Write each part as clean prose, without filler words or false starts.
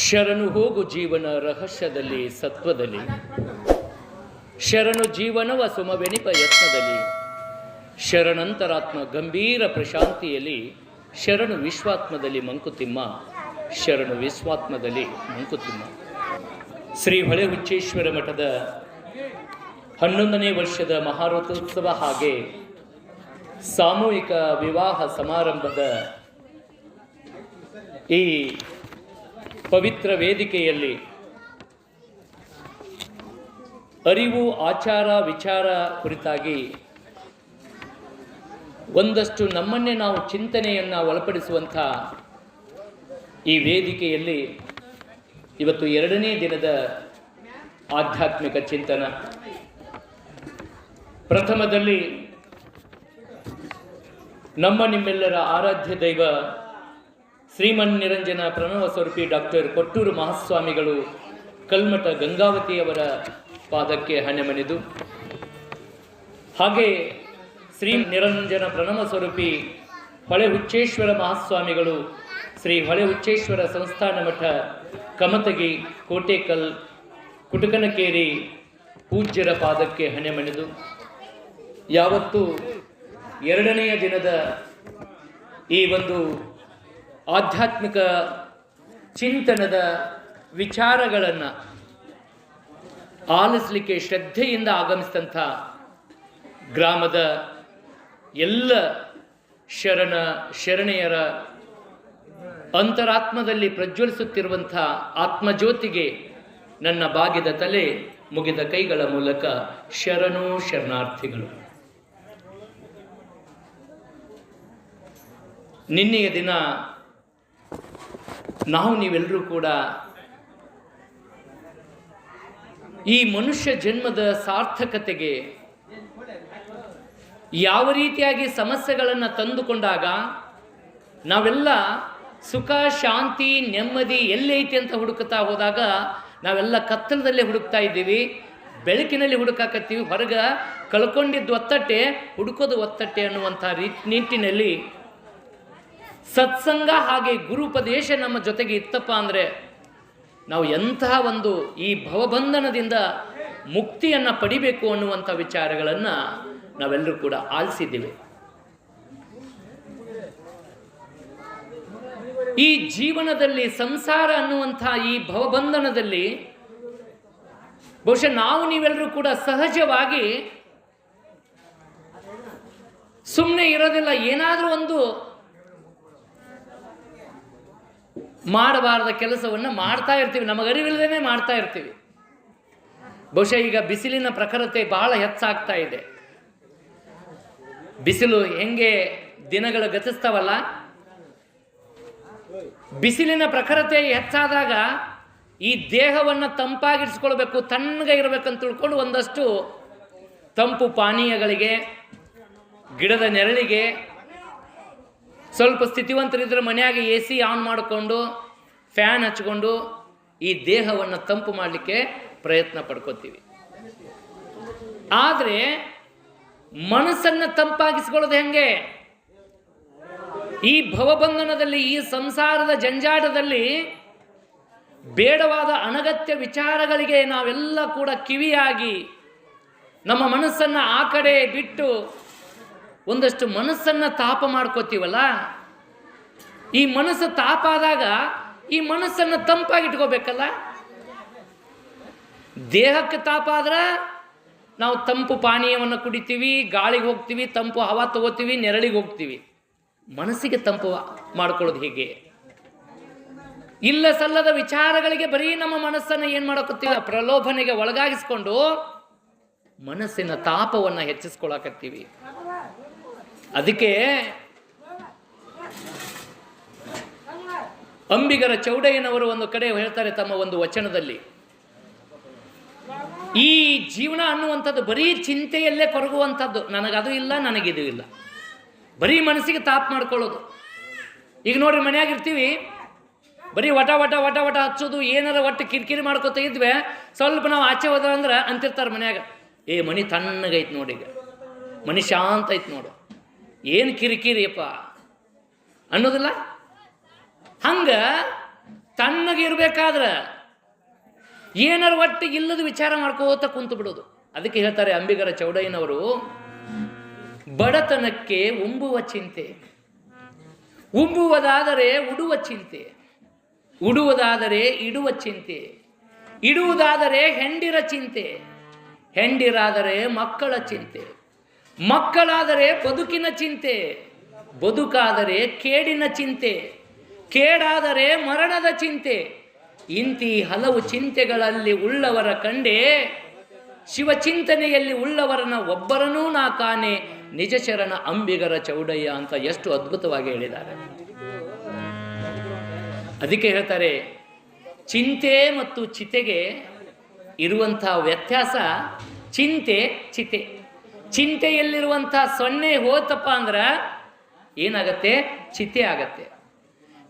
ಶರಣು ಹೋಗು ಜೀವನ ರಹಸ್ಯದಲ್ಲಿ ಸತ್ವದಲ್ಲಿ, ಶರಣು ಜೀವನವ ಸುಮವೆನಿಪ ಯತ್ನದಲ್ಲಿ, ಶರಣಂತರಾತ್ಮ ಗಂಭೀರ ಪ್ರಶಾಂತಿಯಲ್ಲಿ, ಶರಣು ವಿಶ್ವಾತ್ಮದಲ್ಲಿ ಮಂಕುತಿಮ್ಮ, ಶರಣು ವಿಶ್ವಾತ್ಮದಲ್ಲಿ ಮಂಕುತಿಮ್ಮ. ಶ್ರೀ ಹೊಳೆಹುಚ್ಚೇಶ್ವರ ಮಠದ 11ನೇ ವರ್ಷದ ಮಹಾರಥೋತ್ಸವ ಹಾಗೆ ಸಾಮೂಹಿಕ ವಿವಾಹ ಸಮಾರಂಭದ ಈ ಪವಿತ್ರ ವೇದಿಕೆಯಲ್ಲಿ ಅರಿವು ಆಚಾರ ವಿಚಾರ ಕುರಿತಾಗಿ ಒಂದಷ್ಟು ನಮ್ಮನ್ನೇ ನಾವು ಚಿಂತನೆಯನ್ನು ಒಳಪಡಿಸುವಂಥ ಈ ವೇದಿಕೆಯಲ್ಲಿ ಇವತ್ತು 2ನೇ ದಿನದ ಆಧ್ಯಾತ್ಮಿಕ ಚಿಂತನ. ಪ್ರಥಮದಲ್ಲಿ ನಿಮ್ಮೆಲ್ಲರ ಆರಾಧ್ಯ ದೈವ ಶ್ರೀಮನ್ ನಿರಂಜನ ಪ್ರಣವ ಸ್ವರೂಪಿ ಡಾಕ್ಟರ್ ಕೊಟ್ಟೂರು ಮಹಾಸ್ವಾಮಿಗಳು ಕಲ್ಮಠ ಗಂಗಾವತಿಯವರ ಪಾದಕ್ಕೆ ಹಣೆಮಣಿದು, ಹಾಗೆ ಶ್ರೀ ನಿರಂಜನ ಪ್ರಣವ ಸ್ವರೂಪಿ ಹೊಳೆಹುಚ್ಚೇಶ್ವರ ಮಹಾಸ್ವಾಮಿಗಳು ಶ್ರೀ ಹೊಳೆಹುಚ್ಚೇಶ್ವರ ಸಂಸ್ಥಾನ ಮಠ ಕಮತಗಿ ಕೋಟೇಕಲ್ ಕುಟುಕನಕೇರಿ ಪೂಜ್ಯರ ಪಾದಕ್ಕೆ ಹಣೆಮಣಿದು, ಯಾವತ್ತು 2ನೆಯ ದಿನದ ಈ ಒಂದು ಆಧ್ಯಾತ್ಮಿಕ ಚಿಂತನದ ವಿಚಾರಗಳನ್ನು ಆಲಿಸಲಿಕ್ಕೆ ಶ್ರದ್ಧೆಯಿಂದ ಆಗಮಿಸಿದಂಥ ಗ್ರಾಮದ ಎಲ್ಲ ಶರಣೆಯರ ಅಂತರಾತ್ಮದಲ್ಲಿ ಪ್ರಜ್ವಲಿಸುತ್ತಿರುವಂಥ ಆತ್ಮಜ್ಯೋತಿಗೆ ನನ್ನ ಬಾಗಿದ ತಲೆ ಮುಗಿದ ಕೈಗಳ ಮೂಲಕ ಶರಣು ಶರಣಾರ್ಥಿಗಳು. ನಿನ್ನೆಯ ದಿನ ನೀವೆಲ್ಲರೂ ಕೂಡ ಈ ಮನುಷ್ಯ ಜನ್ಮದ ಸಾರ್ಥಕತೆಗೆ ಯಾವ ರೀತಿಯಾಗಿ ಸಮಸ್ಯೆಗಳನ್ನು ತಂದುಕೊಂಡಾಗ ನಾವೆಲ್ಲ ಸುಖ ಶಾಂತಿ ನೆಮ್ಮದಿ ಎಲ್ಲೈತಿ ಅಂತ ಹುಡುಕ್ತಾ ಹೋದಾಗ ನಾವೆಲ್ಲ ಕತ್ತಲದಲ್ಲೇ ಹುಡುಕ್ತಾ ಇದ್ದೀವಿ, ಬೆಳಕಿನಲ್ಲಿ ಹುಡುಕಾಕತ್ತೀವಿ. ಹೊರಗೆ ಕಳ್ಕೊಂಡಿದ್ದು ಒತ್ತಟ್ಟೆ, ಹುಡುಕೋದು ಒತ್ತಟ್ಟೆ ಅನ್ನುವಂಥ ನಿಟ್ಟಿನಲ್ಲಿ ಸತ್ಸಂಗ ಹಾಗೆ ಗುರುಪದೇಶ ನಮ್ಮ ಜೊತೆಗೆ ಇತ್ತಪ್ಪ ಅಂದರೆ ನಾವು ಎಂತಹ ಒಂದು ಈ ಭವಬಂಧನದಿಂದ ಮುಕ್ತಿಯನ್ನು ಪಡಿಬೇಕು ಅನ್ನುವಂಥ ವಿಚಾರಗಳನ್ನು ನಾವೆಲ್ಲರೂ ಕೂಡ ಆಲಿಸಿದ್ದೀವಿ. ಈ ಜೀವನದಲ್ಲಿ ಸಂಸಾರ ಅನ್ನುವಂಥ ಈ ಭವಬಂಧನದಲ್ಲಿ ಬಹುಶಃ ನೀವೆಲ್ಲರೂ ಕೂಡ ಸಹಜವಾಗಿ ಸುಮ್ಮನೆ ಇರೋದಿಲ್ಲ, ಏನಾದರೂ ಒಂದು ಮಾಡಬಾರದ ಕೆಲಸವನ್ನು ಮಾಡ್ತಾ ಇರ್ತೀವಿ, ನಮಗರಿವಿಲ್ಲದೇ ಮಾಡ್ತಾ ಇರ್ತೀವಿ. ಬಹುಶಃ ಈಗ ಬಿಸಿಲಿನ ಪ್ರಖರತೆ ಬಹಳ ಹೆಚ್ಚಾಗ್ತಾ ಇದೆ. ಬಿಸಿಲು ಹೆಂಗೆ ದಿನಗಳು ಗತಿಸ್ತಾವಲ್ಲ, ಬಿಸಿಲಿನ ಪ್ರಖರತೆ ಹೆಚ್ಚಾದಾಗ ಈ ದೇಹವನ್ನು ತಂಪಾಗಿರಿಸ್ಕೊಳ್ಬೇಕು, ತಣ್ಣಗೆ ಇರಬೇಕಂತ ತಿಳ್ಕೊಂಡು ಒಂದಷ್ಟು ತಂಪು ಪಾನೀಯಗಳಿಗೆ, ಗಿಡದ ನೆರಳಿಗೆ, ಸ್ವಲ್ಪ ಸ್ಥಿತಿವಂತರಿದ್ದರೆ ಮನೆಯಾಗ AC ಆನ್ ಮಾಡಿಕೊಂಡು ಫ್ಯಾನ್ ಹಚ್ಕೊಂಡು ಈ ದೇಹವನ್ನು ತಂಪು ಮಾಡಲಿಕ್ಕೆ ಪ್ರಯತ್ನ ಪಡ್ಕೋತೀವಿ. ಆದರೆ ಮನಸ್ಸನ್ನು ತಂಪಾಗಿಸ್ಕೊಳ್ಳೋದು ಹೆಂಗೆ? ಈ ಭವಬಂಧನದಲ್ಲಿ, ಈ ಸಂಸಾರದ ಜಂಜಾಟದಲ್ಲಿ ಬೇಡವಾದ ಅನಗತ್ಯ ವಿಚಾರಗಳಿಗೆ ನಾವೆಲ್ಲ ಕೂಡ ಕಿವಿಯಾಗಿ ನಮ್ಮ ಮನಸ್ಸನ್ನು ಆ ಕಡೆ ಬಿಟ್ಟು ಒಂದಷ್ಟು ಮನಸ್ಸನ್ನು ತಾಪ ಮಾಡ್ಕೋತೀವಲ್ಲ, ಈ ಮನಸ್ಸು ತಾಪ ಆದಾಗ ಈ ಮನಸ್ಸನ್ನು ತಂಪಾಗಿಟ್ಕೋಬೇಕಲ್ಲ. ದೇಹಕ್ಕೆ ತಾಪ ಆದ್ರೆ ನಾವು ತಂಪು ಪಾನೀಯವನ್ನು ಕುಡಿತೀವಿ, ಗಾಳಿಗೆ ಹೋಗ್ತೀವಿ, ತಂಪು ಹವಾ ತಗೋತೀವಿ, ನೆರಳಿಗೆ ಹೋಗ್ತೀವಿ. ಮನಸ್ಸಿಗೆ ತಂಪು ಮಾಡ್ಕೊಳ್ಳೋದು ಹೀಗೆ. ಇಲ್ಲ ಸಲ್ಲದ ವಿಚಾರಗಳಿಗೆ ಬರೀ ನಮ್ಮ ಮನಸ್ಸನ್ನು ಏನು ಮಾಡೋಕತ್ತೀವಿ, ಪ್ರಲೋಭನೆಗೆ ಒಳಗಾಗಿಸ್ಕೊಂಡು ಮನಸ್ಸಿನ ತಾಪವನ್ನು ಹೆಚ್ಚಿಸ್ಕೊಳಕತ್ತೀವಿ. ಅದಕ್ಕೆ ಅಂಬಿಗರ ಚೌಡಯ್ಯನವರು ಒಂದು ಕಡೆ ಹೇಳ್ತಾರೆ ತಮ್ಮ ಒಂದು ವಚನದಲ್ಲಿ, ಈ ಜೀವನ ಅನ್ನುವಂಥದ್ದು ಬರೀ ಚಿಂತೆಯಲ್ಲೇ ಕೊರಗುವಂಥದ್ದು. ನನಗದು ಇಲ್ಲ, ನನಗಿದು ಇಲ್ಲ, ಬರೀ ಮನಸ್ಸಿಗೆ ತಾಪ ಮಾಡ್ಕೊಳ್ಳೋದು. ಈಗ ನೋಡ್ರಿ, ಮನೆಯಾಗಿರ್ತೀವಿ, ಬರೀ ವಟ ವಟ ವಟ ವಟ ಹಚ್ಚೋದು, ಏನಾರ ಒಟ್ಟು ಕಿರಿಕಿರಿ ಮಾಡ್ಕೊತ ಇದ್ವಿ, ಸ್ವಲ್ಪ ನಾವು ಆಚೆ ಹೋದ ಅಂದ್ರೆ ಅಂತಿರ್ತಾರೆ ಮನ್ಯಾಗ, ಮನೆ ತಣ್ಣಗೈತೆ ನೋಡಿ, ಈಗ ಮನೆ ಶಾಂತ ಐತೆ ನೋಡು, ಏನು ಕಿರಿಕಿರಿಯಪ್ಪ ಅನ್ನೋದಿಲ್ಲ. ಹಂಗೆ ತಣ್ಣಗಿರ್ಬೇಕಾದ್ರೆ ಏನಾರು ಒಟ್ಟು ಇಲ್ಲದ ವಿಚಾರ ಮಾಡ್ಕೋತ ಕುಂತು ಬಿಡೋದು. ಅದಕ್ಕೆ ಹೇಳ್ತಾರೆ ಅಂಬಿಗರ ಚೌಡಯ್ಯನವರು, ಬಡತನಕ್ಕೆ ಉಂಬುವ ಚಿಂತೆ, ಉಂಬುವುದಾದರೆ ಉಡುವ ಚಿಂತೆ, ಉಡುವುದಾದರೆ ಇಡುವ ಚಿಂತೆ, ಇಡುವುದಾದರೆ ಹೆಂಡಿರ ಚಿಂತೆ, ಹೆಂಡಿರಾದರೆ ಮಕ್ಕಳ ಚಿಂತೆ, ಮಕ್ಕಳಾದರೆ ಬದುಕಿನ ಚಿಂತೆ, ಬದುಕಾದರೆ ಕೇಡಿನ ಚಿಂತೆ, ಕೇಡಾದರೆ ಮರಣದ ಚಿಂತೆ. ಇಂತಿ ಹಲವು ಚಿಂತೆಗಳಲ್ಲಿ ಉಳ್ಳವರ ಕಂಡೆ, ಶಿವಚಿಂತನೆಯಲ್ಲಿ ಉಳ್ಳವರನ್ನ ಒಬ್ಬರನ್ನೂ ನಾ ಕಾಣೆ, ನಿಜ ಶರಣ ಅಂಬಿಗರ ಚೌಡಯ್ಯ ಅಂತ ಎಷ್ಟು ಅದ್ಭುತವಾಗಿ ಹೇಳಿದ್ದಾರೆ. ಅದಕ್ಕೆ ಹೇಳ್ತಾರೆ, ಚಿಂತೆ ಮತ್ತು ಚಿತೆಗೆ ಇರುವಂಥ ವ್ಯತ್ಯಾಸ ಚಿಂತೆ ಚಿತೆ. ಚಿಂತೆಯಲ್ಲಿರುವಂಥ ಸೊನ್ನೆ ಹೋತಪ್ಪ ಅಂದ್ರೆ ಏನಾಗತ್ತೆ? ಚಿತೆ ಆಗತ್ತೆ.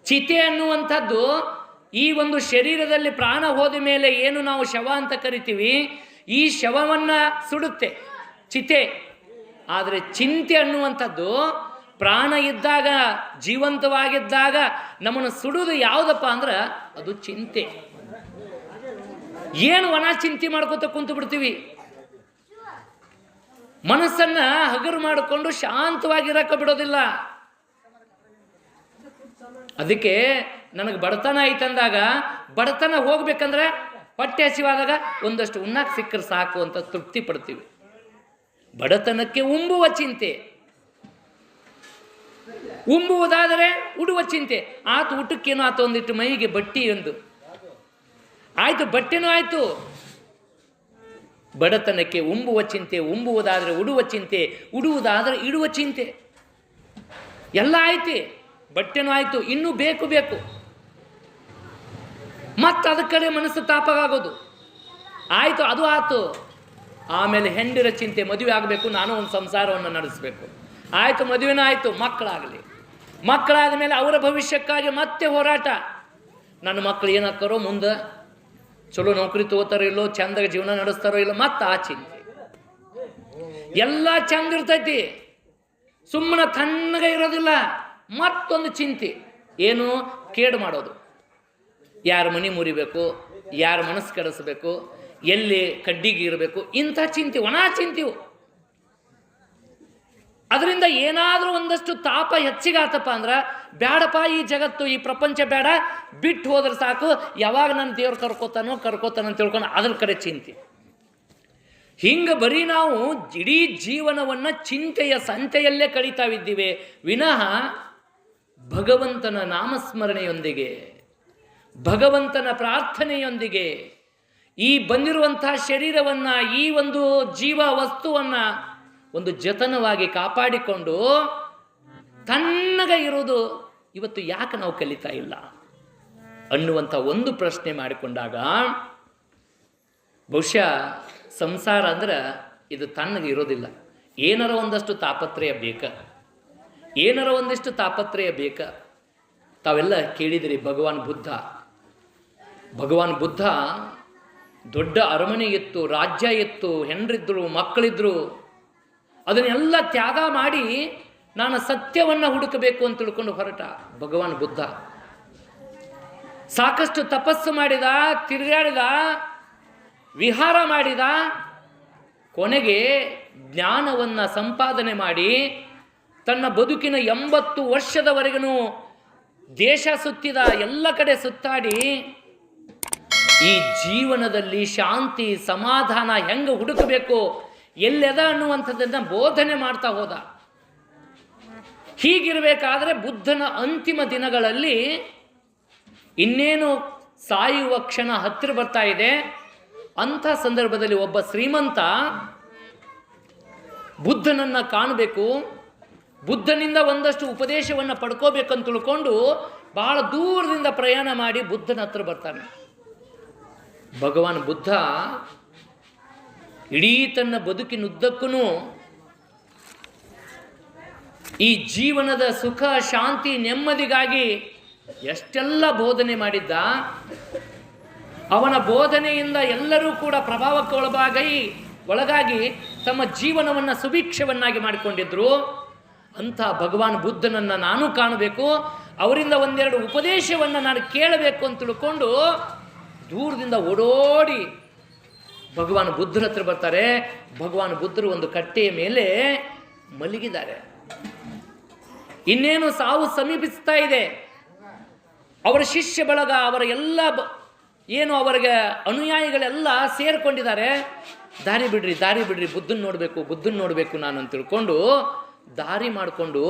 ಚಿತೆ ಅನ್ನುವಂಥದ್ದು ಈ ಒಂದು ಶರೀರದಲ್ಲಿ ಪ್ರಾಣ ಹೋದ ಮೇಲೆ ಏನು ನಾವು ಶವ ಅಂತ ಕರಿತೀವಿ, ಈ ಶವವನ್ನು ಸುಡುತ್ತೆ ಚಿತೆ. ಆದರೆ ಚಿಂತೆ ಅನ್ನುವಂಥದ್ದು ಪ್ರಾಣ ಇದ್ದಾಗ, ಜೀವಂತವಾಗಿದ್ದಾಗ ನಮ್ಮನ್ನು ಸುಡುವುದು ಯಾವುದಪ್ಪ ಅಂದ್ರೆ ಅದು ಚಿಂತೆ. ಏನು ವನ ಚಿಂತೆ ಮಾಡ್ಕೋತ ಕುಂತು ಬಿಡ್ತೀವಿ, ಮನಸ್ಸನ್ನ ಹಗರು ಮಾಡಿಕೊಂಡು ಶಾಂತವಾಗಿರಕ್ಕೆ ಬಿಡೋದಿಲ್ಲ. ಅದಕ್ಕೆ ನನಗೆ ಬಡತನ ಐತಂದಾಗ, ಬಡತನ ಹೋಗ್ಬೇಕಂದ್ರೆ ಹೊಟ್ಟೆ ಹಸಿವಾದಾಗ ಒಂದಷ್ಟು ಉಣ್ಣಕ್ಕೆ ಸಿಕ್ಕರೆ ಸಾಕು ಅಂತ ತೃಪ್ತಿ ಪಡ್ತೀವಿ. ಬಡತನಕ್ಕೆ ಉಂಬುವ ಚಿಂತೆ, ಉಂಬುವುದಾದರೆ ಉಡುವ ಚಿಂತೆ. ಆತು ಊಟಕ್ಕೇನೋ ಆತು, ಒಂದಿಟ್ಟು ಮೈಗೆ ಬಟ್ಟಿ ಎಂದು ಆಯ್ತು, ಬಟ್ಟೆನೂ ಆಯ್ತು. ಬಡತನಕ್ಕೆ ಉಂಬುವ ಚಿಂತೆ, ಉಂಬುವುದಾದರೆ ಉಡುವ ಚಿಂತೆ, ಉಡುವುದಾದರೆ ಇಡುವ ಚಿಂತೆ. ಎಲ್ಲ ಆಯ್ತು, ಬಟ್ಟೆನೂ ಆಯ್ತು, ಇನ್ನೂ ಬೇಕು ಬೇಕು. ಮತ್ತೆ ಅದರ ಕಡೆ ಮನಸ್ಸು ತಾಪಗಾಗೋದು. ಆಯಿತು, ಅದು ಆಯ್ತು. ಆಮೇಲೆ ಹೆಂಡಿರ ಚಿಂತೆ, ಮದುವೆ ಆಗಬೇಕು, ನಾನು ಒಂದು ಸಂಸಾರವನ್ನು ನಡೆಸಬೇಕು. ಆಯಿತು, ಮದುವೆನೂ ಆಯಿತು, ಮಕ್ಕಳಾಗಲಿ. ಮಕ್ಕಳಾದ ಮೇಲೆ ಅವರ ಭವಿಷ್ಯಕ್ಕಾಗಿ ಮತ್ತೆ ಹೋರಾಟ. ನನ್ನ ಮಕ್ಕಳು ಏನಾಗ್ತಾರೋ, ಮುಂದೆ ಚಲೋ ನೌಕರಿ ತಗೋತಾರೋ ಇಲ್ಲೋ, ಚಂದಾಗ ಜೀವನ ನಡೆಸ್ತಾರೋ ಇಲ್ಲೋ, ಮತ್ತೆ ಆ ಚಿಂತೆ. ಎಲ್ಲ ಚಂದ ಇರ್ತೈತಿ, ಸುಮ್ಮನೆ ತಣ್ಣಗೆ ಇರೋದಿಲ್ಲ. ಮತ್ತೊಂದು ಚಿಂತೆ, ಏನು? ಕೇಡು ಮಾಡೋದು. ಯಾರ ಮನೆ ಮುರಿಬೇಕು, ಯಾರ ಮನಸ್ಸು ಕೆಡಿಸ್ಬೇಕು, ಎಲ್ಲಿ ಕಡ್ಡಿಗೆ ಇರಬೇಕು, ಇಂಥ ಚಿಂತೆ, ಒಣ ಚಿಂತೆವು. ಅದರಿಂದ ಏನಾದರೂ ಒಂದಷ್ಟು ತಾಪ ಹೆಚ್ಚಿಗಾತಪ್ಪ ಅಂದ್ರೆ, ಬೇಡಪ್ಪ ಈ ಜಗತ್ತು, ಈ ಪ್ರಪಂಚ ಬೇಡ, ಬಿಟ್ಟು ಹೋದ್ರೆ ಸಾಕು, ಯಾವಾಗ ನನ್ನ ದೇವ್ರು ಕರ್ಕೋತಾನೋ ಅಂತ ತಿಳ್ಕೊಂಡು ಅದ್ರ ಕಡೆ ಚಿಂತೆ. ಹಿಂಗೆ ಬರೀ ನಾವು ಇಡೀ ಜೀವನವನ್ನು ಚಿಂತೆಯ ಸಂತೆಯಲ್ಲೇ ಕಳೀತಾವಿದ್ದೀವಿ ವಿನಃ ಭಗವಂತನ ನಾಮಸ್ಮರಣೆಯೊಂದಿಗೆ, ಭಗವಂತನ ಪ್ರಾರ್ಥನೆಯೊಂದಿಗೆ ಈ ಬಂದಿರುವಂತಹ ಶರೀರವನ್ನು, ಈ ಒಂದು ಜೀವ ವಸ್ತುವನ್ನು ಒಂದು ಜತನವಾಗಿ ಕಾಪಾಡಿಕೊಂಡು ತಣ್ಣಗೆ ಇರೋದು ಇವತ್ತು ಯಾಕೆ ನಾವು ಕಲಿತಾ ಇಲ್ಲ ಅನ್ನುವಂಥ ಒಂದು ಪ್ರಶ್ನೆ ಮಾಡಿಕೊಂಡಾಗ, ಬಹುಶಃ ಸಂಸಾರ ಅಂದ್ರೆ ಇದು ತಣ್ಣಗೆ ಇರೋದಿಲ್ಲ. ಏನಾರ ಒಂದಷ್ಟು ತಾಪತ್ರಯ ಬೇಕಾ, ಏನಾರ ಒಂದಿಷ್ಟು ತಾಪತ್ರಯ ಬೇಕಾ. ತಾವೆಲ್ಲ ಕೇಳಿದಿರಿ, ಭಗವಾನ್ ಬುದ್ಧ ದೊಡ್ಡ ಅರಮನೆ ಇತ್ತು, ರಾಜ್ಯ ಇತ್ತು, ಹೆಂಡ್ರಿದ್ರು, ಮಕ್ಕಳಿದ್ರು. ಅದನ್ನೆಲ್ಲ ತ್ಯಾಗ ಮಾಡಿ ನಾನು ಸತ್ಯವನ್ನು ಹುಡುಕಬೇಕು ಅಂತ ತಿಳ್ಕೊಂಡು ಹೊರಟ ಭಗವಾನ್ ಬುದ್ಧ. ಸಾಕಷ್ಟು ತಪಸ್ಸು ಮಾಡಿದ, ತಿರುಗಾಡಿದ, ವಿಹಾರ ಮಾಡಿದ. ಕೊನೆಗೆ ಜ್ಞಾನವನ್ನು ಸಂಪಾದನೆ ಮಾಡಿ ತನ್ನ ಬದುಕಿನ 80 ವರ್ಷದವರೆಗೂ ದೇಶ ಸುತ್ತಿದ, ಎಲ್ಲ ಕಡೆ ಸುತ್ತಾಡಿ ಈ ಜೀವನದಲ್ಲಿ ಶಾಂತಿ ಸಮಾಧಾನ ಹೆಂಗೆ ಹುಡುಕಬೇಕು, ಎಲ್ಲೆದ ಅನ್ನುವಂಥದ್ದನ್ನು ಬೋಧನೆ ಮಾಡ್ತಾ ಹೋದ. ಹೀಗಿರಬೇಕಾದ್ರೆ ಬುದ್ಧನ ಅಂತಿಮ ದಿನಗಳಲ್ಲಿ ಇನ್ನೇನು ಸಾಯುವ ಕ್ಷಣ ಹತ್ತಿರ ಬರ್ತಾ ಇದೆ. ಅಂಥ ಸಂದರ್ಭದಲ್ಲಿ ಒಬ್ಬ ಶ್ರೀಮಂತ ಬುದ್ಧನನ್ನು ಕಾಣಬೇಕು, ಬುದ್ಧನಿಂದ ಒಂದಷ್ಟು ಉಪದೇಶವನ್ನು ಪಡ್ಕೋಬೇಕಂತ ತಿಳ್ಕೊಂಡು ಬಹಳ ದೂರದಿಂದ ಪ್ರಯಾಣ ಮಾಡಿ ಬುದ್ಧನ ಹತ್ರ ಬರ್ತಾನೆ. ಭಗವಾನ್ ಬುದ್ಧ ಇಡೀ ತನ್ನ ಬದುಕಿನುದ್ದಕ್ಕೂ ಈ ಜೀವನದ ಸುಖ ಶಾಂತಿ ನೆಮ್ಮದಿಗಾಗಿ ಎಷ್ಟೆಲ್ಲ ಬೋಧನೆ ಮಾಡಿದ್ದ. ಅವನ ಬೋಧನೆಯಿಂದ ಎಲ್ಲರೂ ಕೂಡ ಪ್ರಭಾವಕ್ಕೆ ಒಳಗಾಗಿ ತಮ್ಮ ಜೀವನವನ್ನು ಸುಭಿಕ್ಷವನ್ನಾಗಿ ಮಾಡಿಕೊಂಡಿದ್ರು. ಅಂಥ ಭಗವಾನ್ ಬುದ್ಧನನ್ನು ನಾನು ಕಾಣಬೇಕು, ಅವರಿಂದ ಒಂದೆರಡು ಉಪದೇಶವನ್ನು ನಾನು ಕೇಳಬೇಕು ಅಂತ ತಿಳ್ಕೊಂಡು ದೂರದಿಂದ ಓಡೋಡಿ ಭಗವಾನ್ ಬುದ್ಧರ ಹತ್ರ ಬರ್ತಾರೆ. ಭಗವಾನ್ ಬುದ್ಧರು ಒಂದು ಕಟ್ಟೆಯ ಮೇಲೆ ಮಲಗಿದ್ದಾರೆ. ಇನ್ನೇನು ಸಾವು ಸಮೀಪಿಸ್ತಾ ಇದೆ. ಅವರ ಶಿಷ್ಯ ಬಳಗ, ಅವರ ಎಲ್ಲ ಏನು ಅವರಿಗೆ ಅನುಯಾಯಿಗಳೆಲ್ಲ ಸೇರಿಕೊಂಡಿದ್ದಾರೆ. ದಾರಿ ಬಿಡ್ರಿ, ಬುದ್ಧನ ನೋಡಬೇಕು ನಾನು ಅಂತ ತಿಳ್ಕೊಂಡು ದಾರಿ ಮಾಡಿಕೊಂಡು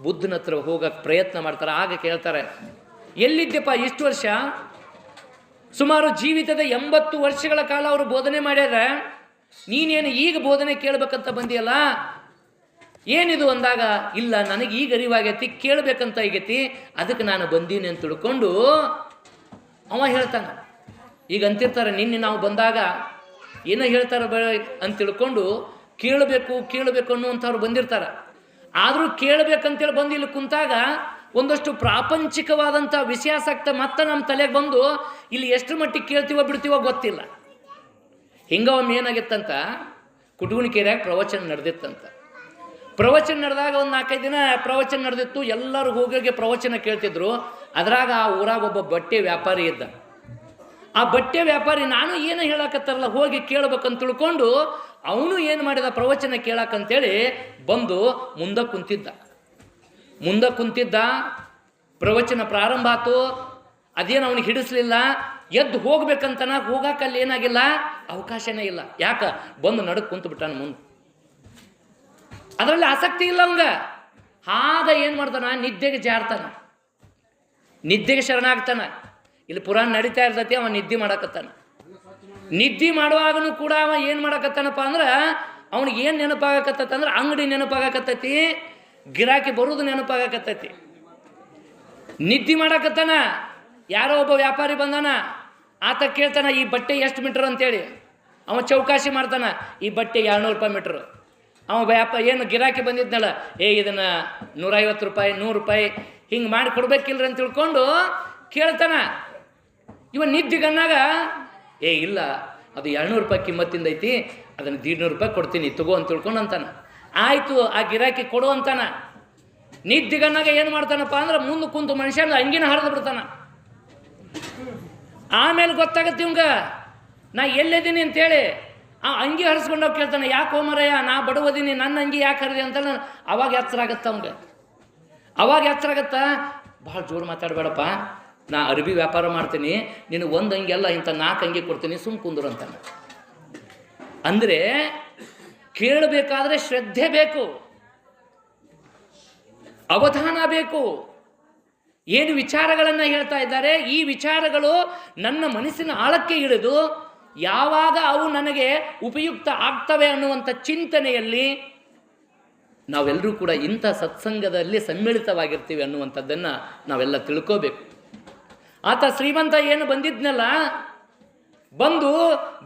ಬುದ್ಧನ ಹತ್ರ ಹೋಗಕ್ಕೆ ಪ್ರಯತ್ನ ಮಾಡ್ತಾರೆ. ಆಗ ಕೇಳ್ತಾರೆ, ಎಲ್ಲಿದ್ದೆಪ್ಪ ಇಷ್ಟು ವರ್ಷ? ಸುಮಾರು ಜೀವಿತದ 80 ವರ್ಷಗಳ ಕಾಲ ಅವರು ಬೋಧನೆ ಮಾಡ್ಯಾರ, ನೀನೇನು ಈಗ ಬೋಧನೆ ಕೇಳಬೇಕಂತ ಬಂದಿಯಲ್ಲ, ಏನಿದು ಅಂದಾಗ, ಇಲ್ಲ ನನಗೆ ಈಗ ಅರಿವಾಗೈತಿ, ಕೇಳಬೇಕಂತ ಆಗೈತಿ, ಅದಕ್ಕೆ ನಾನು ಬಂದೀನಿ ಅಂತ ತಿಳ್ಕೊಂಡು ಅವ ಹೇಳ್ತಾನೆ. ಈಗ ಅಂತಿರ್ತಾರೆ, ನಿನ್ನೆ ನಾವು ಬಂದಾಗ ಏನೋ ಹೇಳ್ತಾರೆ ಅಂತ ತಿಳ್ಕೊಂಡು ಕೇಳಬೇಕು ಅನ್ನುವಂಥವ್ರು ಬಂದಿರ್ತಾರೆ. ಆದರೂ ಕೇಳಬೇಕಂತೇಳಿ ಬಂದು ಇಲ್ಲಿ ಕುಂತಾಗ ಒಂದಷ್ಟು ಪ್ರಾಪಂಚಿಕವಾದಂಥ ವಿಷಯಾಸಕ್ತ ಮತ್ತೆ ನಮ್ಮ ತಲೆಗೆ ಬಂದು ಇಲ್ಲಿ ಎಷ್ಟು ಮಟ್ಟಿಗೆ ಕೇಳ್ತೀವೋ ಬಿಡ್ತೀವೋ ಗೊತ್ತಿಲ್ಲ. ಹಿಂಗೊಮ್ಮೆ ಏನಾಗಿತ್ತಂತ, ಕುಟುಗುಣಿಕೆರೆಯಾಗ ಪ್ರವಚನ ನಡೆದಿತ್ತಂತ. ಪ್ರವಚನ ನಡೆದಾಗ ಒಂದು 4-5 ದಿನ ಪ್ರವಚನ ನಡೆದಿತ್ತು. ಎಲ್ಲರೂ ಹೋಗಿ ಪ್ರವಚನ ಕೇಳ್ತಿದ್ರು. ಅದ್ರಾಗ ಆ ಊರಾಗ ಒಬ್ಬ ಬಟ್ಟೆ ವ್ಯಾಪಾರಿ ಇದ್ದ. ಆ ಬಟ್ಟೆ ವ್ಯಾಪಾರಿ ನಾನು ಏನು ಹೇಳಕತ್ತಾರಲ್ಲ ಹೋಗಿ ಕೇಳ್ಬೇಕಂತ ತಿಳ್ಕೊಂಡು ಅವನು ಏನು ಮಾಡಿದ, ಪ್ರವಚನ ಕೇಳಕ್ಕಂತೇಳಿ ಬಂದು ಮುಂದೆ ಕುಂತಿದ್ದ. ಪ್ರವಚನ ಪ್ರಾರಂಭ ಆಯ್ತು. ಅದೇನು ಅವನಿಗೆ ಹಿಡಿಸ್ಲಿಲ್ಲ. ಎದ್ದು ಹೋಗ್ಬೇಕಂತನ ಹೋಗಕ್ಕಲ್ಲಿ ಏನಾಗಿಲ್ಲ, ಅವಕಾಶನೇ ಇಲ್ಲ. ಯಾಕ ಬಂದು ನಡಕ್ ಕುಂತು ಬಿಟ್ಟಾನ ಮುಂದೆ. ಅದರಲ್ಲಿ ಆಸಕ್ತಿ ಇಲ್ಲ ಅವಂಗ. ಆಗ ಏನು ಮಾಡ್ತಾನ, ನಿದ್ದೆಗೆ ಜಾರ್ತಾನ, ನಿದ್ದೆಗೆ ಶರಣಾಗ್ತಾನ. ಇಲ್ಲಿ ಪುರಾಣ ನಡೀತಾ ಇರ್ತೈತಿ, ಅವ ನಿದ್ದೆ ಮಾಡಕತ್ತಾನ. ನಿದ್ದೆ ಮಾಡುವಾಗನು ಕೂಡ ಅವ ಏನು ಮಾಡಕತ್ತಾನಪ್ಪ ಅಂದ್ರೆ, ಅವನಿಗೆ ಏನು ನೆನಪಾಗಕತ್ತಂದ್ರೆ ಅಂಗಡಿ ನೆನಪಾಗಕತ್ತೈತಿ, ಗಿರಾಕಿ ಬರೋದು ನೆನಪಾಗಕತ್ತೈತಿ. ನಿದ್ದೆ ಮಾಡಕತ್ತಾನ. ಯಾರೋ ಒಬ್ಬ ವ್ಯಾಪಾರಿ ಬಂದಾನ, ಆತ ಕೇಳ್ತಾನ ಈ ಬಟ್ಟೆ ಎಷ್ಟು ಮೀಟ್ರ್ ಅಂತೇಳಿ. ಅವ ಚೌಕಾಶಿ ಮಾಡ್ತಾನ, ಈ ಬಟ್ಟೆ 200 ರೂಪಾಯಿ ಮೀಟ್ರು. ಅವ ಏನು ಗಿರಾಕಿ ಬಂದಿದ್ನಲ್ಲ, ಇದನ್ನು 150 ರೂಪಾಯಿ 100 ರೂಪಾಯಿ ಹಿಂಗೆ ಮಾಡಿ ಕೊಡ್ಬೇಕಿಲ್ರಿ ಅಂತ ತಿಳ್ಕೊಂಡು ಕೇಳ್ತಾನ. ಇವ ನಿದ್ದೆಗನ್ನಾಗ ಇಲ್ಲ ಅದು 200 ರೂಪಾಯಿ ಕಿಮ್ಮತ್ತಿಂದ ಐತಿ, ಅದನ್ನು 150 ರೂಪಾಯಿ ಕೊಡ್ತೀನಿ ತಗೋ ಅಂತ ತಿಳ್ಕೊಂಡು ಅಂತಾನ. ಆಯಿತು, ಆ ಗಿರಾಕಿ ಕೊಡು ಅಂತಾನ. ನಿದ್ದೆಗನ್ನಾಗ ಏನು ಮಾಡ್ತಾನಪ್ಪ ಅಂದ್ರೆ ಮುಂದೆ ಕುಂತು ಮನುಷ್ಯನ ಅಂಗಿನ ಹರಿದು ಬಿಡ್ತಾನ. ಆಮೇಲೆ ಗೊತ್ತಾಗತ್ತೆ ಇವಂಗ ನಾ ಎಲ್ಲಿದ್ದೀನಿ ಅಂತೇಳಿ. ಆ ಅಂಗಿ ಹರಿಸ್ಕೊಂಡೋಗಿ ಕೇಳ್ತಾನೆ, ಯಾಕೆ ಹೋಮರಯ್ಯ ನಾ ಬಡವದೀನಿ, ನನ್ನ ಅಂಗಿ ಯಾಕೆ ಹರಿದೆ ಅಂತ. ಅವಾಗ ಎಚ್ಚರ ಆಗತ್ತ ಅವಂಗ. ಭಾಳ ಜೋರು ಮಾತಾಡಬೇಡಪ್ಪ, ನಾ ಅರ್ಬಿ ವ್ಯಾಪಾರ ಮಾಡ್ತೀನಿ, ನೀನು ಒಂದು ಅಂಗಿ ಅಲ್ಲ ಇಂಥ 4 ಅಂಗಿ ಕೊಡ್ತೀನಿ, ಸುಮ್ ಕುಂದ್ರು ಅಂತಾನೆ. ಅಂದರೆ ಕೇಳಬೇಕಾದ್ರೆ ಶ್ರದ್ಧೆ ಬೇಕು, ಅವಧಾನ ಬೇಕು. ಏನು ವಿಚಾರಗಳನ್ನು ಹೇಳ್ತಾ ಇದ್ದಾರೆ, ಈ ವಿಚಾರಗಳು ನನ್ನ ಮನಸ್ಸಿನ ಆಳಕ್ಕೆ ಇಳಿದು ಯಾವಾಗ ಅವು ನನಗೆ ಉಪಯುಕ್ತ ಆಗ್ತವೆ ಅನ್ನುವಂಥ ಚಿಂತನೆಯಲ್ಲಿ ನಾವೆಲ್ಲರೂ ಕೂಡ ಇಂಥ ಸತ್ಸಂಗದಲ್ಲಿ ಸಮ್ಮಿಳಿತವಾಗಿರ್ತೀವಿ ಅನ್ನುವಂಥದ್ದನ್ನು ನಾವೆಲ್ಲ ತಿಳ್ಕೋಬೇಕು. ಆತ ಶ್ರೀಮಂತ ಏನು ಬಂದಿದ್ನಲ್ಲ, ಬಂದು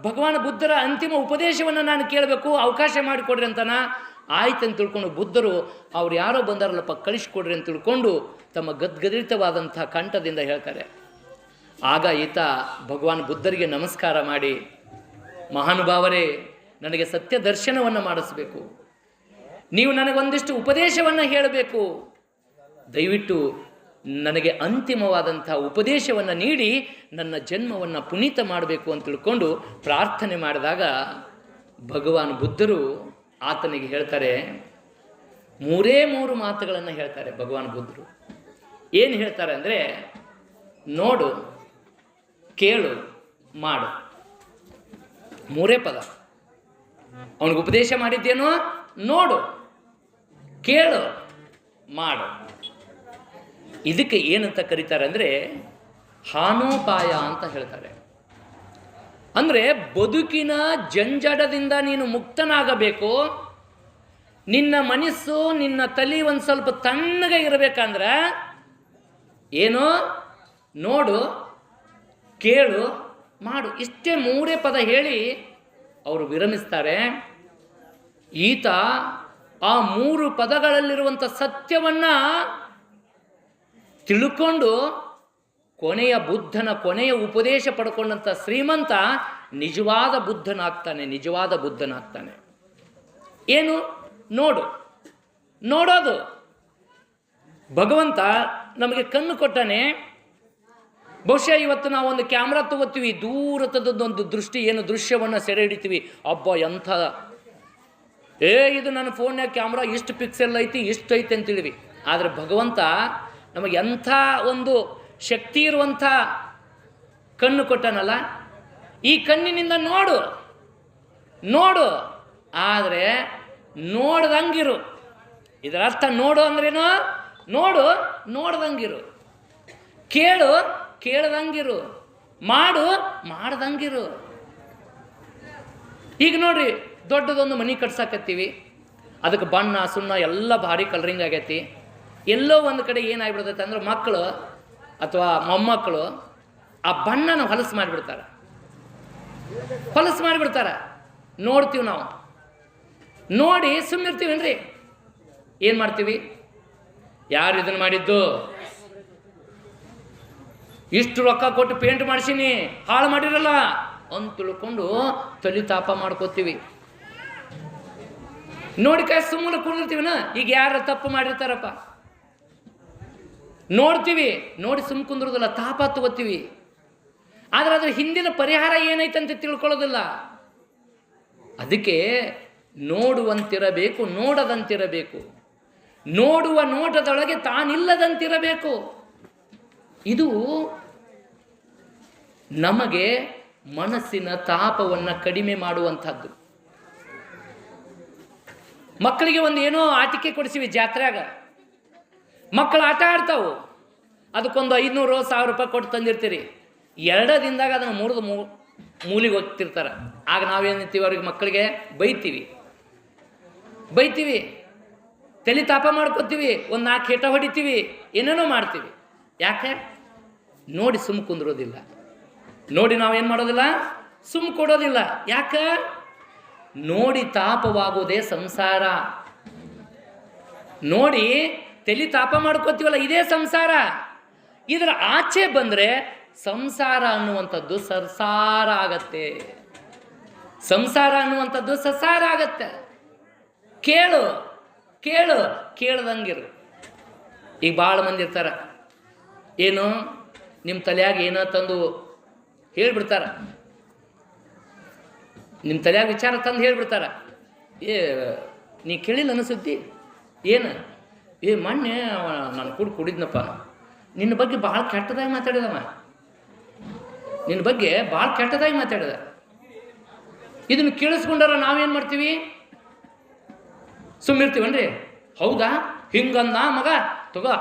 ಭಗವಾನ್ ಬುದ್ಧರ ಅಂತಿಮ ಉಪದೇಶವನ್ನು ನಾನು ಕೇಳಬೇಕು, ಅವಕಾಶ ಮಾಡಿಕೊಡ್ರಿ ಅಂತಾನ. ಆಯ್ತು ಅಂತ ತಿಳ್ಕೊಂಡು ಬುದ್ಧರು ಅವ್ರು ಯಾರೋ ಬಂದಾರಲ್ಲಪ್ಪ ಕಳಿಸ್ಕೊಡ್ರಿ ಅಂತ ತಿಳ್ಕೊಂಡು ತಮ್ಮ ಗದ್ಗದಿತವಾದಂಥ ಕಂಠದಿಂದ ಹೇಳ್ತಾರೆ. ಆಗ ಈತ ಭಗವಾನ್ ಬುದ್ಧರಿಗೆ ನಮಸ್ಕಾರ ಮಾಡಿ, ಮಹಾನುಭಾವರೇ, ನನಗೆ ಸತ್ಯ ದರ್ಶನವನ್ನು ಮಾಡಿಸ್ಬೇಕು, ನೀವು ನನಗೊಂದಿಷ್ಟು ಉಪದೇಶವನ್ನು ಹೇಳಬೇಕು, ದಯವಿಟ್ಟು ನನಗೆ ಅಂತಿಮವಾದಂಥ ಉಪದೇಶವನ್ನು ನೀಡಿ ನನ್ನ ಜನ್ಮವನ್ನು ಪುನೀತ ಮಾಡಬೇಕು ಅಂತ ತಿಳ್ಕೊಂಡು ಪ್ರಾರ್ಥನೆ ಮಾಡಿದಾಗ ಭಗವಾನ್ ಬುದ್ಧರು ಆತನಿಗೆ ಹೇಳ್ತಾರೆ, 3 ಮಾತುಗಳನ್ನು ಹೇಳ್ತಾರೆ. ಭಗವಾನ್ ಬುದ್ಧರು ಏನು ಹೇಳ್ತಾರೆ ಅಂದರೆ, ನೋಡು, ಕೇಳು, ಮಾಡು. 3 ಪದ. ಅವನಿಗೆ ಉಪದೇಶ ಮಾಡಿದ್ದೇನು? ನೋಡು, ಕೇಳು, ಮಾಡು. ಇದಕ್ಕೆ ಏನಂತ ಕರೀತಾರೆ ಅಂದರೆ ಹಾನೋಪಾಯ ಅಂತ ಹೇಳ್ತಾರೆ. ಅಂದರೆ ಬದುಕಿನ ಜಂಜಡದಿಂದ ನೀನು ಮುಕ್ತನಾಗಬೇಕು, ನಿನ್ನ ಮನಸ್ಸು ನಿನ್ನ ತಲೆ ಒಂದು ಸ್ವಲ್ಪ ತಣ್ಣಗೆ ಇರಬೇಕಂದ್ರೆ ಏನು? ನೋಡು, ಕೇಳು, ಮಾಡು. ಇಷ್ಟೇ 3 ಪದ ಹೇಳಿ ಅವರು ವಿರಮಿಸ್ತಾರೆ. ಈತ ಆ 3 ಪದಗಳಲ್ಲಿರುವಂಥ ಸತ್ಯವನ್ನು ತಿಳ್ಕೊಂಡು ಕೊನೆಯ ಬುದ್ಧನ ಕೊನೆಯ ಉಪದೇಶ ಪಡ್ಕೊಂಡಂಥ ಶ್ರೀಮಂತ ನಿಜವಾದ ಬುದ್ಧನಾಗ್ತಾನೆ. ಏನು? ನೋಡು, ನೋಡೋದು. ಭಗವಂತ ನಮಗೆ ಕಣ್ಣು ಕೊಟ್ಟಾನೆ. ಬಹುಶಃ ಇವತ್ತು ನಾವು ಒಂದು ಕ್ಯಾಮ್ರಾ ತಗೋತೀವಿ, ದೂರತದೊಂದು ದೃಷ್ಟಿ ಏನು ದೃಶ್ಯವನ್ನು ಸೆರೆ ಹಿಡಿತೀವಿ. ಅಬ್ಬ ಎಂಥ ಇದು ನನ್ನ ಫೋನ್ಯಾಗ ಕ್ಯಾಮ್ರಾ ಇಷ್ಟು ಪಿಕ್ಸೆಲ್ ಐತಿ, ಇಷ್ಟು ಐತಿ ಅಂತೇಳಿವಿ. ಆದರೆ ಭಗವಂತ ನಮಗೆ ಎಂಥ ಒಂದು ಶಕ್ತಿ ಇರುವಂಥ ಕಣ್ಣು ಕೊಟ್ಟನಲ್ಲ. ಈ ಕಣ್ಣಿನಿಂದ ನೋಡು, ಆದರೆ ನೋಡ್ದಂಗಿರು. ಇದರ ಅರ್ಥ ನೋಡು ಅಂದ್ರೇನು? ನೋಡ್ದಂಗಿರು, ಕೇಳ್ದಂಗಿರು, ಮಾಡ್ದಂಗಿರು. ಈಗ ನೋಡ್ರಿ, ದೊಡ್ಡದೊಂದು ಮನೆ ಕಟ್ಸಾಕತ್ತೀವಿ, ಅದಕ್ಕೆ ಬಣ್ಣ ಸುಣ್ಣ ಎಲ್ಲ ಭಾರಿ ಕಲರಿಂಗ್ ಆಗೈತಿ. ಎಲ್ಲೋ ಒಂದು ಕಡೆ ಏನಾಗ್ಬಿಡ್ತೈತೆ ಅಂದ್ರೆ ಮಕ್ಕಳು ಅಥವಾ ಮೊಮ್ಮಕ್ಕಳು ಆ ಬಣ್ಣನ ಹೊಲಸು ಮಾಡಿಬಿಡ್ತಾರೆ. ನೋಡ್ತೀವಿ, ನಾವು ನೋಡಿ ಸುಮ್ಮಿರ್ತೀವೇನ್ರಿ? ಏನು ಮಾಡ್ತೀವಿ? ಯಾರು ಇದನ್ನು ಮಾಡಿದ್ದು? ಇಷ್ಟು ರೊಕ್ಕ ಕೊಟ್ಟು ಪೇಂಟ್ ಮಾಡಿಸೀನಿ, ಹಾಳು ಮಾಡಿರಲ್ಲ ಅಂತ ತಿಳ್ಕೊಂಡು ತಲೆ ತಾಪ ಮಾಡ್ಕೋತೀವಿ. ನೋಡಿ ಸುಮ್ಮನೆ ಕುಡಿದಿರ್ತೀವಿನ. ಈಗ ಯಾರು ತಪ್ಪು ಮಾಡಿರ್ತಾರಪ್ಪ ನೋಡ್ತೀವಿ, ನೋಡಿ ಸುಮ್ಮ ಕುಂದ್ರೋದಿಲ್ಲ, ತಾಪ ತಗೋತೀವಿ. ಆದರೆ ಅದ್ರ ಹಿಂದಿನ ಪರಿಹಾರ ಏನೈತಂತ ತಿಳ್ಕೊಳ್ಳೋದಿಲ್ಲ. ಅದಕ್ಕೆ ನೋಡುವಂತಿರಬೇಕು, ನೋಡದಂತಿರಬೇಕು, ನೋಡುವ ನೋಟದೊಳಗೆ ತಾನಿಲ್ಲದಂತಿರಬೇಕು. ಇದು ನಮಗೆ ಮನಸ್ಸಿನ ತಾಪವನ್ನು ಕಡಿಮೆ ಮಾಡುವಂಥದ್ದು. ಮಕ್ಕಳಿಗೆ ಒಂದು ಏನೋ ಆಟಿಕೆ ಕೊಡಿಸಿವಿ ಜಾತ್ರೆಯಾಗ, ಮಕ್ಕಳು ಆಟ ಆಡ್ತಾವು. ಅದಕ್ಕೊಂದು 500-1000 ರೂಪಾಯಿ ಕೊಟ್ಟು ತಂದಿರ್ತೀರಿ. 2 ದಿನದಾಗ ಅದನ್ನು ಮುರಿದು ಮೂಲಿಗೆ ಹೋಗ್ತಿರ್ತಾರೆ. ಆಗ ನಾವೇನಿರ್ತೀವಿ, ಅವ್ರಿಗೆ ಮಕ್ಕಳಿಗೆ ಬೈತೀವಿ, ತಲೆ ತಾಪ ಮಾಡ್ಕೊತೀವಿ, ಒಂದು 4 ಹೇಟ ಹೊಡಿತೀವಿ, ಏನೇನೋ ಮಾಡ್ತೀವಿ. ಯಾಕೆ? ನೋಡಿ ಸುಮ್ಮ ಕುಂದ್ರೋದಿಲ್ಲ, ನೋಡಿ ನಾವೇನು ಮಾಡೋದಿಲ್ಲ, ಸುಮ್ಮ ಕೊಡೋದಿಲ್ಲ. ಯಾಕೆ? ನೋಡಿ ತಾಪವಾಗೋದೇ ಸಂಸಾರ. ನೋಡಿ ತಲೆ ತಾಪ ಮಾಡ್ಕೋತೀವಲ್ಲ, ಇದೇ ಸಂಸಾರ. ಇದರ ಆಚೆ ಬಂದರೆ ಸಂಸಾರ ಅನ್ನುವಂಥದ್ದು ಸರ್ಸಾರ ಆಗತ್ತೆ, ಸಂಸಾರ ಅನ್ನುವಂಥದ್ದು ಸಸಾರ ಆಗತ್ತೆ. ಕೇಳ್ದಂಗಿರು. ಈಗ ಭಾಳ ಮಂದಿ ಇರ್ತಾರೆ, ಏನು ನಿಮ್ಮ ತಲೆಯಾಗ ಏನೋ ತಂದು ಹೇಳ್ಬಿಡ್ತಾರ, ನಿಮ್ಮ ತಲೆಯಾಗ ವಿಚಾರ ತಂದು ಹೇಳ್ಬಿಡ್ತಾರ. ನೀ ಕೇಳಿಲ್ಲ ಅನಿಸುತ್ತಿ ಏನು? ಮೊನ್ನೆ ನಾನು ಕುಡಿದ್ನಪ್ಪ, ನಿನ್ನ ಬಗ್ಗೆ ಭಾಳ ಕೆಟ್ಟದಾಗಿ ಮಾತಾಡಿದವ, ನಿನ್ನ ಬಗ್ಗೆ ಭಾಳ ಕೆಟ್ಟದಾಗಿ ಮಾತಾಡಿದ. ಇದನ್ನು ಕೇಳಿಸ್ಕೊಂಡಾರ ನಾವೇನು ಮಾಡ್ತೀವಿ? ಸುಮ್ಮಿರ್ತೀವನ್ರಿ. ಹೌದಾ, ಹಿಂಗಂದ ಮಗ, ತಗೋ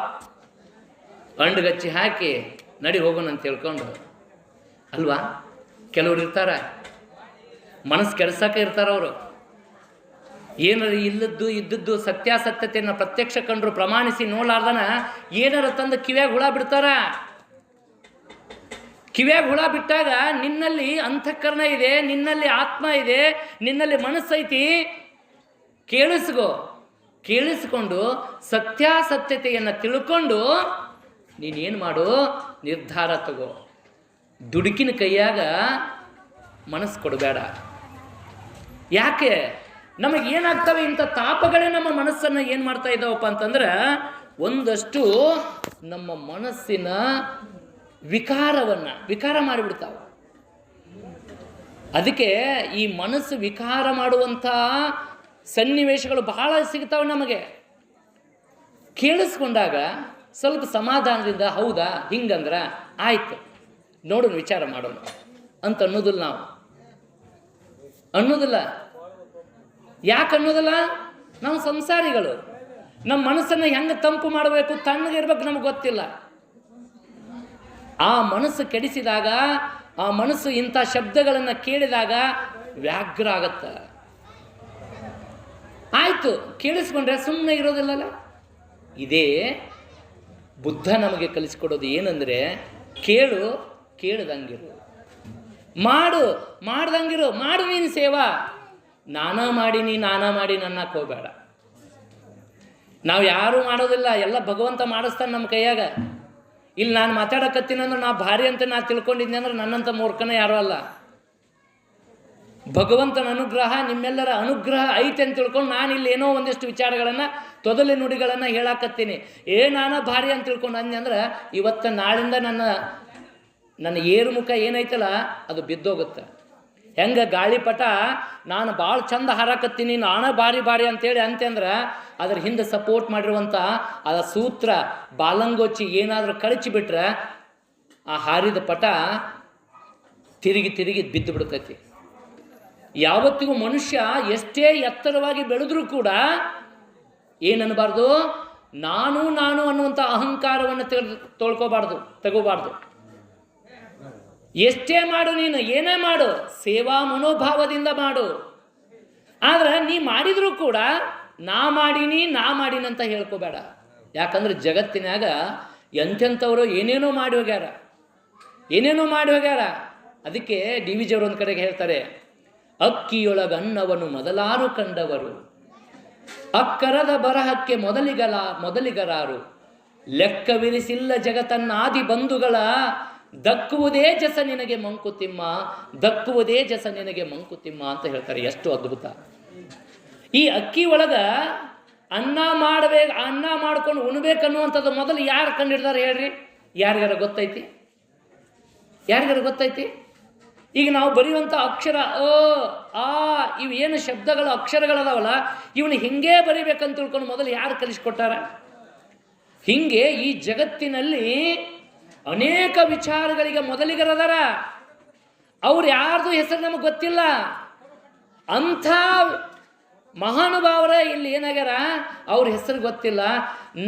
ಅಂಡ್ಗಚ್ಚಿ ಹಾಕಿ ನಡಿ ಹೋಗೋಣ ಅಂತ ಹೇಳ್ಕೊಂಡು ಅಲ್ವಾ? ಕೆಲವ್ರು ಇರ್ತಾರೆ, ಮನಸ್ಸು ಕೆಡ್ಸಕ್ಕೆ ಇರ್ತಾರೆ. ಅವರು ಏನಾರ ಇದ್ದದ್ದು ಸತ್ಯಾಸತ್ಯತೆಯನ್ನು ಪ್ರತ್ಯಕ್ಷ ಕಂಡ್ರು ಪ್ರಮಾಣಿಸಿ ನೋಡ್ಲಾರ್ದನ ಏನಾರ ತಂದು ಕಿವ್ಯಾಗ ಹುಳ ಬಿಡ್ತಾರ. ಕಿವ್ಯಾಗ ಹುಳ ಬಿಟ್ಟಾಗ ನಿನ್ನಲ್ಲಿ ಅಂತಃಕರಣ ಇದೆ, ನಿನ್ನಲ್ಲಿ ಆತ್ಮ ಇದೆ, ನಿನ್ನಲ್ಲಿ ಮನಸ್ಸೈತಿ. ಕೇಳಿಸ್ಕೊಂಡು ಸತ್ಯಾಸತ್ಯತೆಯನ್ನು ತಿಳ್ಕೊಂಡು ನೀನೇನು ಮಾಡು, ನಿರ್ಧಾರ ತಗೋ. ದುಡುಕಿನ ಕೈಯಾಗ ಮನಸ್ಸು ಕೊಡಬೇಡ. ಯಾಕೆ? ನಮಗೇನಾಗ್ತವೆ ಇಂಥ ತಾಪಗಳೇ ನಮ್ಮ ಮನಸ್ಸನ್ನು ಏನು ಮಾಡ್ತಾ ಇದ್ದಾವಪ್ಪ ಅಂತಂದ್ರೆ, ಒಂದಷ್ಟು ನಮ್ಮ ಮನಸ್ಸಿನ ವಿಕಾರ ಮಾಡಿಬಿಡ್ತಾವೆ. ಅದಕ್ಕೆ ಈ ಮನಸ್ಸು ವಿಕಾರ ಮಾಡುವಂಥ ಸನ್ನಿವೇಶಗಳು ಬಹಳ ಸಿಗ್ತಾವೆ ನಮಗೆ. ಕೇಳಿಸ್ಕೊಂಡಾಗ ಸ್ವಲ್ಪ ಸಮಾಧಾನದಿಂದ, ಹೌದಾ ಹಿಂಗಂದ್ರೆ ಆಯ್ತು ನೋಡೋಣ, ವಿಚಾರ ಮಾಡೋಣ ಅಂತ ಅನ್ನೋದಿಲ್ಲ. ಅನ್ನೋದಿಲ್ಲ. ಯಾಕೆ ಅನ್ನೋದಿಲ್ಲ? ನಾವು ಸಂಸಾರಿಗಳು. ನಮ್ಮ ಮನಸ್ಸನ್ನು ಹೆಂಗೆ ತಂಪು ಮಾಡಬೇಕು, ತಣ್ಣಗಿರ್ಬೇಕು ನಮಗೆ ಗೊತ್ತಿಲ್ಲ. ಆ ಮನಸ್ಸು ಕೆಡಿಸಿದಾಗ, ಆ ಮನಸ್ಸು ಇಂಥ ಶಬ್ದಗಳನ್ನು ಕೇಳಿದಾಗ ವ್ಯಾಘ್ರ ಆಗತ್ತೆ. ಆಯಿತು, ಕೇಳಿಸ್ಕೊಂಡ್ರೆ ಸುಮ್ಮನೆ ಇರೋದಿಲ್ಲಲ್ಲ. ಇದೇ ಬುದ್ಧ ನಮಗೆ ಕಲಿಸ್ಕೊಡೋದು ಏನಂದರೆ, ಕೇಳ್ದಂಗಿರು, ಮಾಡ್ದಂಗಿರು. ಮಾಡು ನೀನು ಸೇವಾ. ನಾನಾ ಮಾಡಿ ನನ್ನ ಹೋಗಬೇಡ. ನಾವು ಯಾರೂ ಮಾಡೋದಿಲ್ಲ, ಎಲ್ಲ ಭಗವಂತ ಮಾಡಿಸ್ತಾನೆ ನಮ್ಮ ಕೈಯಾಗ. ಇಲ್ಲಿ ನಾನು ಮಾತಾಡಕತ್ತೀನಿ ಅಂದ್ರೆ ನಾ ಭಾರಿ ಅಂತ ನಾ ತಿಳ್ಕೊಂಡಿದ್ದೆ ಅಂದ್ರೆ ನನ್ನಂಥ ಮೂರ್ಖನ ಯಾರೂ ಅಲ್ಲ. ಭಗವಂತನ ಅನುಗ್ರಹ, ನಿಮ್ಮೆಲ್ಲರ ಅನುಗ್ರಹ ಐತೆ ಅಂತ ತಿಳ್ಕೊಂಡು ನಾನಿಲ್ಲಿ ಏನೋ ಒಂದಿಷ್ಟು ವಿಚಾರಗಳನ್ನು, ತೊದಲೆ ನುಡಿಗಳನ್ನು ಹೇಳಾಕತ್ತೀನಿ. ನಾನ ಭಾರಿ ಅಂತ ತಿಳ್ಕೊಂಡು ಅಂದ್ರೆ ಇವತ್ತು ನಾಳಿಂದ ನನ್ನ ಏರುಮುಖ ಏನೈತಲ್ಲ ಅದು ಬಿದ್ದೋಗುತ್ತೆ. ಹೆಂಗೆ ಗಾಳಿಪಟ ನಾನು ಭಾಳ ಚಂದ ಹಾರಾಕತ್ತೀನಿ, ನಾನೇ ಭಾರಿ ಅಂತೇಳಿ ಅಂತಂದ್ರೆ ಅದ್ರ ಹಿಂದೆ ಸಪೋರ್ಟ್ ಮಾಡಿರುವಂಥ ಆ ಸೂತ್ರ ಬಾಲಂಗೋಚಿ ಏನಾದರೂ ಕಳಚಿಬಿಟ್ರೆ ಆ ಹಾರಿದ ಪಟ ತಿರುಗಿ ಬಿದ್ದು ಬಿಡ್ತೈತಿ. ಯಾವತ್ತಿಗೂ ಮನುಷ್ಯ ಎಷ್ಟೇ ಎತ್ತರವಾಗಿ ಬೆಳೆದ್ರೂ ಕೂಡ ಏನನ್ನಬಾರ್ದು, ನಾನು ಅನ್ನುವಂಥ ಅಹಂಕಾರವನ್ನು ತಗೋಬಾರ್ದು. ಎಷ್ಟೇ ಮಾಡು, ನೀನು ಏನೇ ಮಾಡು, ಸೇವಾ ಮನೋಭಾವದಿಂದ ಮಾಡು. ಆದ್ರೆ ನೀ ಮಾಡಿದರೂ ಕೂಡ ನಾ ಮಾಡೀನಿ ಅಂತ ಹೇಳ್ಕೋಬೇಡ. ಯಾಕಂದ್ರೆ ಜಗತ್ತಿನಾಗ ಎಂಥೆಂಥವರು ಏನೇನೋ ಮಾಡಿ ಹೋಗ್ಯಾರ. ಅದಕ್ಕೆ ಡಿ ವಿ ಜಿಯವರು ಒಂದು ಕಡೆಗೆ ಹೇಳ್ತಾರೆ, ಅಕ್ಕಿಯೊಳಗನ್ನವನು ಮೊದಲಾರು ಕಂಡವರು, ಅಕ್ಕರದ ಬರಹಕ್ಕೆ ಮೊದಲಿಗರಾರು, ಲೆಕ್ಕವಿರಿಸಿಲ್ಲ ಜಗತ್ತನ್ನಾದಿ ಬಂಧುಗಳ, ದಕ್ಕುವುದೇ ಜಸ ನಿನಗೆ ಮಂಕುತಿಮ್ಮ ಅಂತ ಹೇಳ್ತಾರೆ. ಎಷ್ಟು ಅದ್ಭುತ! ಈ ಅಕ್ಕಿ ಒಳಗ ಅನ್ನ ಮಾಡ್ಕೊಂಡು ಉಣ್ಬೇಕನ್ನುವಂಥದ್ದು ಮೊದಲು ಯಾರು ಕಂಡಿಡ್ತಾರೆ ಹೇಳ್ರಿ? ಯಾರಿಗಾರ ಗೊತ್ತೈತಿ? ಈಗ ನಾವು ಬರೆಯುವಂಥ ಅಕ್ಷರ ಆ ಇವೇನು ಶಬ್ದಗಳು ಅಕ್ಷರಗಳದಾವಲ್ಲ, ಇವನು ಹಿಂಗೇ ಬರಿಬೇಕಂತ ತಿಳ್ಕೊಂಡು ಮೊದಲು ಯಾರು ಕಲಿಸ್ಕೊಟ್ಟಾರ? ಹಿಂಗೆ ಈ ಜಗತ್ತಿನಲ್ಲಿ ಅನೇಕ ವಿಚಾರಗಳಿಗೆ ಮೊದಲಿಗರದಾರ. ಅವ್ರು ಯಾರ್ದು ಹೆಸರು ನಮಗೆ ಗೊತ್ತಿಲ್ಲ. ಅಂಥ ಮಹಾನುಭಾವರ ಇಲ್ಲಿ ಏನಾಗ್ಯಾರ, ಅವ್ರ ಹೆಸರು ಗೊತ್ತಿಲ್ಲ.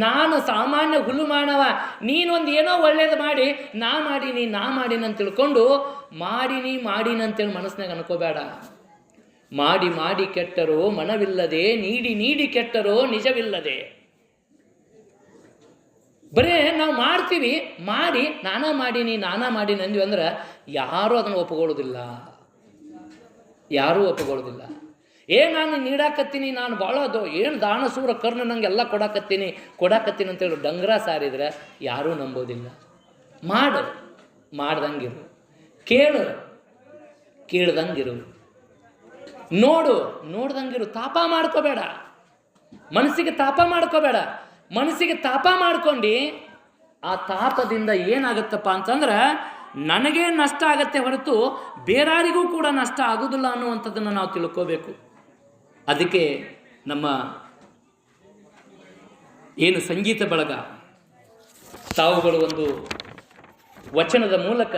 ನಾನು ಸಾಮಾನ್ಯ ಹುಲ್ಲು ಮಾನವ, ನೀನೊಂದು ಏನೋ ಒಳ್ಳೇದು ಮಾಡಿ ನಾ ಮಾಡೀನಿ ಅಂತ ತಿಳ್ಕೊಂಡು ಮಾಡೀನಿ ಅಂತೇಳಿ ಮನಸ್ಸಿನಾಗ ಅನ್ಕೋಬೇಡ. ಮಾಡಿ ಕೆಟ್ಟರೋ ಮನವಿಲ್ಲದೆ, ನೀಡಿ ಕೆಟ್ಟರೋ ನಿಜವಿಲ್ಲದೆ. ಬರೇ ನಾವು ಮಾಡ್ತೀವಿ, ಮಾಡಿ ನಾನಾ ಮಾಡೀನಿ ಅಂದ್ವಿ ಅಂದ್ರೆ ಯಾರೂ ಅದನ್ನು ಒಪ್ಪಿಕೊಳ್ಳೋದಿಲ್ಲ. ನಾನು ನೀಡಾಕತ್ತೀನಿ, ನಾನು ಭಾಳ ಏನು ದಾನಸೂರ ಕರ್ಣ ನಂಗೆಲ್ಲ ಕೊಡಾಕತ್ತೀನಿ ಅಂತೇಳಿ ಡಂಗ್ರ ಸಾರಿದ್ರೆ ಯಾರೂ ನಂಬೋದಿಲ್ಲ. ಮಾಡ್ದಂಗಿರು, ಕೇಳ್ದಂಗಿರು, ನೋಡ್ದಂಗಿರು. ತಾಪ ಮಾಡ್ಕೋಬೇಡ, ಮನಸ್ಸಿಗೆ ತಾಪ ಮಾಡ್ಕೊಂಡು ಆ ತಾಪದಿಂದ ಏನಾಗತ್ತಪ್ಪ ಅಂತಂದ್ರೆ ನನಗೇ ನಷ್ಟ ಆಗತ್ತೆ ಹೊರತು ಬೇರಾರಿಗೂ ಕೂಡ ನಷ್ಟ ಆಗೋದಿಲ್ಲ ಅನ್ನುವಂಥದ್ದನ್ನು ನಾವು ತಿಳ್ಕೋಬೇಕು. ಅದಕ್ಕೆ ನಮ್ಮ ಏನು ಸಂಗೀತ ಬಳಗ ತಾವುಗಳು ಒಂದು ವಚನದ ಮೂಲಕ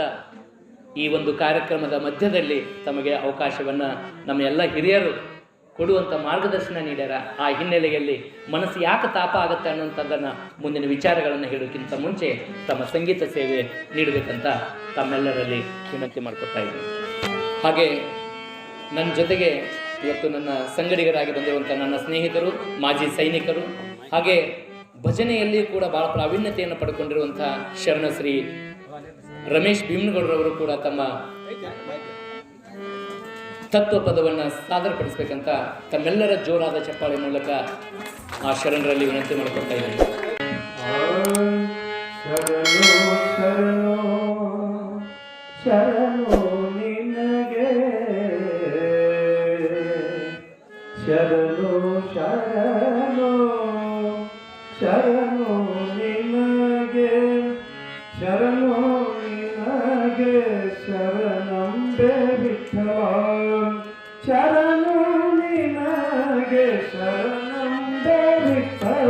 ಈ ಒಂದು ಕಾರ್ಯಕ್ರಮದ ಮಧ್ಯದಲ್ಲಿ ತಮಗೆ ಅವಕಾಶವನ್ನು ನಮ್ಮ ಎಲ್ಲ ಹಿರಿಯರು ಕೊಡುವಂಥ ಮಾರ್ಗದರ್ಶನ ನೀಡ್ಯಾರ. ಆ ಹಿನ್ನೆಲೆಯಲ್ಲಿ ಮನಸ್ಸು ಯಾಕೆ ತಾಪ ಆಗುತ್ತೆ ಅನ್ನೋಂಥದ್ದನ್ನು ಮುಂದಿನ ವಿಚಾರಗಳನ್ನು ಹೇಳೋಕ್ಕಿಂತ ಮುಂಚೆ ತಮ್ಮ ಸಂಗೀತ ಸೇವೆ ನೀಡಬೇಕಂತ ತಮ್ಮೆಲ್ಲರಲ್ಲಿ ವಿನಂತಿ ಮಾಡ್ಕೊತಾ ಇದ್ದೀನಿ. ಹಾಗೆ ನನ್ನ ಜೊತೆಗೆ ಇವತ್ತು ನನ್ನ ಸಂಗಡಿಗರಾಗಿ ಬಂದಿರುವಂಥ ನನ್ನ ಸ್ನೇಹಿತರು, ಮಾಜಿ ಸೈನಿಕರು, ಹಾಗೆ ಭಜನೆಯಲ್ಲಿ ಕೂಡ ಭಾಳ ಪ್ರಾವೀಣ್ಯತೆಯನ್ನು ಪಡ್ಕೊಂಡಿರುವಂಥ ಶರಣಶ್ರೀ ರಮೇಶ್ ಭೀಮನಗೌಡರವರು ಕೂಡ ತಮ್ಮ ತತ್ವ ಪದವನ್ನು ಸಾದರಪಡಿಸಬೇಕಂತ ತಮ್ಮೆಲ್ಲರ ಜೋರಾದ ಚಪ್ಪಾಳೆ ಮೂಲಕ ಆ ಶರಣರಲ್ಲಿ ವಿನಂತಿ ಮಾಡಿಕೊಳ್ತಾ ಇದ್ದೀನಿ. ಶರಣೋ ನಿನಗೆ, ಶರಣೋ ನಿನಗೆ, ಶರಣೋ ನಿನಗೆ, ಶರಣಂಬೆ ವಿಠಲ, ಶರಣೋ ನಿನಗೆ, ಶರಣಂಬೆ ವಿಠಲ.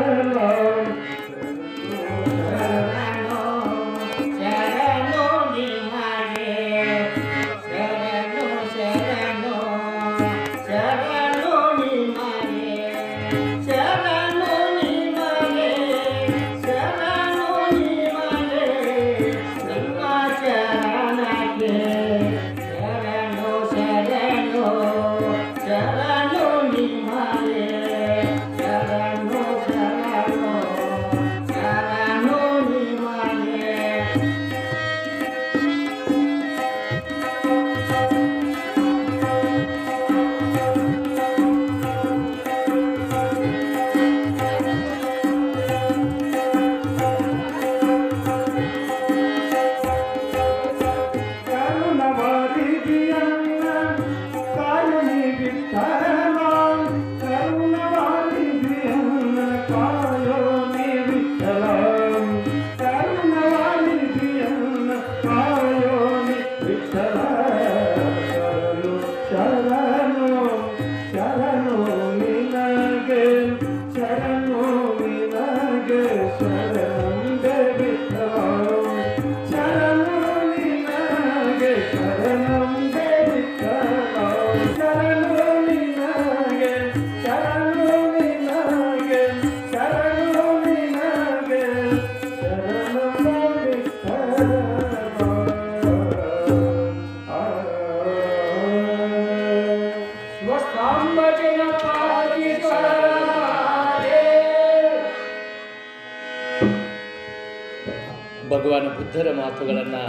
ಭಗವಾನ್ ಬುದ್ಧರ ಮಾತುಗಳನ್ನು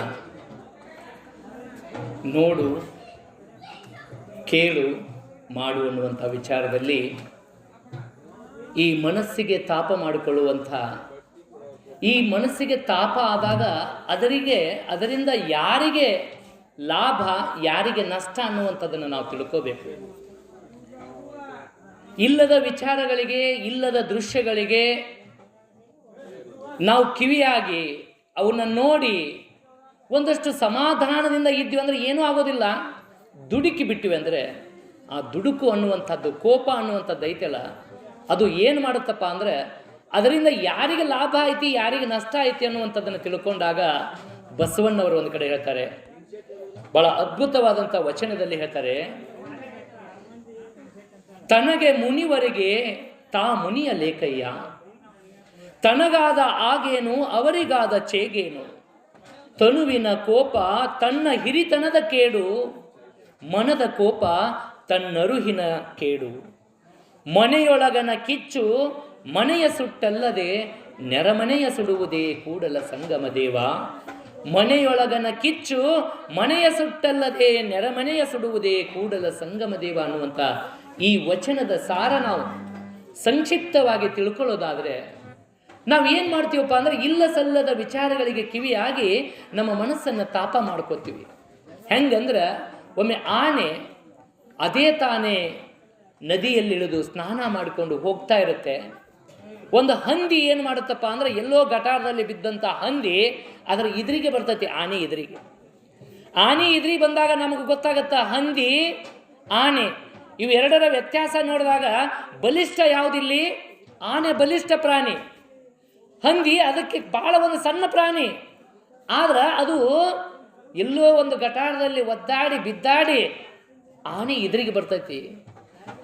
ನೋಡು, ಕೇಳು, ಮಾಡು ಅನ್ನುವಂಥ ವಿಚಾರದಲ್ಲಿ ಈ ಮನಸ್ಸಿಗೆ ತಾಪ ಮಾಡಿಕೊಳ್ಳುವಂಥ, ಈ ಮನಸ್ಸಿಗೆ ತಾಪ ಆದಾಗ ಅದರಿಂದ ಯಾರಿಗೆ ಲಾಭ ಯಾರಿಗೆ ನಷ್ಟ ಅನ್ನುವಂಥದ್ದನ್ನು ನಾವು ತಿಳ್ಕೋಬೇಕು. ಇಲ್ಲದ ವಿಚಾರಗಳಿಗೆ, ಇಲ್ಲದ ದೃಶ್ಯಗಳಿಗೆ ನಾವು ಕಿವಿಯಾಗಿ ಅವನ್ನ ನೋಡಿ ಒಂದಷ್ಟು ಸಮಾಧಾನದಿಂದ ಇದ್ವಿ ಅಂದರೆ ಏನೂ ಆಗೋದಿಲ್ಲ. ದುಡುಕಿ ಬಿಟ್ಟಿವಿ ಅಂದರೆ ಆ ದುಡುಕು ಅನ್ನುವಂಥದ್ದು, ಕೋಪ ಅನ್ನುವಂಥದ್ದು ಐತಲ್ಲ, ಅದು ಏನು ಮಾಡುತ್ತಪ್ಪ ಅಂದರೆ ಅದರಿಂದ ಯಾರಿಗೆ ಲಾಭ ಐತಿ ಯಾರಿಗೆ ನಷ್ಟ ಐತಿ ಅನ್ನುವಂಥದ್ದನ್ನು ತಿಳ್ಕೊಂಡಾಗ ಬಸವಣ್ಣವರು ಒಂದು ಕಡೆ ಹೇಳ್ತಾರೆ, ಬಹಳ ಅದ್ಭುತವಾದಂಥ ವಚನದಲ್ಲಿ ಹೇಳ್ತಾರೆ, ತನಗೆ ಮುನಿವರಿಗೆ ತಾ ಮುನಿಯ ಲೇಖಯ್ಯ, ತನಗಾದ ಆಗೇನು ಅವರಿಗಾದ ಚೇಗೇನು, ತನುವಿನ ಕೋಪ ತನ್ನ ಹಿರಿತನದ ಕೇಡು, ಮನದ ಕೋಪ ತನ್ನರುಹಿನ ಕೇಡು, ಮನೆಯೊಳಗನ ಕಿಚ್ಚು ಮನೆಯ ಸುಟ್ಟಲ್ಲದೆ ನೆರಮನೆಯ ಸುಡುವುದೇ ಕೂಡಲ ಸಂಗಮ ದೇವ, ಮನೆಯೊಳಗನ ಕಿಚ್ಚು ಮನೆಯ ಸುಟ್ಟಲ್ಲದೆ ನೆರಮನೆಯ ಸುಡುವುದೇ ಕೂಡಲ ಸಂಗಮ ದೇವ ಅನ್ನುವಂಥ ಈ ವಚನದ ಸಾರ ನಾವು ಸಂಕ್ಷಿಪ್ತವಾಗಿ ತಿಳ್ಕೊಳ್ಳೋದಾದರೆ ನಾವು ಏನು ಮಾಡ್ತೀವಪ್ಪ ಅಂದರೆ ಇಲ್ಲ ಸಲ್ಲದ ವಿಚಾರಗಳಿಗೆ ಕಿವಿಯಾಗಿ ನಮ್ಮ ಮನಸ್ಸನ್ನು ತಾಪ ಮಾಡ್ಕೋತೀವಿ. ಹೆಂಗಂದ್ರೆ ಒಮ್ಮೆ ಆನೆ ಅದೇ ತಾನೇ ನದಿಯಲ್ಲಿಳಿದು ಸ್ನಾನ ಮಾಡಿಕೊಂಡು ಹೋಗ್ತಾ ಇರುತ್ತೆ. ಒಂದು ಹಂದಿ ಏನು ಮಾಡುತ್ತಪ್ಪ ಅಂದರೆ ಎಲ್ಲೋ ಗಟಾರದಲ್ಲಿ ಬಿದ್ದಂಥ ಹಂದಿ ಅದರ ಎದುರಿಗೆ ಬರ್ತೈತಿ, ಆನೆ ಎದುರಿಗೆ. ಆನೆ ಎದುರಿಗೆ ಬಂದಾಗ ನಮಗೆ ಗೊತ್ತಾಗತ್ತ ಹಂದಿ ಆನೆ ಇವೆರಡರ ವ್ಯತ್ಯಾಸ ನೋಡಿದಾಗ ಬಲಿಷ್ಠ ಯಾವುದಿಲ್ಲಿ? ಆನೆ ಬಲಿಷ್ಠ ಪ್ರಾಣಿ, ಹಂದಿ ಅದಕ್ಕೆ ಭಾಳ ಒಂದು ಸಣ್ಣ ಪ್ರಾಣಿ. ಆದ್ರೆ ಅದು ಎಲ್ಲೋ ಒಂದು ಗಟಾರದಲ್ಲಿ ಒದ್ದಾಡಿ ಬಿದ್ದಾಡಿ ಆನೆ ಎದುರಿಗೆ ಬರ್ತೈತಿ.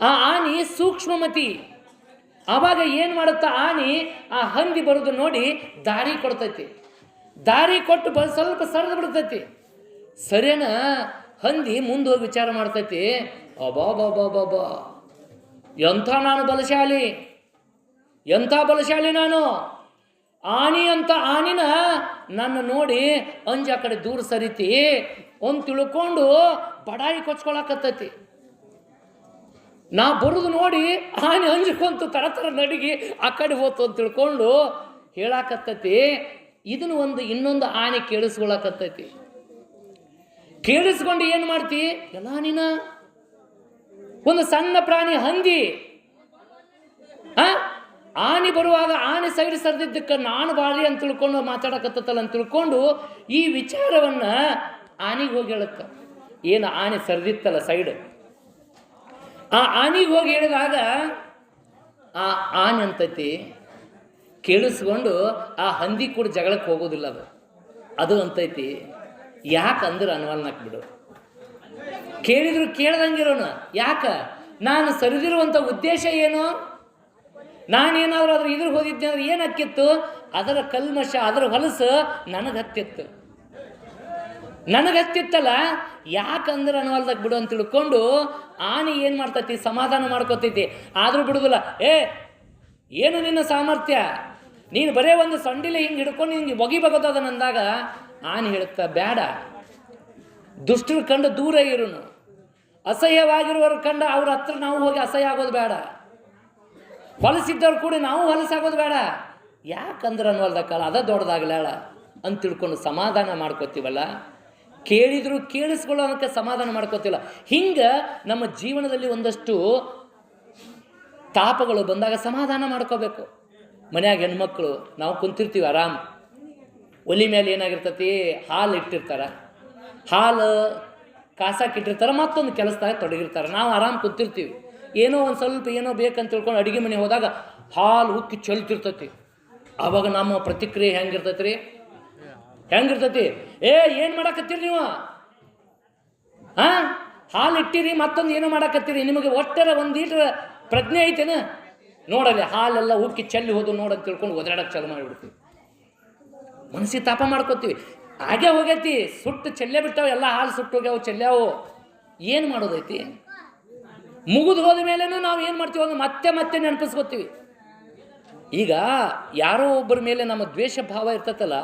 ಆ ಆನೆ ಸೂಕ್ಷ್ಮಮತಿ. ಆವಾಗ ಏನು ಮಾಡುತ್ತಾ ಆನೆ ಆ ಹಂದಿ ಬರೋದು ನೋಡಿ ದಾರಿ ಕೊಡ್ತೈತಿ. ದಾರಿ ಕೊಟ್ಟು ಸ್ವಲ್ಪ ಸರಿದು ಬಿಡ್ತೈತಿ. ಸರಿಯನ ಹಂದಿ ಮುಂದೆ ಹೋಗಿ ವಿಚಾರ ಮಾಡ್ತೈತಿ, ಅಬಾಬಾಬಾಬಾ ಎಂಥ ನಾನು ಬಲಶಾಲಿ, ಎಂಥ ಬಲಶಾಲಿ ನಾನು. ಆನಿ ಅಂತ ಆನಿನ ನನ್ನ ನೋಡಿ ಅಂಜ ಆ ಕಡೆ ದೂರ ಸರಿತಿ ಒಂದು ತಿಳ್ಕೊಂಡು ಬಡಾಯಿ ಕೊಚ್ಕೊಳಕತ್ತೈತಿ. ನಾ ಬರೋದು ನೋಡಿ ಆನೆ ಅಂಜ್ಕೊಂತು ತರ ನಡಿಗೆ ಆ ಕಡೆ ಹೋತು ಅಂತ ತಿಳ್ಕೊಂಡು ಹೇಳಾಕತ್ತೈತಿ. ಇದನ್ನು ಇನ್ನೊಂದು ಆನೆ ಕೇಳಿಸ್ಕೊಳಕತ್ತೈತಿ. ಕೇಳಿಸ್ಕೊಂಡು ಏನು ಮಾಡ್ತಿ? ಎಲ್ಲ ನೀನ ಒಂದು ಸಣ್ಣ ಪ್ರಾಣಿ ಹಂದಿ ಆನೆ ಬರುವಾಗ ಆನೆ ಸೈಡ್ ಸರ್ದಿದ್ದಕ್ಕೆ ನಾನು ಬಾರಿ ಅಂತ ತಿಳ್ಕೊಂಡು ಮಾತಾಡಕತ್ತಲ್ಲ ಅಂತ ತಿಳ್ಕೊಂಡು ಈ ವಿಚಾರವನ್ನ ಆನೆಗೆ ಹೋಗಿ ಹೇಳಕ್ಕ. ಏನು ಆನೆ ಸರ್ದಿತ್ತಲ್ಲ ಸೈಡ್, ಆ ಆನೆಗೆ ಹೋಗಿ ಹೇಳಿದಾಗ ಆ ಆನೆ ಅಂತೈತಿ ಕೇಳಿಸ್ಕೊಂಡು ಆ ಹಂದಿ ಕೂಡ ಜಗಳಕ್ಕೆ ಹೋಗೋದಿಲ್ಲ. ಅದು ಅಂತೈತಿ ಯಾಕಂದ್ರೆ ಅನ್ವಾಲ್ನಾಕ್ ಬಿಡು, ಕೇಳಿದ್ರು ಕೇಳ್ದಂಗಿರೋಣ. ಯಾಕ? ನಾನು ಸರಿದಿರುವಂಥ ಉದ್ದೇಶ ಏನು? ನಾನೇನಾದ್ರೂ ಅದ್ರ ಇದ್ರ ಹೋದಿದ್ದೆ ಅಂದ್ರೆ ಏನು ಹಕ್ಕಿತ್ತು? ಅದರ ಕಲ್ಮಶ, ಅದರ ಹೊಲಸು ನನಗತ್ತಿತ್ತಲ್ಲ. ಯಾಕಂದ್ರೆ ಅನ್ವಾಲ್ದಾಗ ಬಿಡು ಅಂತ ತಿಳ್ಕೊಂಡು ಆನೆ ಏನು ಮಾಡ್ತೈತಿ? ಸಮಾಧಾನ ಮಾಡ್ಕೋತೈತಿ. ಆದರೂ ಬಿಡುದಿಲ್ಲ. ಏನು ನಿನ್ನ ಸಾಮರ್ಥ್ಯ? ನೀನು ಬರೇ ಒಂದು ಸಂಡಿಲೆ ಹಿಂಗೆ ಹಿಡ್ಕೊಂಡು ಹಿಂಗೆ ಒಗಿಬಗೋದದ ನಂದಾಗ ಆನೆ ಹೇಳುತ್ತಾ, ಬೇಡ, ದುಷ್ಟರು ಕಂಡು ದೂರ ಇರುನು, ಅಸಹ್ಯವಾಗಿರುವವ್ರ ಕಂಡ ಅವ್ರ ಹತ್ರ ನಾವು ಹೋಗಿ ಅಸಹ್ಯ ಆಗೋದು ಬೇಡ, ಹೊಲಸಿದ್ದವ್ರು ಕೂಡ ನಾವು ಹೊಲಸಾಗೋದು ಬೇಡ. ಯಾಕಂದ್ರೆ ಅನ್ನೋಲ್ದಕ್ಕಲ್ಲ ಅದ ದೊಡ್ಡದಾಗಲಾಳ ಅಂತ ತಿಳ್ಕೊಂಡು ಸಮಾಧಾನ ಮಾಡ್ಕೋತೀವಲ್ಲ. ಕೇಳಿದ್ರು ಕೇಳಿಸ್ಕೊಳ್ಳೋದಕ್ಕೆ ಸಮಾಧಾನ ಮಾಡ್ಕೋತಿಲ್ಲ. ಹಿಂಗೆ ನಮ್ಮ ಜೀವನದಲ್ಲಿ ಒಂದಷ್ಟು ತಾಪಗಳು ಬಂದಾಗ ಸಮಾಧಾನ ಮಾಡ್ಕೋಬೇಕು. ಮನ್ಯಾಗ ಹೆಣ್ಮಕ್ಳು ನಾವು ಕುಂತಿರ್ತೀವಿ ಆರಾಮ್, ಒಲಿ ಮೇಲೆ ಏನಾಗಿರ್ತೈತಿ? ಹಾಲು ಇಟ್ಟಿರ್ತಾರೆ, ಹಾಲು ಕಾಸಾಕಿಟ್ಟಿರ್ತಾರೆ, ಮತ್ತೊಂದು ಕೆಲಸದಾಗ ತೊಡಗಿರ್ತಾರೆ. ನಾವು ಆರಾಮ್ ಕುಂತಿರ್ತೀವಿ, ಏನೋ ಒಂದು ಸ್ವಲ್ಪ ಏನೋ ಬೇಕಂತ ತಿಳ್ಕೊಂಡು ಅಡುಗೆ ಮನೆ ಹೋದಾಗ ಹಾಲು ಉಕ್ಕಿ ಚೆಲ್ತಿರ್ತೈತಿ. ಆವಾಗ ನಮ್ಮ ಪ್ರತಿಕ್ರಿಯೆ ಹೆಂಗಿರ್ತೈತಿ ರೀ? ಹೆಂಗಿರ್ತೈತಿ? ಏನು ಮಾಡಾಕತ್ತೀರಿ ನೀವು? ಹಾಲು ಇಟ್ಟಿರಿ, ಮತ್ತೊಂದು ಏನೋ ಮಾಡಾಕತ್ತೀರಿ, ನಿಮಗೆ ಒಟ್ಟರ ಒಂದು ಲೀಟ್ರ್ ಪ್ರಜ್ಞೆ ಐತೇನ? ನೋಡಲ್ಲಿ ಹಾಲೆಲ್ಲ ಉಕ್ಕಿ ಚೆಲ್ಲಿ ಹೋದು ನೋಡಂತ ತಿಳ್ಕೊಂಡು ಒದರಾಡಕ್ಕೆ ಚಾಲು ಮಾಡಿಬಿಡ್ತೀವಿ. ಮನಸ್ಸಿಗೆ ತಾಪ ಮಾಡ್ಕೋತೀವಿ. ಹಾಗೆ ಹೋಗೈತಿ, ಸುಟ್ಟು ಚೆಲ್ಲೇ ಬಿಟ್ಟಾವ, ಎಲ್ಲ ಹಾಲು ಸುಟ್ಟು ಹೋಗ್ಯಾವ, ಚೆಲ್ಯಾವು. ಏನು ಮಾಡೋದೈತಿ? ಮುಗಿದು ಹೋದ ಮೇಲೇನೂ ನಾವು ಏನು ಮಾಡ್ತೀವಿ ಅಂದ್ರೆ ಮತ್ತೆ ನೆನಪಿಸ್ಕೋತೀವಿ. ಈಗ ಯಾರೋ ಒಬ್ಬರ ಮೇಲೆ ನಮ್ಮ ದ್ವೇಷ ಭಾವ ಇರ್ತೈತಲ್ಲ,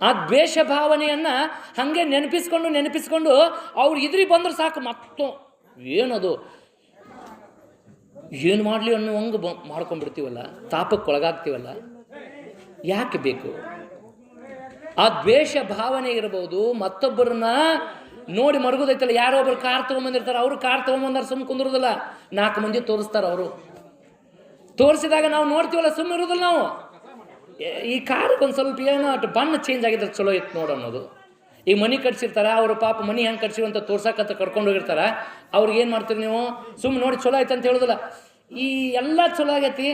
ಆ ದ್ವೇಷ ಭಾವನೆಯನ್ನು ಹಾಗೆ ನೆನಪಿಸ್ಕೊಂಡು ಅವ್ರು ಇದ್ರಿ ಬಂದ್ರೆ ಸಾಕು ಮತ್ತೂ ಏನದು ಏನು ಮಾಡಲಿ ಅನ್ನೋ ಹಂಗೆ ಮಾಡ್ಕೊಂಡ್ಬಿಡ್ತೀವಲ್ಲ, ತಾಪಕ್ಕೆ ಒಳಗಾಗ್ತೀವಲ್ಲ. ಯಾಕೆ ಬೇಕು ಆ ದ್ವೇಷ ಭಾವನೆ? ಇರ್ಬೋದು ಮತ್ತೊಬ್ಬರನ್ನ ನೋಡಿ ಮರುಗೋದೈತಲ್ಲ, ಯಾರೋ ಒಬ್ರು ಕಾರ್ ತೊಗೊಂಬಂದಿರ್ತಾರೆ, ಅವರು ಕಾರ್ ತೊಗೊಂಬಂದಾರ ಸುಮ್ಮ ಕುಂದಿರೋದಿಲ್ಲ, 4 ಮಂದಿ ತೋರಿಸ್ತಾರೆ. ಅವರು ತೋರಿಸಿದಾಗ ನಾವು ನೋಡ್ತೀವಲ್ಲ, ಸುಮ್ಮ ಇರೋದಿಲ್ಲ ನಾವು. ಈ ಕಾರಿಗೆ ಒಂದು ಸ್ವಲ್ಪ ಏನೋ ಅಷ್ಟು ಬಣ್ಣ ಚೇಂಜ್ ಆಗಿದ್ರೆ ಚಲೋ ಇತ್ತು ನೋಡು ಅನ್ನೋದು. ಈಗ ಮನೆ ಕಟ್ಸಿರ್ತಾರೆ, ಅವರು ಪಾಪ ಮನೆ ಹೆಂಗೆ ಕಟ್ಸಿವಿ ಅಂತ ತೋರ್ಸಕ್ಕಂತ ಕರ್ಕೊಂಡು ಹೋಗಿರ್ತಾರೆ. ಅವ್ರಿಗೆ ಏನು ಮಾಡ್ತೀರಿ ನೀವು? ಸುಮ್ಮನೆ ನೋಡಿ ಚಲೋ ಆಯ್ತು ಅಂತ ಹೇಳೋದಿಲ್ಲ. ಈ ಎಲ್ಲ ಚಲೋ ಆಗೈತಿ,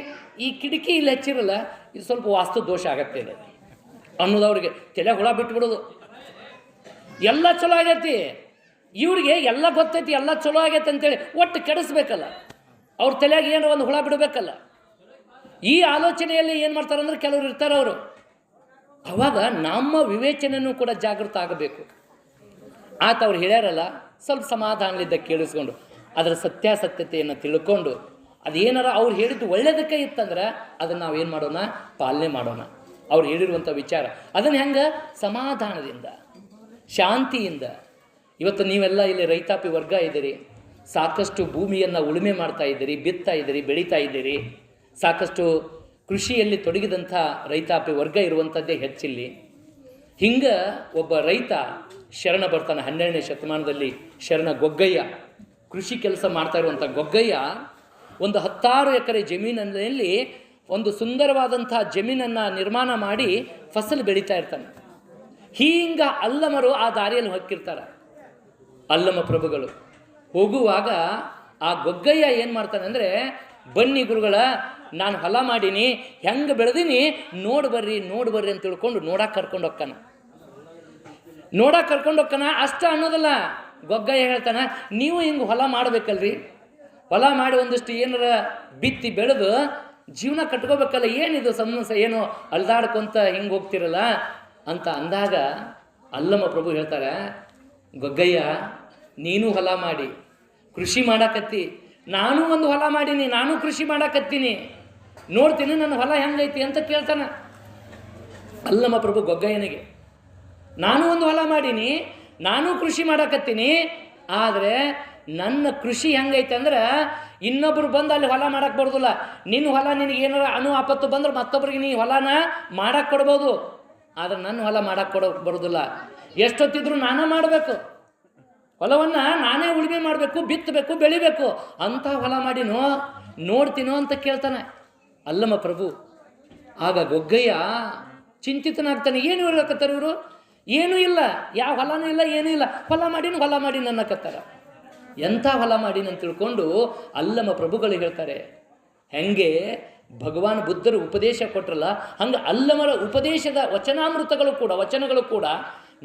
ಈ ಕಿಟಕಿ ಇಲ್ಲಿ ಹಚ್ಚಿರಲ್ಲ, ಇದು ಸ್ವಲ್ಪ ವಾಸ್ತು ದೋಷ ಆಗತ್ತೆ ಇದೆ ಅನ್ನೋದು ಅವ್ರಿಗೆ ತಲೆ ಹುಳ ಬಿಟ್ಬಿಡೋದು. ಎಲ್ಲ ಚಲೋ ಆಗೈತಿ, ಇವ್ರಿಗೆ ಎಲ್ಲ ಗೊತ್ತೈತಿ, ಎಲ್ಲ ಚಲೋ ಆಗೈತೆ ಅಂತೇಳಿ ಒಟ್ಟು ಕೆಡಿಸ್ಬೇಕಲ್ಲ, ಅವ್ರ ತಲೆಯಾಗ ಏನೋ ಒಂದು ಹುಳ ಬಿಡಬೇಕಲ್ಲ. ಈ ಆಲೋಚನೆಯಲ್ಲಿ ಏನು ಮಾಡ್ತಾರೆ ಅಂದ್ರೆ ಕೆಲವರು ಇರ್ತಾರೆ ಅವರು. ಅವಾಗ ನಮ್ಮ ವಿವೇಚನೆಯೂ ಕೂಡ ಜಾಗೃತ ಆಗಬೇಕು. ಆತ ಅವ್ರು ಹೇಳ್ಯಾರಲ್ಲ, ಸ್ವಲ್ಪ ಸಮಾಧಾನದಿಂದ ಕೇಳಿಸ್ಕೊಂಡು ಅದರ ಸತ್ಯಾಸತ್ಯತೆಯನ್ನು ತಿಳ್ಕೊಂಡು ಅದೇನಾರ ಅವ್ರು ಹೇಳಿದ್ದು ಒಳ್ಳೆಯದಕ್ಕೆ ಇತ್ತಂದ್ರೆ ಅದನ್ನು ನಾವೇನು ಮಾಡೋಣ? ಪಾಲನೆ ಮಾಡೋಣ. ಅವ್ರು ಹೇಳಿರುವಂಥ ವಿಚಾರ ಅದನ್ನು ಹೆಂಗೆ? ಸಮಾಧಾನದಿಂದ, ಶಾಂತಿಯಿಂದ. ಇವತ್ತು ನೀವೆಲ್ಲ ಇಲ್ಲಿ ರೈತಾಪಿ ವರ್ಗ ಇದ್ದೀರಿ, ಸಾಕಷ್ಟು ಭೂಮಿಯನ್ನು ಉಳುಮೆ ಮಾಡ್ತಾ ಇದ್ದೀರಿ, ಬಿತ್ತಾ ಇದ್ದೀರಿ, ಬೆಳೀತಾ ಇದ್ದೀರಿ. ಸಾಕಷ್ಟು ಕೃಷಿಯಲ್ಲಿ ತೊಡಗಿದಂಥ ರೈತಾಪಿ ವರ್ಗ ಇರುವಂಥದ್ದೇ ಹೆಚ್ಚಿಲ್ಲಿ. ಹಿಂಗೆ ಒಬ್ಬ ರೈತ ಶರಣ ಬರ್ತಾನೆ 12ನೇ ಶತಮಾನದಲ್ಲಿ. ಶರಣ ಗೊಗ್ಗಯ್ಯ, ಕೃಷಿ ಕೆಲಸ ಮಾಡ್ತಾ ಇರುವಂಥ ಗೊಗ್ಗಯ್ಯ ಒಂದು 10 ಎಕರೆ ಜಮೀನಲ್ಲಿ ಒಂದು ಸುಂದರವಾದಂಥ ಜಮೀನನ್ನು ನಿರ್ಮಾಣ ಮಾಡಿ ಫಸಲು ಬೆಳೀತಾ ಇರ್ತಾನೆ. ಹಿಂಗೆ ಅಲ್ಲಮರು ಆ ದಾರಿಯಲ್ಲಿ ಹೊಕ್ಕಿರ್ತಾರೆ. ಅಲ್ಲಮ ಪ್ರಭುಗಳು ಹೋಗುವಾಗ ಆ ಗೊಗ್ಗಯ್ಯ ಏನು ಮಾಡ್ತಾನೆ ಅಂದರೆ, ಬನ್ನಿ ಗುರುಗಳ, ನಾನು ಹೊಲ ಮಾಡೀನಿ, ಹೆಂಗೆ ಬೆಳೆದೀನಿ ನೋಡಿ ಬರ್ರಿ ಅಂತ ತಿಳ್ಕೊಂಡು ನೋಡಕ್ಕೆ ಕರ್ಕೊಂಡು ಹೋಗ್ತಾನ. ಅಷ್ಟ ಅನ್ನೋದಲ್ಲ, ಗೊಗ್ಗಯ್ಯ ಹೇಳ್ತಾನೆ, ನೀವು ಹಿಂಗೆ ಹೊಲ ಮಾಡಬೇಕಲ್ರಿ, ಹೊಲ ಮಾಡಿ ಒಂದಿಷ್ಟು ಏನಾರ ಬಿತ್ತಿ ಬೆಳೆದು ಜೀವನ ಕಟ್ಕೋಬೇಕಲ್ಲ, ಏನಿದು ಸಮಸ್ಯೆ, ಏನೋ ಅಲ್ದಾಡ್ಕೊಂತ ಹಿಂಗೆ ಹೋಗ್ತಿರಲ್ಲ ಅಂತ ಅಂದಾಗ ಅಲ್ಲಮ ಪ್ರಭು ಹೇಳ್ತಾರೆ, ಗೊಗ್ಗಯ್ಯ ನೀನು ಹೊಲ ಮಾಡಿ ಕೃಷಿ ಮಾಡಾಕತ್ತಿ, ನಾನು ಒಂದು ಹೊಲ ಮಾಡೀನಿ, ನಾನು ಕೃಷಿ ಮಾಡಾಕತ್ತೀನಿ, ನೋಡ್ತೀನಿ ನನ್ನ ಹೊಲ ಹೆಂಗೈತಿ ಅಂತ ಕೇಳ್ತಾನೆ ಅಲ್ಲಮ ಪ್ರಭು ಗೊಗ್ಗಯ್ಯನಿಗೆ. ನಾನು ಒಂದು ಹೊಲ ಮಾಡೀನಿ, ನಾನು ಕೃಷಿ ಮಾಡಾಕತ್ತೀನಿ, ಆದರೆ ನನ್ನ ಕೃಷಿ ಹೆಂಗೈತೆ ಅಂದ್ರೆ ಇನ್ನೊಬ್ರು ಬಂದು ಅಲ್ಲಿ ಹೊಲ ಮಾಡಕ್ಕೆ ಬರೋದಿಲ್ಲ. ನಿನ್ನ ಹೊಲ ನಿನಗೇನಾರ ಆಪತ್ತು ಬಂದ್ರೆ ಮತ್ತೊಬ್ರಿಗೆ ನೀ ಹೊಲನ ಮಾಡಕ್ಕೆ ಕೊಡ್ಬೋದು, ಆದರೆ ನನ್ನ ಹೊಲ ಮಾಡಕ್ಕೆ ಬರೋದಿಲ್ಲ. ಎಷ್ಟೊತ್ತಿದ್ರು ನಾನೇ ಮಾಡಬೇಕು, ಹೊಲವನ್ನು ನಾನೇ ಉಳುಮೆ ಮಾಡಬೇಕು, ಬಿತ್ತಬೇಕು, ಬೆಳಿಬೇಕು. ಅಂಥ ಹೊಲ ಮಾಡಿನೋ ನೋಡ್ತೀನೋ ಅಂತ ಕೇಳ್ತಾನೆ ಅಲ್ಲಮ ಪ್ರಭು. ಆಗ ಗೊಗ್ಗಯ್ಯ ಚಿಂತಿತನಾಗ್ತಾನೆ. ಏನು ಹೇಳಕತ್ತಾರೆ ಇವರು? ಏನೂ ಇಲ್ಲ, ಯಾವ ಹೊಲನೂ ಇಲ್ಲ, ಏನೂ ಇಲ್ಲ, ಹೊಲ ಮಾಡೀನಿ ಅನ್ನಕತ್ತಾರ. ಎಂಥ ಹೊಲ ಮಾಡೀನಿ ಅಂತ ತಿಳ್ಕೊಂಡು ಅಲ್ಲಮ ಪ್ರಭುಗಳು ಹೇಳ್ತಾರೆ, ಹೆಂಗೆ ಭಗವಾನ್ ಬುದ್ಧರು ಉಪದೇಶ ಕೊಟ್ಟರಲ್ಲ, ಹಂಗೆ ಅಲ್ಲಮರ ಉಪದೇಶದ ವಚನಗಳು ಕೂಡ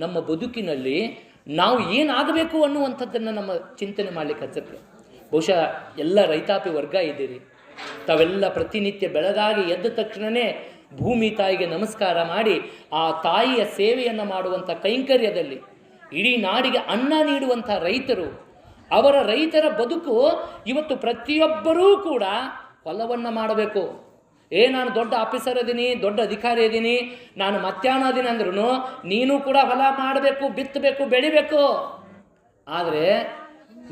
ನಮ್ಮ ಬದುಕಿನಲ್ಲಿ ನಾವು ಏನಾಗಬೇಕು ಅನ್ನುವಂಥದ್ದನ್ನು ನಮ್ಮ ಚಿಂತನೆ ಮಾಡಲಿಕ್ಕೆ ಹಚ್ಚತ್ತೆ. ಬಹುಶಃ ಎಲ್ಲ ರೈತಾಪಿ ವರ್ಗ ಇದ್ದೀರಿ, ತಾವೆಲ್ಲ ಪ್ರತಿನಿತ್ಯ ಬೆಳಗಾಗಿ ಎದ್ದ ತಕ್ಷಣವೇ ಭೂಮಿ ತಾಯಿಗೆ ನಮಸ್ಕಾರ ಮಾಡಿ ಆ ತಾಯಿಯ ಸೇವೆಯನ್ನು ಮಾಡುವಂಥ ಕೈಂಕರ್ಯದಲ್ಲಿ ಇಡೀ ನಾಡಿಗೆ ಅನ್ನ ನೀಡುವಂಥ ರೈತರು, ಅವರ ರೈತರ ಬದುಕು ಇವತ್ತು ಪ್ರತಿಯೊಬ್ಬರೂ ಕೂಡ ಹೊಲವನ್ನು ಮಾಡಬೇಕು. ನಾನು ದೊಡ್ಡ ಆಫೀಸರ್ ಅದೀನಿ, ದೊಡ್ಡ ಅಧಿಕಾರಿ ಅದೀನಿ, ನಾನು ಮಧ್ಯಾಹ್ನ ಅದೀನಿ ಅಂದ್ರೂ ನೀನು ಕೂಡ ಹೊಲ ಮಾಡಬೇಕು, ಬಿತ್ತಬೇಕು, ಬೆಳಿಬೇಕು. ಆದರೆ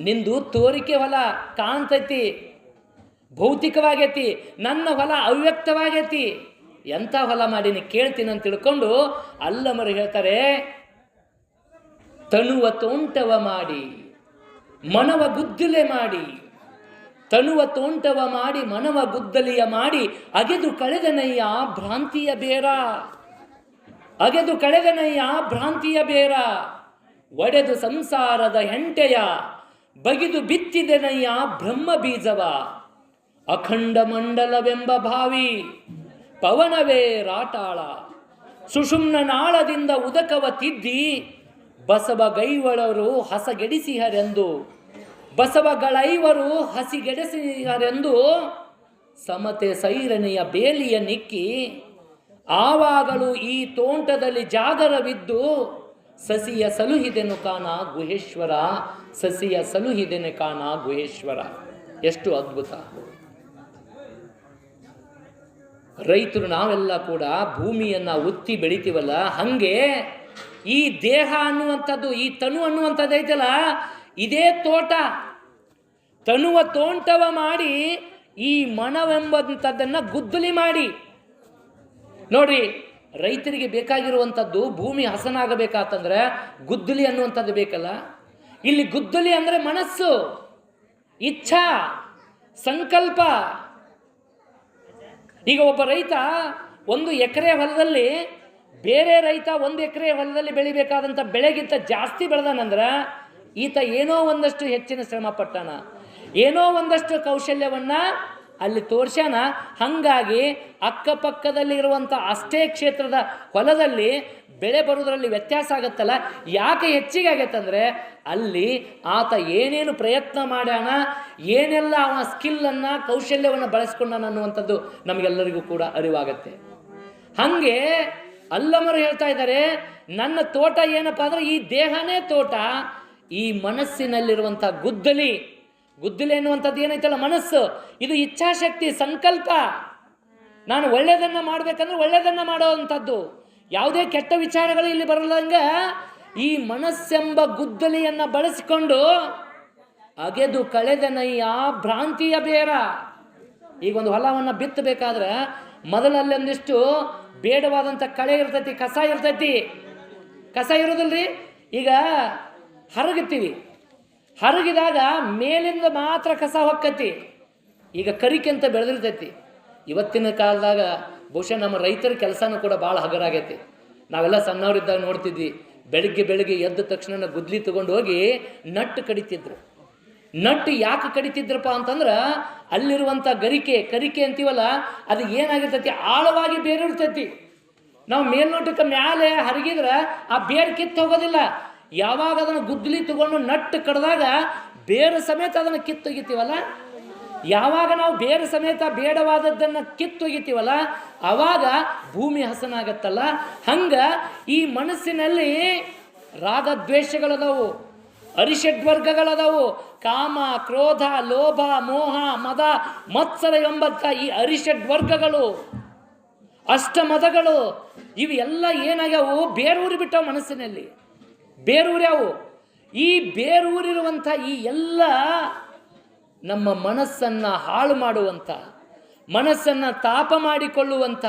ನಿಂದು ತೋರಿಕೆ ಹೊಲ ಕಾಣ್ತೈತಿ, ಭೌತಿಕವಾಗೈತಿ, ನನ್ನ ಹೊಲ ಅವ್ಯಕ್ತವಾಗೈತಿ. ಎಂಥ ಹೊಲ ಮಾಡೀನಿ ಕೇಳ್ತೀನಿ ಅಂತ ತಿಳ್ಕೊಂಡು ಅಲ್ಲಮರು ಹೇಳ್ತಾರೆ, ತನುವ ತೋಂಟವ ಮಾಡಿ ಮನವ ಗುದ್ದಲೆ ಮಾಡಿ, ತನುವ ತೋಂಟವ ಮಾಡಿ ಮನವ ಗುದ್ದಲಿಯ ಮಾಡಿ, ಅಗೆದು ಕಳೆದನಯ್ಯ ಭ್ರಾಂತಿಯ ಬೇರ, ಒಡೆದು ಸಂಸಾರದ ಹೆಂಟೆಯ ಬಗಿದು ಬಿತ್ತಿದೆನಯ್ಯ ಬ್ರಹ್ಮ ಬೀಜವ, ಅಖಂಡ ಮಂಡಲವೆಂಬ ಭಾವಿ ಪವನವೇ ರಾಟಾಳ, ಸುಷುಮ್ನ ನಾಳದಿಂದ ಉದಕವ ತಿದ್ದಿ ಬಸವಗೈವಳರು ಹಸಿಗೆಡಿಸಿಹರೆಂದು ಸಮತೆ ಸೈರನೆಯ ಬೇಲಿಯ ನಿಕ್ಕಿ, ಆವಾಗಲೂ ಈ ತೋಂಟದಲ್ಲಿ ಜಾಗರವಿದ್ದು ಸಸಿಯ ಸಲುಹಿದೆನು ಕಾಣ ಗುಹೇಶ್ವರ. ಎಷ್ಟು ಅದ್ಭುತ! ರೈತರು ನಾವೆಲ್ಲ ಕೂಡ ಭೂಮಿಯನ್ನು ಉತ್ತಿ ಬೆಳಿತೀವಲ್ಲ, ಹಾಗೆ ಈ ದೇಹ ಅನ್ನುವಂಥದ್ದು, ಈ ತನು ಅನ್ನುವಂಥದ್ದು ಐತಲ್ಲ, ಇದೇ ತೋಟ. ತನುವ ತೋಂಟವ ಮಾಡಿ ಈ ಮನವೆಂಬಂಥದ್ದನ್ನು ಗುದ್ದಲಿ ಮಾಡಿ. ನೋಡ್ರಿ, ರೈತರಿಗೆ ಬೇಕಾಗಿರುವಂಥದ್ದು ಭೂಮಿ ಹಸನಾಗಬೇಕಾತಂದ್ರೆ ಗುದ್ದಲಿ ಅನ್ನುವಂಥದ್ದು ಬೇಕಲ್ಲ. ಇಲ್ಲಿ ಗುದ್ದಲಿ ಅಂದರೆ ಮನಸ್ಸು, ಇಚ್ಛಾ, ಸಂಕಲ್ಪ. ಈಗ ಒಬ್ಬ ರೈತ 1 ಎಕರೆ ಹೊಲದಲ್ಲಿ ಬೇರೆ ರೈತ 1 ಎಕರೆ ಹೊಲದಲ್ಲಿ ಬೆಳಿಬೇಕಾದಂಥ ಬೆಳೆಗಿಂತ ಜಾಸ್ತಿ ಬೆಳೆದಾನಂದ್ರೆ ಈತ ಏನೋ ಒಂದಷ್ಟು ಹೆಚ್ಚಿನ ಶ್ರಮ ಪಟ್ಟಾನ, ಏನೋ ಒಂದಷ್ಟು ಕೌಶಲ್ಯವನ್ನು ಅಲ್ಲಿ ತೋರ್ಸ್ಯಾನ. ಹಾಗಾಗಿ ಅಕ್ಕಪಕ್ಕದಲ್ಲಿ ಇರುವಂಥ ಅಷ್ಟೇ ಕ್ಷೇತ್ರದ ಹೊಲದಲ್ಲಿ ಬೆಳೆ ಬರೋದ್ರಲ್ಲಿ ವ್ಯತ್ಯಾಸ ಆಗುತ್ತಲ್ಲ. ಯಾಕೆ ಹೆಚ್ಚಿಗೆ ಆಗೈತಂದರೆ ಅಲ್ಲಿ ಆತ ಏನೇನು ಪ್ರಯತ್ನ ಮಾಡ್ಯಾನ, ಏನೆಲ್ಲ ಅವನ ಸ್ಕಿಲ್ಲನ್ನು, ಕೌಶಲ್ಯವನ್ನು ಬಳಸ್ಕೊಂಡಾನ ಅನ್ನುವಂಥದ್ದು ನಮಗೆಲ್ಲರಿಗೂ ಕೂಡ ಅರಿವಾಗತ್ತೆ. ಹಾಗೆ ಅಲ್ಲಮರು ಹೇಳ್ತಾ ಇದ್ದಾರೆ, ನನ್ನ ತೋಟ ಏನಪ್ಪ ಅಂದರೆ ಈ ದೇಹನೇ ತೋಟ, ಈ ಮನಸ್ಸಿನಲ್ಲಿರುವಂಥ ಗುದ್ದಲಿ ಎನ್ನುವಂಥದ್ದು ಏನೈತಲ್ಲ ಮನಸ್ಸು, ಇದು ಇಚ್ಛಾಶಕ್ತಿ, ಸಂಕಲ್ಪ. ನಾನು ಒಳ್ಳೆಯದನ್ನು ಮಾಡಬೇಕಂದ್ರೆ ಒಳ್ಳೆಯದನ್ನು ಮಾಡೋವಂಥದ್ದು, ಯಾವುದೇ ಕೆಟ್ಟ ವಿಚಾರಗಳು ಇಲ್ಲಿ ಬರದಂಗೆ ಈ ಮನಸ್ಸೆಂಬ ಗುದ್ದಲಿಯನ್ನು ಬಳಸಿಕೊಂಡು ಅಗೆದು ಕಳೆದನಯ್ಯ ಭ್ರಾಂತಿಯ ಬೇರ. ಈಗ ಒಂದು ಹೊಲವನ್ನು ಬಿತ್ತಬೇಕಾದ್ರೆ ಮೊದಲಲ್ಲಿ ಒಂದಿಷ್ಟು ಬೇಡವಾದಂಥ ಕಳೆ ಇರ್ತೈತಿ, ಕಸ ಇರ್ತೈತಿ. ಕಸ ಇರೋದಿಲ್ರಿ. ಈಗ ಹರಗುತ್ತೀವಿ, ಹರಗಿದಾಗ ಮೇಲಿಂದ ಮಾತ್ರ ಕಸ ಹೊಕ್ಕತಿ. ಈಗ ಕರಿಕೆ ಅಂತ ಬೆಳೆದಿರ್ತೈತಿ. ಇವತ್ತಿನ ಕಾಲದಾಗ ಬಹುಶಃ ನಮ್ಮ ರೈತರ ಕೆಲಸನೂ ಕೂಡ ಭಾಳ ಹಗರಾಗೈತಿ. ನಾವೆಲ್ಲ ಸಣ್ಣವರಿದ್ದಾಗ ನೋಡ್ತಿದ್ವಿ, ಬೆಳಿಗ್ಗೆ ಎದ್ದ ತಕ್ಷಣ ಗುದ್ಲಿ ತಗೊಂಡು ಹೋಗಿ ನಟ್ಟು ಕಡಿತಿದ್ರು. ನಟ್ಟು ಯಾಕೆ ಕಡಿತಿದ್ರಪ್ಪ ಅಂತಂದ್ರೆ ಅಲ್ಲಿರುವಂಥ ಕರಿಕೆ ಅಂತೀವಲ್ಲ, ಅದು ಏನಾಗಿರ್ತೈತಿ, ಆಳವಾಗಿ ಬೇರೆ ಇರ್ತೈತಿ. ನಾವು ಮೇಲ್ನೋಟಕ್ಕೆ ಮ್ಯಾಲೆ ಹರಗಿದ್ರೆ ಆ ಬೇರು ಕಿತ್ತು ಹೋಗೋದಿಲ್ಲ. ಯಾವಾಗ ಅದನ್ನು ಗುದ್ದಲಿ ತಗೊಂಡು ನಟ್ಟು ಕಡ್ದಾಗ ಬೇರು ಸಮೇತ ಅದನ್ನು ಕಿತ್ತೊಗಿತೀವಲ್ಲ, ಯಾವಾಗ ನಾವು ಬೇರು ಸಮೇತ ಬೇಡವಾದದ್ದನ್ನು ಕಿತ್ತೊಗಿತೀವಲ್ಲ, ಆವಾಗ ಭೂಮಿ ಹಸನಾಗತ್ತಲ್ಲ. ಹಂಗೆ ಈ ಮನಸ್ಸಿನಲ್ಲಿ ರಾಗದ್ವೇಷಗಳದಾವು, ಅರಿಷಡ್ವರ್ಗಗಳದಾವು. ಕಾಮ, ಕ್ರೋಧ, ಲೋಭ, ಮೋಹ, ಮದ, ಮತ್ಸರ ಎಂಬಂಥ ಈ ಅರಿಷಡ್ವರ್ಗಗಳು, ಅಷ್ಟಮದಗಳು, ಇವು ಎಲ್ಲ ಏನಾಗ್ಯಾವು, ಬೇರೂರಿ ಬಿಟ್ಟವು ಮನಸ್ಸಿನಲ್ಲಿ, ಬೇರೂರ್ಯಾವು. ಈ ಬೇರೂರಿರುವಂಥ ಈ ಎಲ್ಲ ನಮ್ಮ ಮನಸ್ಸನ್ನು ಹಾಳು ಮಾಡುವಂಥ, ಮನಸ್ಸನ್ನು ತಾಪ ಮಾಡಿಕೊಳ್ಳುವಂಥ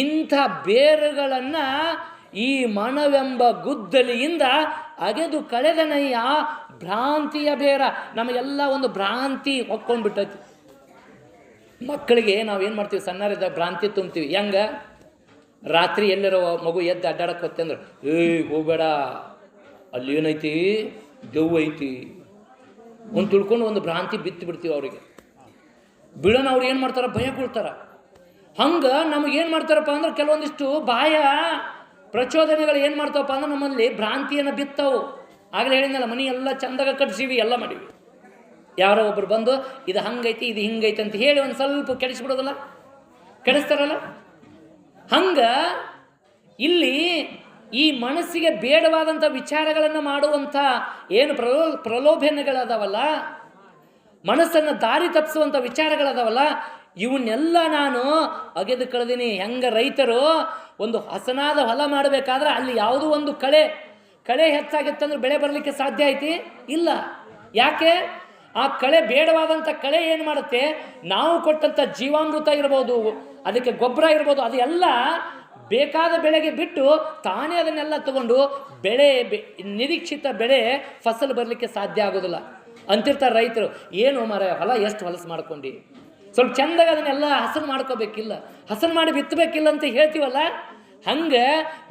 ಇಂಥ ಬೇರುಗಳನ್ನು ಈ ಮನವೆಂಬ ಗುದ್ದಲಿಯಿಂದ ಅಗೆದು ಕಳೆದನಯ್ಯ ಭ್ರಾಂತಿಯ ಬೇರ. ನಮಗೆಲ್ಲ ಒಂದು ಭ್ರಾಂತಿ ಹೊಕ್ಕೊಂಡ್ಬಿಟ್ಟೈತಿ. ಮಕ್ಕಳಿಗೆ ನಾವೇನು ಮಾಡ್ತೀವಿ, ಸಣ್ಣರಿದ್ದಾಗ ಭ್ರಾಂತಿ ತುಂಬ್ತೀವಿ. ಹೆಂಗೆ, ರಾತ್ರಿ ಎಲ್ಲರೋ ಮಗು ಎದ್ದು ಅಡ್ಡಾಡಕ್ಕೆ ಹೋಗ್ತೆ ಅಂದ್ರೆ, ಹೋಗಬೇಡ, ಅಲ್ಲಿ ಏನೈತಿ, ದೆವ್ವ ಐತಿ ಒಂದು ತಿಳ್ಕೊಂಡು ಒಂದು ಭ್ರಾಂತಿ ಬಿತ್ತು ಬಿಡ್ತೀವಿ ಅವರಿಗೆ. ಬಿಡೋಣ ಅವ್ರು ಏನು ಮಾಡ್ತಾರೆ, ಭಯ ಕೊಡ್ತಾರೆ. ಹಂಗೆ ನಮಗೇನು ಮಾಡ್ತಾರಪ್ಪ ಅಂದ್ರೆ ಕೆಲವೊಂದಿಷ್ಟು ಬಾಯ ಪ್ರಚೋದನೆಗಳು ಏನು ಮಾಡ್ತಾವಪ್ಪ ಅಂದ್ರೆ ನಮ್ಮಲ್ಲಿ ಭ್ರಾಂತಿಯನ್ನು ಬಿತ್ತವು. ಆಗಲೇ ಹೇಳಿದ್ನಲ್ಲ, ಮನೆ ಎಲ್ಲ ಚಂದಾಗ ಕಟ್ಸೀವಿ, ಎಲ್ಲ ಮಾಡೀವಿ. ಯಾರೋ ಒಬ್ರು ಬಂದು ಇದು ಹಂಗೈತಿ, ಇದು ಹಿಂಗೈತಿ ಅಂತ ಹೇಳಿ ಒಂದು ಸ್ವಲ್ಪ ಕೆಡಿಸ್ಬಿಡೋದಲ್ಲ, ಕೆಡಿಸ್ತಾರಲ್ಲ. ಹಂಗೆ ಇಲ್ಲಿ ಈ ಮನಸ್ಸಿಗೆ ಬೇಡವಾದಂಥ ವಿಚಾರಗಳನ್ನು ಮಾಡುವಂಥ ಏನು ಪ್ರಲೋಭನೆಗಳದಾವಲ್ಲ, ಮನಸ್ಸನ್ನು ದಾರಿ ತಪ್ಪಿಸುವಂಥ ವಿಚಾರಗಳದಾವಲ್ಲ, ಇವನ್ನೆಲ್ಲ ನಾನು ಅಗೆದು ಕಳೆದೀನಿ. ಹೆಂಗೆ ರೈತರು ಒಂದು ಹಸನಾದ ಹೊಲ ಮಾಡಬೇಕಾದ್ರೆ ಅಲ್ಲಿ ಯಾವುದೋ ಒಂದು ಕಳೆ ಹೆಚ್ಚಾಗಿತ್ತಂದ್ರೆ ಬೆಳೆ ಬರಲಿಕ್ಕೆ ಸಾಧ್ಯ ಐತಿ? ಇಲ್ಲ. ಯಾಕೆ? ಆ ಕಳೆ, ಬೇಡವಾದಂಥ ಕಳೆ ಏನು ಮಾಡುತ್ತೆ, ನಾವು ಕೊಟ್ಟಂಥ ಜೀವಾಮೃತ ಇರ್ಬೋದು, ಅದಕ್ಕೆ ಗೊಬ್ಬರ ಇರ್ಬೋದು, ಅದೆಲ್ಲ ಬೇಕಾದ ಬೆಳೆಗೆ ಬಿಟ್ಟು ತಾನೇ ಅದನ್ನೆಲ್ಲ ತಗೊಂಡು ನಿರೀಕ್ಷಿತ ಬೆಳೆ ಫಸಲು ಬರಲಿಕ್ಕೆ ಸಾಧ್ಯ ಆಗೋದಿಲ್ಲ ಅಂತಿರ್ತಾರೆ ರೈತರು. ಏನು ಮಾರಾಯ, ಹೊಲ ಎಷ್ಟು ಹೊಲಸು ಮಾಡ್ಕೊಂಡು ಸ್ವಲ್ಪ ಚೆಂದಾಗ ಅದನ್ನೆಲ್ಲ ಹಸನು ಮಾಡ್ಕೋಬೇಕಿಲ್ಲ, ಹಸನು ಮಾಡಿ ಬಿತ್ತಬೇಕಿಲ್ಲ ಅಂತ ಹೇಳ್ತೀವಲ್ಲ. ಹಂಗೆ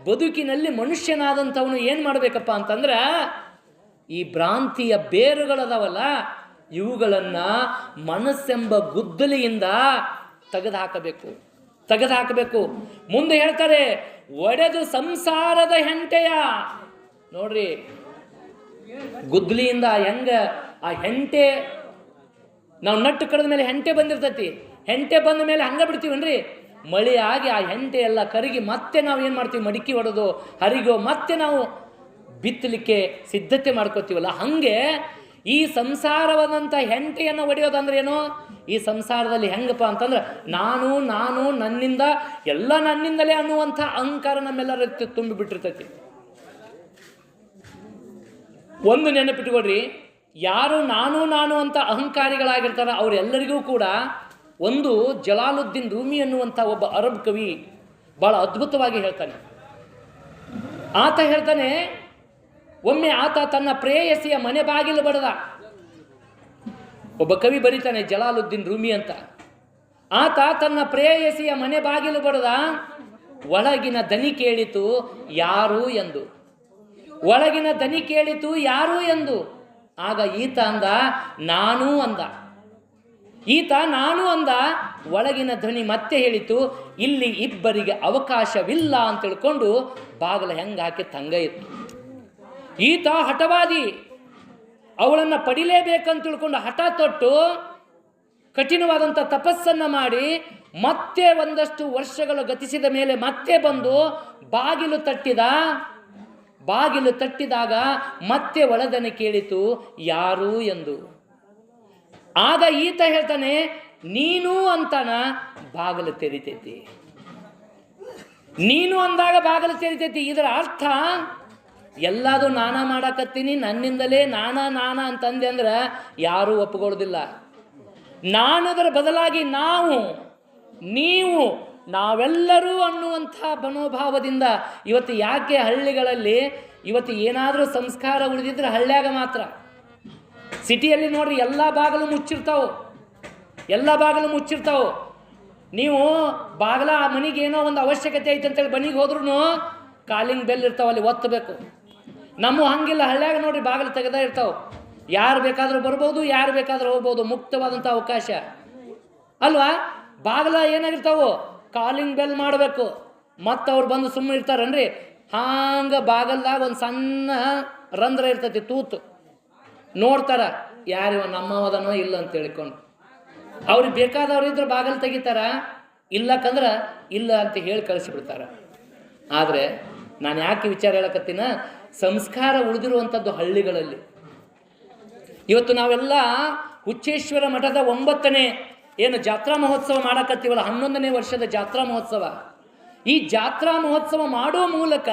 ಬದುಕಿನಲ್ಲಿ ಮನುಷ್ಯನಾದಂಥವನು ಏನು ಮಾಡಬೇಕಪ್ಪ ಅಂತಂದ್ರೆ ಈ ಭ್ರಾಂತಿಯ ಬೇರುಗಳದಾವಲ್ಲ, ಇವುಗಳನ್ನು ಮನಸ್ಸೆಂಬ ಗುದ್ದಲಿಯಿಂದ ತೆಗೆದುಹಾಕಬೇಕು. ಮುಂದೆ ಹೇಳ್ತಾರೆ, ಒಡೆದು ಸಂಸಾರದ ಹೆಂಟೆಯ. ನೋಡ್ರಿ, ಗುದ್ದಲಿಯಿಂದ ಹೆಂಗೆ ಆ ಹೆಂಟೆ, ನಾವು ನಟ್ಟು ಕಡಿದ ಮೇಲೆ ಹೆಂಟೆ ಬಂದಿರ್ತೈತಿ, ಹೆಂಟೆ ಬಂದ ಮೇಲೆ ಹಂಗೆ ಬಿಡ್ತೀವನ್ರಿ, ಮಳೆ ಆಗಿ ಆ ಹೆಂಟೆ ಎಲ್ಲ ಕರಗಿ ಮತ್ತೆ ನಾವು ಏನು ಮಾಡ್ತೀವಿ, ಮಡಿಕೆ ಹೊಡೆದು ಹರಿಗೋ ಮತ್ತೆ ನಾವು ಬಿತ್ತಲಿಕ್ಕೆ ಸಿದ್ಧತೆ ಮಾಡ್ಕೋತೀವಲ್ಲ. ಹಾಗೆ ಈ ಸಂಸಾರವಾದಂಥ ಹೆಂಟೆಯನ್ನು ಒಡೆಯೋದಂದ್ರೆ ಏನು? ಈ ಸಂಸಾರದಲ್ಲಿ ಹೆಂಗಪ್ಪ ಅಂತಂದ್ರೆ ನಾನು ನಾನು ನನ್ನಿಂದ ಎಲ್ಲ ನನ್ನಿಂದಲೇ ಅನ್ನುವಂಥ ಅಹಂಕಾರ ನಮ್ಮೆಲ್ಲರ ತುಂಬಿಬಿಟ್ಟಿರ್ತೈತಿ. ಒಂದು ನೆನಪಿಟ್ಕೊಡ್ರಿ, ಯಾರು ನಾನು ನಾನು ಅಂತ ಅಹಂಕಾರಿಗಳಾಗಿರ್ತಾರ ಅವರೆಲ್ಲರಿಗೂ ಕೂಡ ಒಂದು ಜಲಾಲುದ್ದೀನ್ ರೂಮಿ ಅನ್ನುವಂಥ ಒಬ್ಬ ಅರಬ್ ಕವಿ ಭಾಳ ಅದ್ಭುತವಾಗಿ ಹೇಳ್ತಾನೆ. ಆತ ಹೇಳ್ತಾನೆ, ಒಮ್ಮೆ ಆತ ತನ್ನ ಪ್ರೇಯಸಿಯ ಮನೆ ಬಾಗಿಲು ಬಡದ. ಒಬ್ಬ ಕವಿ ಬರೀತಾನೆ ಜಲಾಲುದ್ದೀನ್ ರೂಮಿ ಅಂತ. ಆತ ತನ್ನ ಪ್ರೇಯಸಿಯ ಮನೆ ಬಾಗಿಲು ಬಡದ, ಒಳಗಿನ ದನಿ ಕೇಳಿತು ಯಾರು ಎಂದು. ಒಳಗಿನ ದನಿ ಕೇಳಿತು ಯಾರು ಎಂದು. ಆಗ ಈತ ಅಂದ ನಾನು ಅಂದ. ಈತ ನಾನು ಅಂದ. ಒಳಗಿನ ಧ್ವನಿ ಮತ್ತೆ ಹೇಳಿತು ಇಲ್ಲಿ ಇಬ್ಬರಿಗೆ ಅವಕಾಶವಿಲ್ಲ ಅಂತ ತಿಳ್ಕೊಂಡು ಬಾಗಿಲ ಹೆಂಗೆ ಹಾಕಿ ತಂಗ ಇತ್ತು. ಈತ ಹಠವಾದಿ, ಅವಳನ್ನು ಪಡಿಲೇಬೇಕಂತ ತಿಳ್ಕೊಂಡು ಹಠ ತೊಟ್ಟು ಕಠಿಣವಾದಂಥ ತಪಸ್ಸನ್ನು ಮಾಡಿ ಮತ್ತೆ ಒಂದಷ್ಟು ವರ್ಷಗಳು ಗತಿಸಿದ ಮೇಲೆ ಮತ್ತೆ ಬಂದು ಬಾಗಿಲು ತಟ್ಟಿದ. ಬಾಗಿಲು ತಟ್ಟಿದಾಗ ಮತ್ತೆ ಒಳದನೆ ಕೇಳಿತು ಯಾರು ಎಂದು. ಆಗ ಈತ ಹೇಳ್ತಾನೆ ನೀನು ಅಂತಾನ. ಬಾಗಿಲು ತೆರಿತೈತಿ. ನೀನು ಅಂದಾಗ ಬಾಗಿಲು ತೆರಿತೈತಿ. ಇದರ ಅರ್ಥ ಎಲ್ಲದು ನಾನಾ ಮಾಡಾಕತ್ತೀನಿ, ನನ್ನಿಂದಲೇ ನಾನಾ ಅಂತಂದೆ ಅಂದ್ರೆ ಯಾರೂ ಒಪ್ಪಿಕೊಳ್ಳೋದಿಲ್ಲ. ನಾನದರ ಬದಲಾಗಿ ನಾವು, ನೀವು, ನಾವೆಲ್ಲರೂ ಅನ್ನುವಂಥ ಮನೋಭಾವದಿಂದ ಇವತ್ತು ಯಾಕೆ ಹಳ್ಳಿಗಳಲ್ಲಿ ಇವತ್ತು ಏನಾದರೂ ಸಂಸ್ಕಾರ ಉಳಿದಿದ್ರೆ ಹಳ್ಳ್ಯಾಗ ಮಾತ್ರ. ಸಿಟಿಯಲ್ಲಿ ನೋಡ್ರಿ ಎಲ್ಲ ಬಾಗಿಲು ಮುಚ್ಚಿರ್ತಾವೆ, ಎಲ್ಲ ಬಾಗಿಲು ಮುಚ್ಚಿರ್ತಾವೆ. ನೀವು ಬಾಗಿಲ ಆ ಮನೆಗೆ ಏನೋ ಒಂದು ಅವಶ್ಯಕತೆ ಐತೆ ಅಂತೇಳಿ ಮನೆಗೆ ಹೋದ್ರೂ ಕಾಲಿಂಗ್ ಬೆಲ್ ಇರ್ತಾವಲ್ಲಿ ಒತ್ತಬೇಕು. ನಮ್ಮ ಹಂಗಿಲ್ಲ, ಹಳ್ಳ್ಯಾಗ ನೋಡ್ರಿ ಬಾಗಿಲು ತೆಗೆದ ಇರ್ತಾವೆ. ಯಾರು ಬೇಕಾದರೂ ಬರ್ಬೋದು, ಯಾರು ಬೇಕಾದರೂ ಹೋಗ್ಬೋದು, ಮುಕ್ತವಾದಂಥ ಅವಕಾಶ ಅಲ್ವಾ. ಬಾಗಿಲ ಏನಾಗಿರ್ತಾವೆ ಕಾಲಿಂಗ್ ಬೆಲ್ ಮಾಡಬೇಕು. ಮತ್ತು ಅವ್ರು ಬಂದು ಸುಮ್ಮನೆ ಇರ್ತಾರನ್ರಿ. ಹಾಂಗೆ ಬಾಗಲ್ದಾಗ ಒಂದು ಸಣ್ಣ ರಂಧ್ರ ಇರ್ತೈತಿ, ತೂತು ನೋಡ್ತಾರ ಯಾರಿವ ನಮ್ಮವದನೋ ಇಲ್ಲ ಅಂತ ಹೇಳಿಕೊಂಡು. ಅವ್ರಿಗೆ ಬೇಕಾದವ್ರು ಇದ್ರೆ ಬಾಗಿಲು ತೆಗಿತಾರ, ಇಲ್ಲಕ್ಕಂದ್ರೆ ಇಲ್ಲ ಅಂತ ಹೇಳಿ ಕಳಿಸಿಬಿಡ್ತಾರ. ಆದರೆ ನಾನು ಯಾಕೆ ವಿಚಾರ ಹೇಳಕತ್ತೀನ, ಸಂಸ್ಕಾರ ಉಳಿದಿರುವಂಥದ್ದು ಹಳ್ಳಿಗಳಲ್ಲಿ. ಇವತ್ತು ನಾವೆಲ್ಲ ಹುಚ್ಚೇಶ್ವರ ಮಠದ 9ನೇ ಏನು ಜಾತ್ರಾ ಮಹೋತ್ಸವ ಮಾಡಕತ್ತೀವಲ್ಲ, 11ನೇ ವರ್ಷದ ಜಾತ್ರಾ ಮಹೋತ್ಸವ. ಈ ಜಾತ್ರಾ ಮಹೋತ್ಸವ ಮಾಡೋ ಮೂಲಕ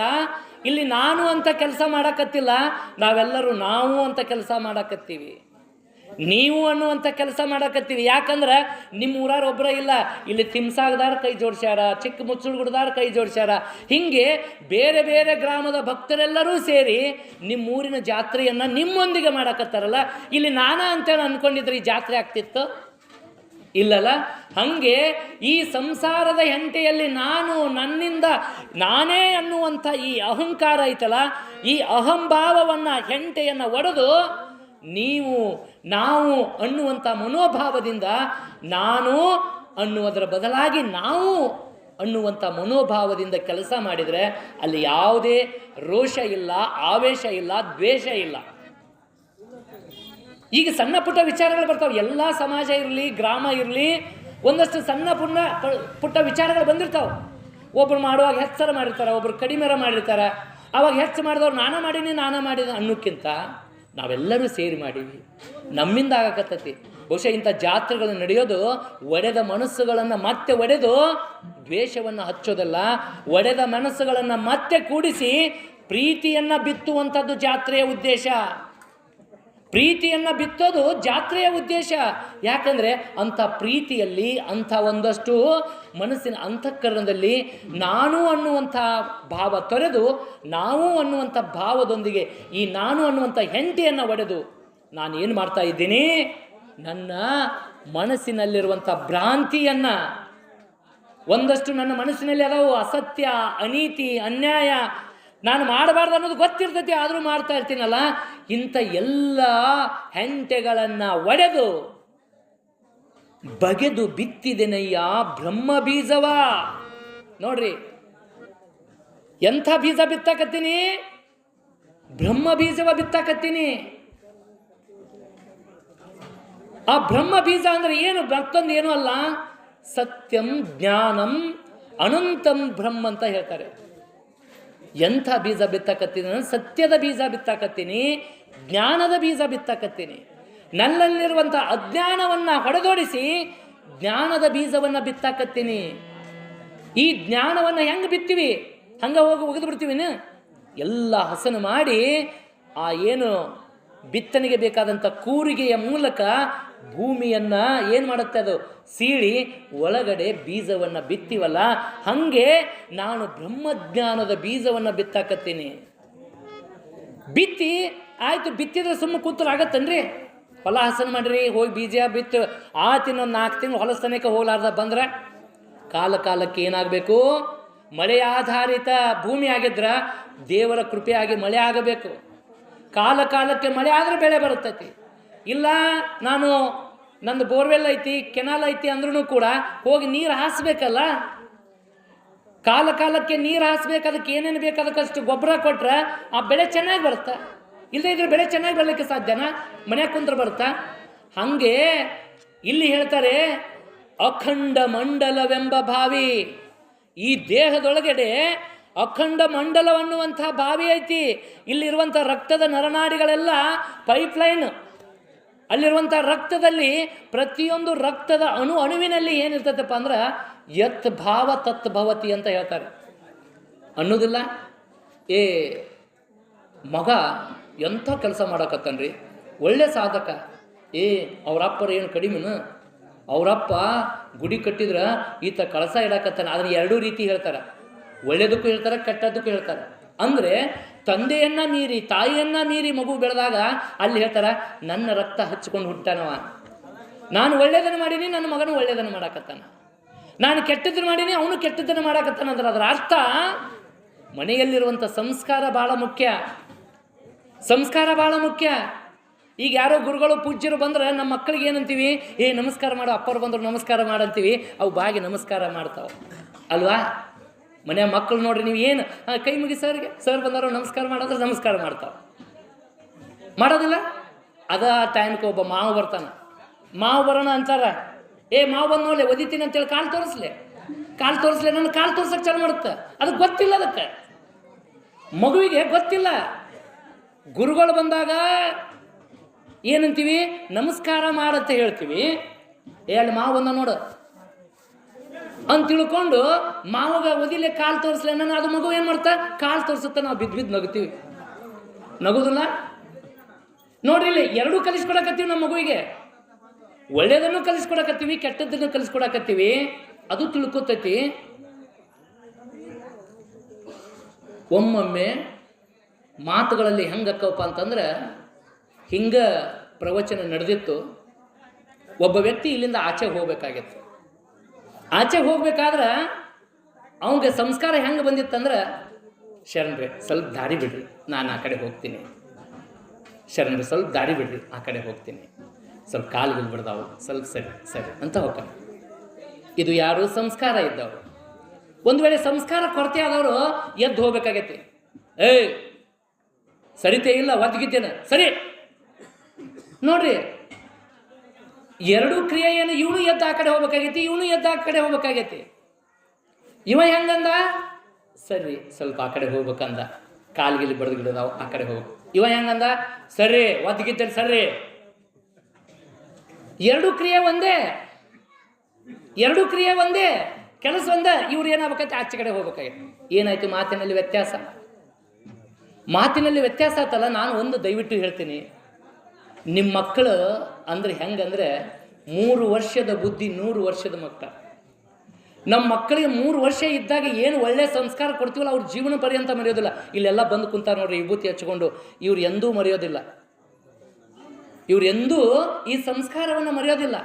ಇಲ್ಲಿ ನಾನು ಅಂತ ಕೆಲಸ ಮಾಡಕತ್ತಿಲ್ಲ, ನಾವೆಲ್ಲರೂ ನಾವು ಅಂತ ಕೆಲಸ ಮಾಡಕತ್ತೀವಿ, ನೀವು ಅನ್ನುವಂಥ ಕೆಲಸ ಮಾಡಕತ್ತೀವಿ. ಯಾಕಂದ್ರೆ ನಿಮ್ಮ ಊರಾರು ಒಬ್ಬರ ಇಲ್ಲ, ಇಲ್ಲಿ ತಿಮ್ಸಾಗದಾರ ಕೈ ಜೋಡಿಸ್ಯಾರ, ಚಿಕ್ಕ ಮುಚ್ಚುಳ್ಗುಡ್ದಾರ ಕೈ ಜೋಡಿಸ್ಯಾರ. ಹೀಗೆ ಬೇರೆ ಬೇರೆ ಗ್ರಾಮದ ಭಕ್ತರೆಲ್ಲರೂ ಸೇರಿ ನಿಮ್ಮ ಊರಿನ ಜಾತ್ರೆಯನ್ನು ನಿಮ್ಮೊಂದಿಗೆ ಮಾಡಕತ್ತಾರಲ್ಲ. ಇಲ್ಲಿ ನಾನಾ ಅಂತೇಳಿ ಅಂದ್ಕೊಂಡಿದ್ರೆ ಈ ಜಾತ್ರೆ ಆಗ್ತಿತ್ತು? ಇಲ್ಲಲ್ಲ. ಹಾಗೆ ಈ ಸಂಸಾರದ ಹೆಂಟೆಯಲ್ಲಿ ನಾನು, ನನ್ನಿಂದ, ನಾನೇ ಅನ್ನುವಂಥ ಈ ಅಹಂಕಾರ ಐತಲ್ಲ, ಈ ಅಹಂಭಾವವನ್ನು ಹೆಂಟೆಯನ್ನು ಒಡೆದು ನೀವು ನಾವು ಅನ್ನುವಂಥ ಮನೋಭಾವದಿಂದ ನಾನು ಅನ್ನುವುದರ ಬದಲಾಗಿ ನಾವು ಅನ್ನುವಂಥ ಮನೋಭಾವದಿಂದ ಕೆಲಸ ಮಾಡಿದರೆ ಅಲ್ಲಿ ಯಾವುದೇ ರೋಷ ಇಲ್ಲ, ಆವೇಶ ಇಲ್ಲ, ದ್ವೇಷ ಇಲ್ಲ. ಈಗ ಸಣ್ಣ ಪುಟ್ಟ ವಿಚಾರಗಳು ಬರ್ತಾವೆ. ಎಲ್ಲ ಸಮಾಜ ಇರಲಿ, ಗ್ರಾಮ ಇರಲಿ, ಒಂದಷ್ಟು ಸಣ್ಣ ಪುಟ್ಟ ವಿಚಾರಗಳು ಬಂದಿರ್ತಾವೆ. ಒಬ್ರು ಮಾಡುವಾಗ ಹೆಚ್ಚರ ಮಾಡಿರ್ತಾರೆ, ಒಬ್ರು ಕಡಿಮೆರ ಮಾಡಿರ್ತಾರೆ. ಅವಾಗ ಹೆಚ್ಚು ಮಾಡಿದವ್ರು ನಾನಾ ಮಾಡಿದ ಅನ್ನೋಕ್ಕಿಂತ ನಾವೆಲ್ಲರೂ ಸೇರಿ ಮಾಡೀವಿ, ನಮ್ಮಿಂದ ಆಗಕತ್ತೈತಿ. ಬಹುಶಃ ಇಂಥ ಜಾತ್ರೆಗಳು ನಡೆಯೋದು ಒಡೆದ ಮನಸ್ಸುಗಳನ್ನು ಮತ್ತೆ ಒಡೆದು ದ್ವೇಷವನ್ನು ಹಚ್ಚೋದಲ್ಲ, ಒಡೆದ ಮನಸ್ಸುಗಳನ್ನು ಮತ್ತೆ ಕೂಡಿಸಿ ಪ್ರೀತಿಯನ್ನು ಬಿತ್ತುವಂಥದ್ದು ಜಾತ್ರೆಯ ಉದ್ದೇಶ. ಪ್ರೀತಿಯನ್ನು ಬಿತ್ತೋದು ಜಾತ್ರೆಯ ಉದ್ದೇಶ. ಯಾಕಂದರೆ ಅಂಥ ಪ್ರೀತಿಯಲ್ಲಿ, ಅಂಥ ಒಂದಷ್ಟು ಮನಸ್ಸಿನ ಅಂತಃಕರಣದಲ್ಲಿ ನಾನು ಅನ್ನುವಂಥ ಭಾವ ತೊರೆದು ನಾವು ಅನ್ನುವಂಥ ಭಾವದೊಂದಿಗೆ ಈ ನಾನು ಅನ್ನುವಂಥ ಹೆಂಟೆಯನ್ನು ಒಡೆದು ನಾನು ಏನು ಮಾಡ್ತಾ ಇದ್ದೀನಿ, ನನ್ನ ಮನಸ್ಸಿನಲ್ಲಿರುವಂಥ ಭ್ರಾಂತಿಯನ್ನು, ಒಂದಷ್ಟು ನನ್ನ ಮನಸ್ಸಿನಲ್ಲಿ ಅದಾವು ಅಸತ್ಯ, ಅನೀತಿ, ಅನ್ಯಾಯ, ನಾನು ಮಾಡಬಾರ್ದು ಅನ್ನೋದು ಗೊತ್ತಿರ್ತೈತಿ, ಆದರೂ ಮಾಡ್ತಾ ಇರ್ತೀನಲ್ಲ, ಇಂಥ ಎಲ್ಲ ಹೆಂಟೆಗಳನ್ನು ಒಡೆದು ಬಗೆದು ಬಿತ್ತಿದೆನಯ್ಯ ಬ್ರಹ್ಮ ಬೀಜವ. ನೋಡ್ರಿ ಎಂಥ ಬೀಜ ಬಿತ್ತಾಕತ್ತೀನಿ, ಬ್ರಹ್ಮ ಬೀಜವ ಬಿತ್ತಾಕತ್ತೀನಿ. ಆ ಬ್ರಹ್ಮ ಬೀಜ ಅಂದ್ರೆ ಏನು? ಮತ್ತೊಂದು ಏನೂ ಅಲ್ಲ, ಸತ್ಯಂ ಜ್ಞಾನಂ ಅನಂತಂ ಬ್ರಹ್ಮ ಅಂತ ಹೇಳ್ತಾರೆ. ಎಂಥ ಬೀಜ ಬಿತ್ತಾಕತ್ತೀನಿ? ಸತ್ಯದ ಬೀಜ ಬಿತ್ತಾಕತ್ತೀನಿ, ಜ್ಞಾನದ ಬೀಜ ಬಿತ್ತಕತ್ತೀನಿ. ನನ್ನಲ್ಲಿರುವಂಥ ಅಜ್ಞಾನವನ್ನು ಹೊಡೆದೋಡಿಸಿ ಜ್ಞಾನದ ಬೀಜವನ್ನು ಬಿತ್ತಾಕತ್ತೀನಿ. ಈ ಜ್ಞಾನವನ್ನು ಹೆಂಗೆ ಬಿತ್ತೀವಿ? ಹಂಗೆ ಹೋಗಿ ಒಗೆದು ಬಿಡ್ತೀವಿನ? ಎಲ್ಲ ಹಸನು ಮಾಡಿ ಆ ಏನು ಬಿತ್ತನೆಗೆ ಬೇಕಾದಂಥ ಕೂರಿಗೆಯ ಮೂಲಕ ಭೂಮಿಯನ್ನು ಏನು ಮಾಡುತ್ತೆ? ಅದು ಸೀಳಿ ಒಳಗಡೆ ಬೀಜವನ್ನು ಬಿತ್ತೀವಲ್ಲ, ಹಾಗೆ ನಾನು ಬ್ರಹ್ಮಜ್ಞಾನದ ಬೀಜವನ್ನು ಬಿತ್ತಾಕತ್ತೀನಿ. ಬಿತ್ತಿ ಆಯಿತು, ಬಿತ್ತಿದ್ರೆ ಸುಮ್ಮನೆ ಕೂತರು ಆಗತ್ತನ್ರಿ? ಹೊಲ ಹಸನು ಮಾಡಿರಿ, ಹೋಗಿ ಬೀಜ ಬಿತ್ತು ಇನ್ನೊಂದು 4 ತಿಂಗಳು ಹೊಲಸ್ತನಕ್ಕೆ ಹೋಗ್ಲಾರ್ದ ಬಂದ್ರೆ ಕಾಲಕ್ಕೆ ಏನಾಗಬೇಕು? ಮಳೆ ಆಧಾರಿತ ಭೂಮಿ ಆಗಿದ್ರೆ ದೇವರ ಕೃಪೆಯಾಗಿ ಮಳೆ ಆಗಬೇಕು. ಕಾಲಕ್ಕೆ ಮಳೆ ಆದರೆ ಬೆಳೆ ಬರುತ್ತೈತಿ. ಇಲ್ಲ ನಾನು ನಂದು ಬೋರ್ವೆಲ್ ಐತಿ, ಕೆನಾಲ್ ಐತಿ ಅಂದ್ರೂ ಕೂಡ ಹೋಗಿ ನೀರು ಹಾಸ್ಬೇಕಲ್ಲ. ಕಾಲಕ್ಕೆ ನೀರು ಹಾಸ್ಬೇಕು. ಅದಕ್ಕೆ ಏನೇನು ಬೇಕು ಅದಕ್ಕಷ್ಟು ಗೊಬ್ಬರ ಕೊಟ್ರೆ ಆ ಬೆಳೆ ಚೆನ್ನಾಗಿ ಬರುತ್ತೆ. ಇಲ್ಲದೇ ಇದ್ರೆ ಬೆಳೆ ಚೆನ್ನಾಗಿ ಬರಲಿಕ್ಕೆ ಸಾಧ್ಯನಾ? ಮನ್ಯಾಗ ಕುಂತ್ರ ಬರುತ್ತಾ? ಹಾಗೆ ಇಲ್ಲಿ ಹೇಳ್ತಾರೆ, ಅಖಂಡ ಮಂಡಲವೆಂಬ ಬಾವಿ. ಈ ದೇಹದೊಳಗಡೆ ಅಖಂಡ ಮಂಡಲವನ್ನುವಂಥ ಬಾವಿ ಐತಿ. ಇಲ್ಲಿರುವಂಥ ರಕ್ತದ ನರನಾಡಿಗಳೆಲ್ಲ ಪೈಪ್ಲೈನ್. ಅಲ್ಲಿರುವಂಥ ರಕ್ತದಲ್ಲಿ ಪ್ರತಿಯೊಂದು ರಕ್ತದ ಅಣುವಿನಲ್ಲಿ ಏನಿರ್ತೈತಪ್ಪ ಅಂದ್ರೆ ಯತ್ ಭಾವ ತತ್ ಭವತಿ ಅಂತ ಹೇಳ್ತಾರೆ. ಅನ್ನೋದಿಲ್ಲ. ಏ ಮಗ ಎಂಥ ಕೆಲಸ ಮಾಡಕತ್ತನ್ರಿ, ಒಳ್ಳೆ ಸಾಧಕ. ಅವರಪ್ಪರ ಏನು ಕಡಿಮೆನು? ಅವರಪ್ಪ ಗುಡಿ ಕಟ್ಟಿದ್ರೆ ಈತ ಕಳಸ ಇಡಕತ್ತಾನೆ. ಅದನ್ನು 2 ರೀತಿ ಹೇಳ್ತಾರೆ. ಒಳ್ಳೆಯದಕ್ಕೂ ಹೇಳ್ತಾರೆ, ಕೆಟ್ಟದ್ದಕ್ಕೂ ಹೇಳ್ತಾರೆ. ಅಂದರೆ ತಂದೆಯನ್ನು ಮೀರಿ ತಾಯಿಯನ್ನು ಮೀರಿ ಮಗು ಬೆಳೆದಾಗ ಅಲ್ಲಿ ಹೇಳ್ತಾರೆ, ನನ್ನ ರಕ್ತ ಹಚ್ಕೊಂಡು ಹುಟ್ಟಾನವ. ನಾನು ಒಳ್ಳೆಯದನ್ನು ಮಾಡೀನಿ, ನನ್ನ ಮಗನೂ ಒಳ್ಳೆಯದನ್ನು ಮಾಡಾಕತ್ತಾನ. ನಾನು ಕೆಟ್ಟದ್ದನ್ನು ಮಾಡೀನಿ, ಅವನು ಕೆಟ್ಟದ್ದನ್ನು ಮಾಡಾಕತ್ತಾನ. ಅಂದ್ರೆ ಅದರ ಅರ್ಥ ಮನೆಯಲ್ಲಿರುವಂಥ ಸಂಸ್ಕಾರ ಭಾಳ ಮುಖ್ಯ. ಸಂಸ್ಕಾರ ಭಾಳ ಮುಖ್ಯ. ಈಗ ಯಾರೋ ಗುರುಗಳು ಪೂಜ್ಯರು ಬಂದ್ರೆ ನಮ್ಮ ಮಕ್ಕಳಿಗೆ ಏನಂತೀವಿ? ನಮಸ್ಕಾರ ಮಾಡು. ಅಪ್ಪರು ಬಂದರು ನಮಸ್ಕಾರ ಮಾಡಂತೀವಿ. ಅವು ಬಾಗಿ ನಮಸ್ಕಾರ ಮಾಡ್ತಾವೆ ಅಲ್ವಾ? ಮನೆಯ ಮಕ್ಕಳು ನೋಡ್ರಿ, ನೀವು ಏನು ಕೈ ಮುಗಿ ಸರ್ಗೆ, ಸರ್ ಬಂದವರು ನಮಸ್ಕಾರ ಮಾಡಿದ್ರೆ ನಮಸ್ಕಾರ ಮಾಡ್ತಾವೆ. ಮಾಡೋದಿಲ್ಲ? ಅದ ಟೈಮ್ಗೆ ಒಬ್ಬ ಮಾವು ಬರ್ತಾನೆ. ಮಾವು ಬರೋಣ ಅಂತಾರೆ. ಮಾವು ಬಂದು ನೋಡ್ಲೆ ಒದಿತೀನಿ ಅಂತೇಳಿ ಕಾಲು ತೋರಿಸ್ಲೆ ನನ್ನ ಕಾಲು ತೋರ್ಸಕ್ಕೆ ಚಾಲು ಮಾಡುತ್ತೆ. ಅದಕ್ಕೆ ಗೊತ್ತಿಲ್ಲ. ಅದಕ್ಕೆ ಮಗುವಿಗೆ ಗೊತ್ತಿಲ್ಲ. ಗುರುಗಳು ಬಂದಾಗ ಏನಂತೀವಿ? ನಮಸ್ಕಾರ ಮಾಡಂತ ಹೇಳ್ತೀವಿ. ಅಲ್ಲಿ ಮಾವು ಬಂದ ನೋಡು ಅಂತ ತಿಳ್ಕೊಂಡು ಮಾವಾಗ ಒದಿಲೆ ಕಾಲು ತೋರಿಸ್ಲೆ ನಾನು, ಅದು ಮಗು ಏನು ಮಾಡ್ತಾ? ಕಾಲು ತೋರಿಸುತ್ತಾ ನಾವು ಬಿದ್ದು ನಗುತ್ತೀವಿ. ನಗುದಿಲ್ಲ ನೋಡ್ರಿ. ಇಲ್ಲಿ 2 ಕಲಿಸ್ಕೊಡಕತ್ತೀವಿ ನಮ್ಮ ಮಗುವಿಗೆ. ಒಳ್ಳೆಯದನ್ನು ಕಲಿಸ್ಕೊಡಕತ್ತೀವಿ, ಕೆಟ್ಟದ್ದನ್ನು ಕಲಿಸ್ಕೊಡಕತ್ತೀವಿ. ಅದು ತಿಳ್ಕೊತೈತಿ. ಒಮ್ಮೊಮ್ಮೆ ಮಾತುಗಳಲ್ಲಿ ಹೆಂಗಕ್ಕವಪ್ಪ ಅಂತಂದ್ರೆ, ಹಿಂಗೆ ಪ್ರವಚನ ನಡೆದಿತ್ತು. ಒಬ್ಬ ವ್ಯಕ್ತಿ ಇಲ್ಲಿಂದ ಆಚೆ ಹೋಗ್ಬೇಕಾಗಿತ್ತು. ಆಚೆ ಹೋಗ್ಬೇಕಾದ್ರೆ ಅವನಿಗೆ ಸಂಸ್ಕಾರ ಹೆಂಗೆ ಬಂದಿತ್ತಂದ್ರೆ, ಶರಣ್ರೆ ಸ್ವಲ್ಪ ದಾರಿ ಬಿಡ್ರಿ, ನಾನು ಆ ಕಡೆ ಹೋಗ್ತೀನಿ. ಶರಣ್ರೆ ಸ್ವಲ್ಪ ದಾರಿ ಬಿಡ್ರಿ, ಆ ಕಡೆ ಹೋಗ್ತೀನಿ. ಸ್ವಲ್ಪ ಕಾಲುಗಳು ಬಿಡ್ದಾವು, ಸ್ವಲ್ಪ ಸರಿ ಅಂತ ಹೋಗ್ತಾರೆ. ಇದು ಯಾರು? ಸಂಸ್ಕಾರ ಇದ್ದವರು. ಒಂದು ವೇಳೆ ಸಂಸ್ಕಾರ ಕೊರತೆ ಆದವರು ಎದ್ದು ಹೋಗ್ಬೇಕಾಗೈತಿ. ಸರಿತೇ ಇಲ್ಲ, ಒದಗಿದ್ದೇನೆ ಸರಿ. ನೋಡ್ರಿ, 2 ಕ್ರಿಯೆ ಏನು? ಇವನು ಎದ್ದು ಆ ಕಡೆ ಹೋಗ್ಬೇಕಾಗೈತಿ, ಇವನು ಎದ್ದು ಆ ಕಡೆ ಹೋಗ್ಬೇಕಾಗೈತಿ. ಇವ ಹೆಂಗಂದ? ಸರಿ ಸ್ವಲ್ಪ ಆ ಕಡೆ ಹೋಗ್ಬೇಕಂದ, ಕಾಲ್ಗಿಲಿ ಬಡ್ದು ಗಿಡದಾವು, ಆ ಕಡೆ ಹೋಗ್ಬೇಕು. ಇವ ಹೆಂಗಂದ? ಸರಿ ಒದಗಿದ್ದೇನೆ ಸರಿ. 2 ಕ್ರಿಯೆ ಒಂದೇ, 2 ಕ್ರಿಯೆ ಒಂದೇ, ಕೆಲಸ ಒಂದೇ. ಇವ್ರು ಏನಾಗಬೇಕೈತೆ? ಆಚೆ ಕಡೆ ಹೋಗ್ಬೇಕಾಗೈತಿ. ಏನಾಯ್ತು? ಮಾತಿನಲ್ಲಿ ವ್ಯತ್ಯಾಸ. ಮಾತಿನಲ್ಲಿ ವ್ಯತ್ಯಾಸ ಆಯ್ತಲ್ಲ. ನಾನು ಒಂದು ದಯವಿಟ್ಟು ಹೇಳ್ತೀನಿ, ನಿಮ್ಮ ಮಕ್ಕಳು ಅಂದರೆ ಹೆಂಗಂದ್ರೆ 3 ವರ್ಷದ ಬುದ್ಧಿ 100 ವರ್ಷದ ಮಕ್ಕಳು. ನಮ್ಮ ಮಕ್ಕಳಿಗೆ 3 ವರ್ಷ ಇದ್ದಾಗ ಏನು ಒಳ್ಳೆ ಸಂಸ್ಕಾರ ಕೊಡ್ತೀವಲ್ಲ, ಅವ್ರ ಜೀವನ ಪರ್ಯಂತ ಮರೆಯೋದಿಲ್ಲ. ಇಲ್ಲೆಲ್ಲ ಬಂದು ಕುಂತಾರ ನೋಡ್ರಿ ವಿಭೂತಿ ಹಚ್ಕೊಂಡು, ಇವ್ರು ಎಂದೂ ಮರೆಯೋದಿಲ್ಲ. ಇವ್ರು ಎಂದೂ ಈ ಸಂಸ್ಕಾರವನ್ನು ಮರೆಯೋದಿಲ್ಲ.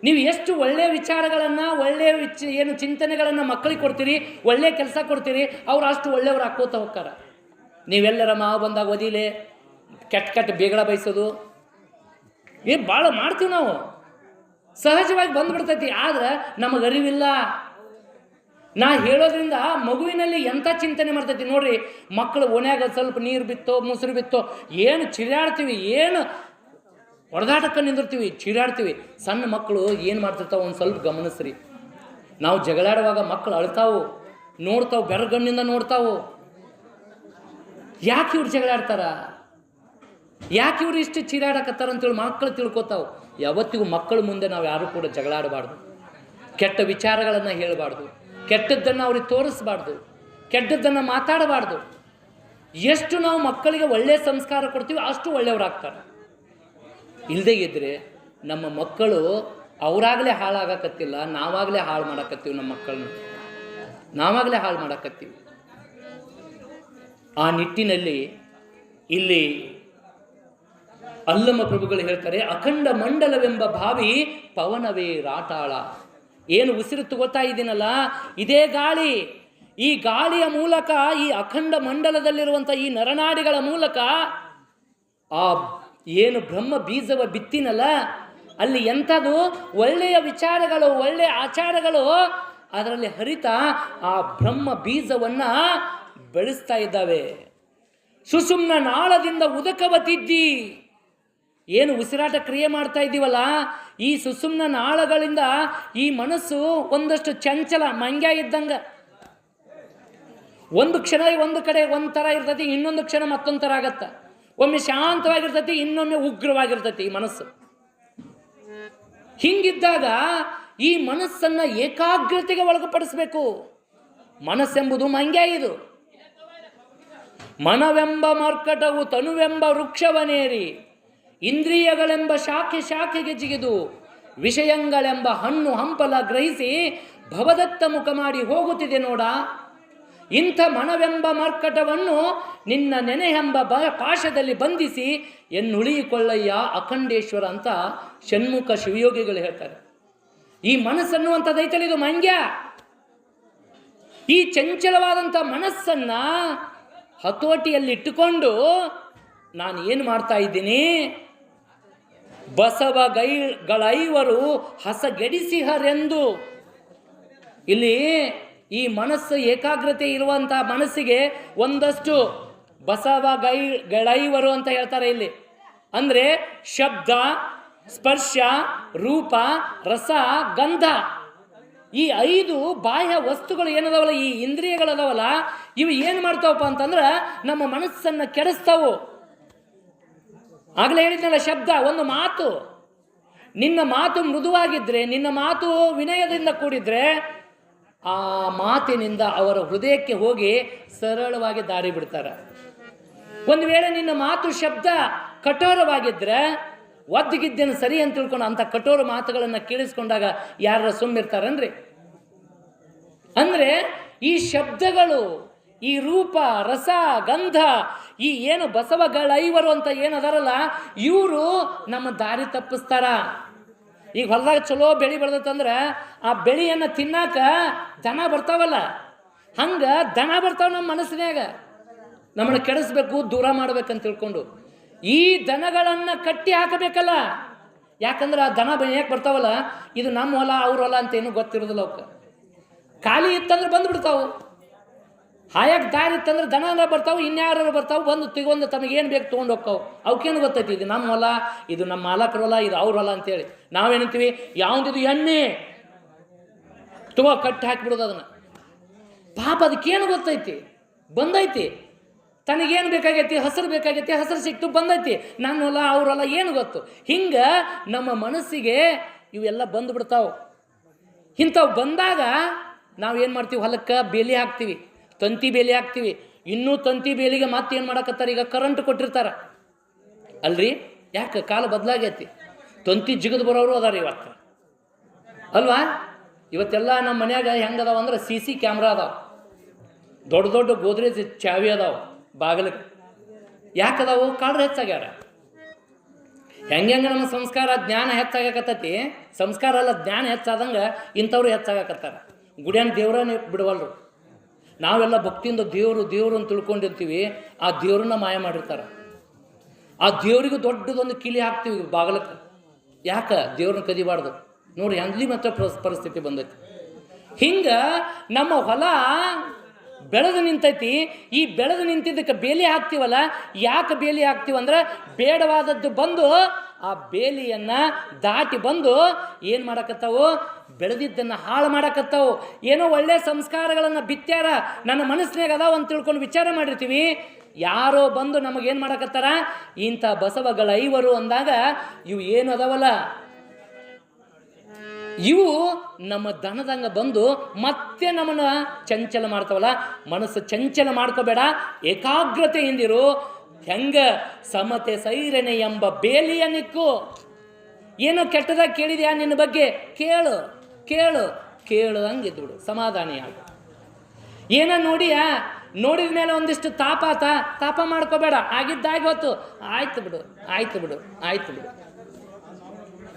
ನೀವು ಎಷ್ಟು ಒಳ್ಳೆಯ ವಿಚಾರಗಳನ್ನು, ಒಳ್ಳೆಯ ಏನು ಚಿಂತನೆಗಳನ್ನು ಮಕ್ಕಳಿಗೆ ಕೊಡ್ತೀರಿ, ಒಳ್ಳೆಯ ಕೆಲಸ ಕೊಡ್ತೀರಿ, ಅವ್ರು ಅಷ್ಟು ಒಳ್ಳೆಯವ್ರು ಹಾಕೋತ ಹೋಗ್ತಾರೆ. ನೀವೆಲ್ಲರ ಮಾವು ಬಂದಾಗ ಒದಿಲೆ ಕೆಟ್ಟ ಬೇಗಳ ಬಯಸೋದು ಭಾಳ ಮಾಡ್ತೀವಿ ನಾವು. ಸಹಜವಾಗಿ ಬಂದ್ಬಿಡ್ತೈತಿ. ಆದ್ರೆ ನಮಗೆ ಅರಿವಿಲ್ಲ. ನಾ ಹೇಳೋದ್ರಿಂದ ಮಗುವಿನಲ್ಲಿ ಎಂಥ ಚಿಂತನೆ ಮಾಡ್ತೈತಿ ನೋಡ್ರಿ. ಮಕ್ಕಳು ಓಣ್ಯಾಗ ಸ್ವಲ್ಪ ನೀರು ಬಿತ್ತೋ ಮೊಸರು ಬಿತ್ತೋ ಏನು ಚಿರಾಡ್ತೀವಿ, ಏನು ಹೊಡೆದಾಟಕ್ಕೆ ನಿಂದಿರ್ತೀವಿ, ಚೀರಾಡ್ತೀವಿ. ಸಣ್ಣ ಮಕ್ಕಳು ಏನು ಮಾಡ್ತಿರ್ತಾವೆ ಒಂದು ಸ್ವಲ್ಪ ಗಮನಿಸ್ರಿ. ನಾವು ಜಗಳಾಡುವಾಗ ಮಕ್ಕಳು ಅಳ್ತಾವು, ನೋಡ್ತಾವು, ಬೆರಗಣ್ಣಿಂದ ನೋಡ್ತಾವು. ಯಾಕೆ ಇವ್ರು ಜಗಳಾಡ್ತಾರ? ಯಾಕೆ ಇವರು ಇಷ್ಟು ಚೀರಾಡಕತ್ತಾರ ಅಂತೇಳಿ ಮಕ್ಕಳು ತಿಳ್ಕೊತಾವೆ. ಯಾವತ್ತಿಗೂ ಮಕ್ಕಳ ಮುಂದೆ ನಾವು ಯಾರು ಕೂಡ ಜಗಳಾಡಬಾರ್ದು, ಕೆಟ್ಟ ವಿಚಾರಗಳನ್ನು ಹೇಳಬಾರ್ದು, ಕೆಟ್ಟದ್ದನ್ನು ಅವ್ರಿಗೆ ತೋರಿಸ್ಬಾರ್ದು, ಕೆಟ್ಟದ್ದನ್ನು ಮಾತಾಡಬಾರ್ದು. ಎಷ್ಟು ನಾವು ಮಕ್ಕಳಿಗೆ ಒಳ್ಳೆಯ ಸಂಸ್ಕಾರ ಕೊಡ್ತೀವಿ ಅಷ್ಟು ಒಳ್ಳೆಯವರಾಗ್ತಾರೆ. ಇಲ್ಲದೇ ಇದ್ದರೆ ನಮ್ಮ ಮಕ್ಕಳು ಅವರಾಗಲೇ ಹಾಳಾಗಕತ್ತಿಲ್ಲ, ನಾವಾಗಲೇ ಹಾಳು ಮಾಡಕತ್ತೀವಿ. ನಮ್ಮ ಮಕ್ಕಳನ್ನ ನಾವಾಗಲೇ ಹಾಳು ಮಾಡಕತ್ತೀವಿ. ಆ ನಿಟ್ಟಿನಲ್ಲಿ ಇಲ್ಲಿ ಅಲ್ಲಮ ಪ್ರಭುಗಳು ಹೇಳ್ತಾರೆ, ಅಖಂಡ ಮಂಡಲವೆಂಬ ಭಾವಿ ಪವನವೇ ರಾಟಾಳ. ಏನು ಉಸಿರು ತಗೋತಾ ಇದ್ದೀನಲ್ಲ, ಇದೇ ಗಾಳಿ. ಈ ಗಾಳಿಯ ಮೂಲಕ, ಈ ಅಖಂಡ ಮಂಡಲದಲ್ಲಿರುವಂಥ ಈ ನರನಾಡಿಗಳ ಮೂಲಕ ಆ ಏನು ಬ್ರಹ್ಮ ಬೀಜವ ಬಿತ್ತಿನಲ್ಲ, ಅಲ್ಲಿ ಎಂಥದ್ದು ಒಳ್ಳೆಯ ವಿಚಾರಗಳು, ಒಳ್ಳೆಯ ಆಚಾರಗಳು ಅದರಲ್ಲಿ ಹರಿತಾ ಆ ಬ್ರಹ್ಮ ಬೀಜವನ್ನು ಬೆಳೆಸ್ತಾ ಇದ್ದಾವೆ. ಸುಸುಮ್ನ ನಾಳದಿಂದ ಉದಕವತಿದ್ದಿ. ಏನು ಉಸಿರಾಟ ಕ್ರಿಯೆ ಮಾಡ್ತಾ ಇದ್ದೀವಲ್ಲ, ಈ ಸುಸುಮ್ನ ನಾಳಗಳಿಂದ ಈ ಮನಸ್ಸು ಒಂದಷ್ಟು ಚಂಚಲ ಮಂಗ್ಯ ಇದ್ದಂಗೆ. ಒಂದು ಕ್ಷಣ ಒಂದು ಕಡೆ ಒಂಥರ ಇರ್ತೈತಿ, ಇನ್ನೊಂದು ಕ್ಷಣ ಮತ್ತೊಂದು ಥರ ಆಗತ್ತೆ. ಒಮ್ಮೆ ಶಾಂತವಾಗಿರ್ತೈತಿ, ಇನ್ನೊಮ್ಮೆ ಉಗ್ರವಾಗಿರ್ತೈತಿ ಈ ಮನಸ್ಸು. ಹಿಂಗಿದ್ದಾಗ ಈ ಮನಸ್ಸನ್ನು ಏಕಾಗ್ರತೆಗೆ ಒಳಗುಪಡಿಸಬೇಕು. ಮನಸ್ಸೆಂಬುದು ಮಂಗ್ಯ. ಇದು ಮನವೆಂಬ ಮರ್ಕಟವು ತನುವೆಂಬ ವೃಕ್ಷವನೇರಿ, ಇಂದ್ರಿಯಗಳೆಂಬ ಶಾಖೆ ಶಾಖೆಗೆ ಜಿಗಿದು, ವಿಷಯಗಳೆಂಬ ಹಣ್ಣು ಹಂಪಲ ಗ್ರಹಿಸಿ ಭವದತ್ತ ಮುಖ ಮಾಡಿ ಹೋಗುತ್ತಿದೆ ನೋಡ. ಇಂಥ ಮನವೆಂಬ ಮರ್ಕಟವನ್ನು ನಿನ್ನ ನೆನೆಯೆಂಬ ಪಾಶದಲ್ಲಿ ಬಂಧಿಸಿ ಎನ್ನುಳಿಯಿಕೊಳ್ಳಯ್ಯ ಅಖಂಡೇಶ್ವರ ಅಂತ ಷಣ್ಮುಖ ಶಿವಯೋಗಿಗಳು ಹೇಳ್ತಾರೆ. ಈ ಮನಸ್ಸನ್ನುವಂಥದ್ದೈತಲ್ಲ, ಇದು ಮಂಗ್ಯ. ಈ ಚಂಚಲವಾದಂಥ ಮನಸ್ಸನ್ನು ಹತೋಟಿಯಲ್ಲಿಟ್ಟುಕೊಂಡು ನಾನು ಏನು ಮಾಡ್ತಾ ಇದ್ದೀನಿ, ಬಸವಗಳೈವರು ಹಸಗೆಡಿಸಿಹರೆಂದು. ಇಲ್ಲಿ ಈ ಮನಸ್ಸು ಏಕಾಗ್ರತೆ ಇರುವಂಥ ಮನಸ್ಸಿಗೆ ಒಂದಷ್ಟು ಬಸವಗಳೈವರು ಅಂತ ಹೇಳ್ತಾರೆ ಇಲ್ಲಿ. ಅಂದರೆ ಶಬ್ದ, ಸ್ಪರ್ಶ, ರೂಪ, ರಸ, ಗಂಧ, ಈ 5 ಬಾಹ್ಯ ವಸ್ತುಗಳು ಏನದಾವಲ್ಲ, ಈ ಇಂದ್ರಿಯಗಳದಾವಲ್ಲ, ಇವು ಏನು ಮಾಡ್ತಾವಪ್ಪ ಅಂತಂದ್ರೆ ನಮ್ಮ ಮನಸ್ಸನ್ನು ಕೆಡಿಸ್ತಾವು. ಆಗಲೇ ಹೇಳಿದ್ನಲ್ಲ, ಶಬ್ದ ಒಂದು ಮಾತು. ನಿನ್ನ ಮಾತು ಮೃದುವಾಗಿದ್ದರೆ, ನಿನ್ನ ಮಾತು ವಿನಯದಿಂದ ಕೂಡಿದ್ರೆ, ಆ ಮಾತಿನಿಂದ ಅವರ ಹೃದಯಕ್ಕೆ ಹೋಗಿ ಸರಳವಾಗಿ ದಾರಿ ಬಿಡ್ತಾರೆ. ಒಂದು ವೇಳೆ ನಿನ್ನ ಮಾತು ಶಬ್ದ ಕಠೋರವಾಗಿದ್ದರೆ, ಒದ್ದಗಿದ್ದೇನೆ ಸರಿ ಅಂತ ತಿಳ್ಕೊಂಡು ಅಂಥ ಕಠೋರ ಮಾತುಗಳನ್ನು ಕೇಳಿಸ್ಕೊಂಡಾಗ ಯಾರ ಸುಮ್ಮಿರ್ತಾರನ್ರಿ? ಅಂದರೆ ಈ ಶಬ್ದಗಳು, ಈ ರೂಪ, ರಸ, ಗಂಧ, ಈ ಏನು ಬಸವಗಳೈವರು ಅಂತ ಏನದಾರಲ್ಲ, ಇವರು ನಮ್ಮ ದಾರಿ ತಪ್ಪಿಸ್ತಾರ. ಈಗ ಹೊಲದಾಗ ಚಲೋ ಬೆಳೆ ಬೆಳೆದತ್ತಂದ್ರೆ ಆ ಬೆಳೆಯನ್ನು ತಿನ್ನಾಕ ದನ ಬರ್ತಾವಲ್ಲ, ಹಂಗೆ ದನ ಬರ್ತಾವ ನಮ್ಮ ಮನಸ್ಸಿನಾಗ. ನಮ್ಮನ್ನು ಕೆಡಿಸ್ಬೇಕು, ದೂರ ಮಾಡ್ಬೇಕಂತ ತಿಳ್ಕೊಂಡು ಈ ದನಗಳನ್ನು ಕಟ್ಟಿ ಹಾಕಬೇಕಲ್ಲ. ಯಾಕಂದ್ರೆ ಆ ದನ ಯಾಕೆ ಬರ್ತಾವಲ್ಲ, ಇದು ನಮ್ಮ ಹೊಲ ಅವ್ರ ಹೊಲ ಅಂತ ಏನೂ ಗೊತ್ತಿರೋದಿಲ್ಲ. ಅವಕ್ಕೆ ಖಾಲಿ ಇತ್ತಂದ್ರೆ ಬಂದುಬಿಡ್ತಾವೆ. ಹಾಯಾಗಿ ದಾರಿ ಇತ್ತಂದ್ರೆ ದನ ಬರ್ತಾವೆ, ಇನ್ಯಾರು ಬರ್ತಾವೆ, ಬಂದು ತೆಗೊಂಡು ತಮಗೇನು ಬೇಕು ತೊಗೊಂಡು ಹೋಗ್ತಾವೆ. ಅವಕ್ಕೇನು ಗೊತ್ತೈತಿ, ಇದು ನಮ್ಮ ಹೊಲ, ಇದು ನಮ್ಮ ಮಾಲಕರ ಹೊಲ, ಇದು ಅವ್ರ ಹೊಲ ಅಂತೇಳಿ. ನಾವೇನಂತೀವಿ, ಯಾವುದಿದು ಎಣ್ಣೆ ತಗೋ ಕಟ್ಟಿ ಹಾಕಿಬಿಡೋದು ಅದನ್ನು. ಪಾಪ ಅದಕ್ಕೇನು ಗೊತ್ತೈತಿ, ಬಂದೈತಿ, ತನಗೇನು ಬೇಕಾಗೈತಿ, ಹಸಿರು ಬೇಕಾಗೈತಿ, ಹಸಿರು ಸಿಕ್ತು, ಬಂದೈತಿ. ನನ್ನ ಹೊಲ ಅವ್ರ ಹೊಲ ಏನು ಗೊತ್ತು. ಹಿಂಗೆ ನಮ್ಮ ಮನಸ್ಸಿಗೆ ಇವೆಲ್ಲ ಬಂದುಬಿಡ್ತಾವೆ. ಇಂಥವು ಬಂದಾಗ ನಾವೇನು ಮಾಡ್ತೀವಿ, ಹೊಲಕ್ಕೆ ಬೇಲಿ ಹಾಕ್ತೀವಿ, ತಂತಿ ಬೇಲಿ ಹಾಕ್ತೀವಿ. ಇನ್ನೂ ತಂತಿ ಬೇಲಿಗೆ ಮತ್ತೇನು ಮಾಡಕತ್ತಾರೆ, ಈಗ ಕರೆಂಟ್ ಕೊಟ್ಟಿರ್ತಾರೆ ಅಲ್ರಿ. ಯಾಕೆ ಕಾಲ ಬದಲಾಗೈತಿ, ತಂತಿ ಜಿಗಿದು ಬರೋರು ಅದಾರ ಇವತ್ತು ಅಲ್ವಾ. ಇವತ್ತೆಲ್ಲ ನಮ್ಮ ಮನ್ಯಾಗ ಹೆಂಗದಾವ ಅಂದ್ರೆ CC ಕ್ಯಾಮ್ರಾ ಅದಾವ, ದೊಡ್ಡ ದೊಡ್ಡ ಗೋದ್ರೇಜ್ ಚಾವಿ ಅದಾವ ಬಾಗಿಲಿಗೆ. ಯಾಕದಾವು, ಕಾಡ್ರು ಹೆಚ್ಚಾಗ್ಯಾರ. ಹೆಂಗೆ ನಮ್ಮ ಸಂಸ್ಕಾರ ಜ್ಞಾನ ಹೆಚ್ಚಾಗಕತ್ತೈತಿ, ಸಂಸ್ಕಾರ ಅಲ್ಲ ಜ್ಞಾನ ಹೆಚ್ಚಾದಂಗೆ ಇಂಥವ್ರು ಹೆಚ್ಚಾಗಕತ್ತಾರ. ಗುಡಿಯನ್ನ ದೇವ್ರನ್ನೇ ಬಿಡವಲ್ರು. ನಾವೆಲ್ಲ ಭಕ್ತಿಯಿಂದ ದೇವರು ದೇವರು ಅಂತ ತಿಳ್ಕೊಂಡಿರ್ತೀವಿ, ಆ ದೇವ್ರನ್ನ ಮಾಯ ಮಾಡಿರ್ತಾರೆ. ಆ ದೇವರಿಗೂ ದೊಡ್ಡದೊಂದು ಕಿಲಿ ಹಾಕ್ತೀವಿ ಬಾಗಿಲಕ್ಕೆ. ಯಾಕೆ ದೇವ್ರನ್ನ ಕದಿಬಾರ್ದು ನೋಡಿ, ಹೆಂಗ್ಲಿ ಮಾತ್ರ ಪರಿಸ್ಥಿತಿ ಬಂದೈತಿ. ಹಿಂಗೆ ನಮ್ಮ ಹೊಲ ಬೆಳೆದು ನಿಂತೈತಿ. ಈ ಬೆಳೆದು ನಿಂತಿದ್ದಕ್ಕೆ ಬೇಲಿ ಹಾಕ್ತೀವಲ್ಲ, ಯಾಕೆ ಬೇಲಿ ಹಾಕ್ತೀವಂದ್ರೆ ಬೇಡವಾದದ್ದು ಬಂದು ಆ ಬೇಲಿಯನ್ನು ದಾಟಿ ಬಂದು ಏನು ಮಾಡಕತ್ತಾವು? ಬೆಳೆದಿದ್ದನ್ನು ಹಾಳು ಮಾಡಕತ್ತಾವು. ಏನೋ ಒಳ್ಳೆ ಸಂಸ್ಕಾರಗಳನ್ನು ಬಿತ್ತ್ಯಾರ, ನನ್ನ ಮನಸ್ಸಿನಾಗ ಅದಾವ ಅಂತ ತಿಳ್ಕೊಂಡು ವಿಚಾರ ಮಾಡಿರ್ತೀವಿ. ಯಾರೋ ಬಂದು ನಮಗೇನು ಮಾಡಕತ್ತಾರ? ಇಂಥ ಬಸವಗಳ ಐವರು ಅಂದಾಗ ಇವು ಏನು ಅದಾವಲ್ಲ, ಇವು ನಮ್ಮ ದನದಂಗ ಬಂದು ಮತ್ತೆ ನಮ್ಮನ್ನ ಚಂಚಲ ಮಾಡ್ತಾವಲ್ಲ. ಮನಸ್ಸು ಚಂಚಲ ಮಾಡ್ಕೋಬೇಡ, ಏಕಾಗ್ರತೆಯಿಂದಿರು. ಹೆಂಗ ಸಮತೆ ಸೈರಣೆ ಎಂಬ ಬೇಲಿಯ ನಿಕ್ಕು. ಏನೋ ಕೆಟ್ಟದಾಗ ಕೇಳಿದ್ಯಾ ನಿನ್ನ ಬಗ್ಗೆ? ಕೇಳು ಕೇಳು ಕೇಳದಂಗೆ ಇದ್ಬಿಡು, ಸಮಾಧಾನಿಯಾಗು. ಏನೋ ನೋಡಿಯಾ, ನೋಡಿದ ಮೇಲೆ ಒಂದಿಷ್ಟು ತಾಪ ಮಾಡ್ಕೋಬೇಡ. ಆಗಿದ್ದಾಗಿ ಹೊತ್ತು ಆಯ್ತು ಬಿಡು, ಆಯ್ತು ಬಿಡು, ಆಯ್ತು ಬಿಡು.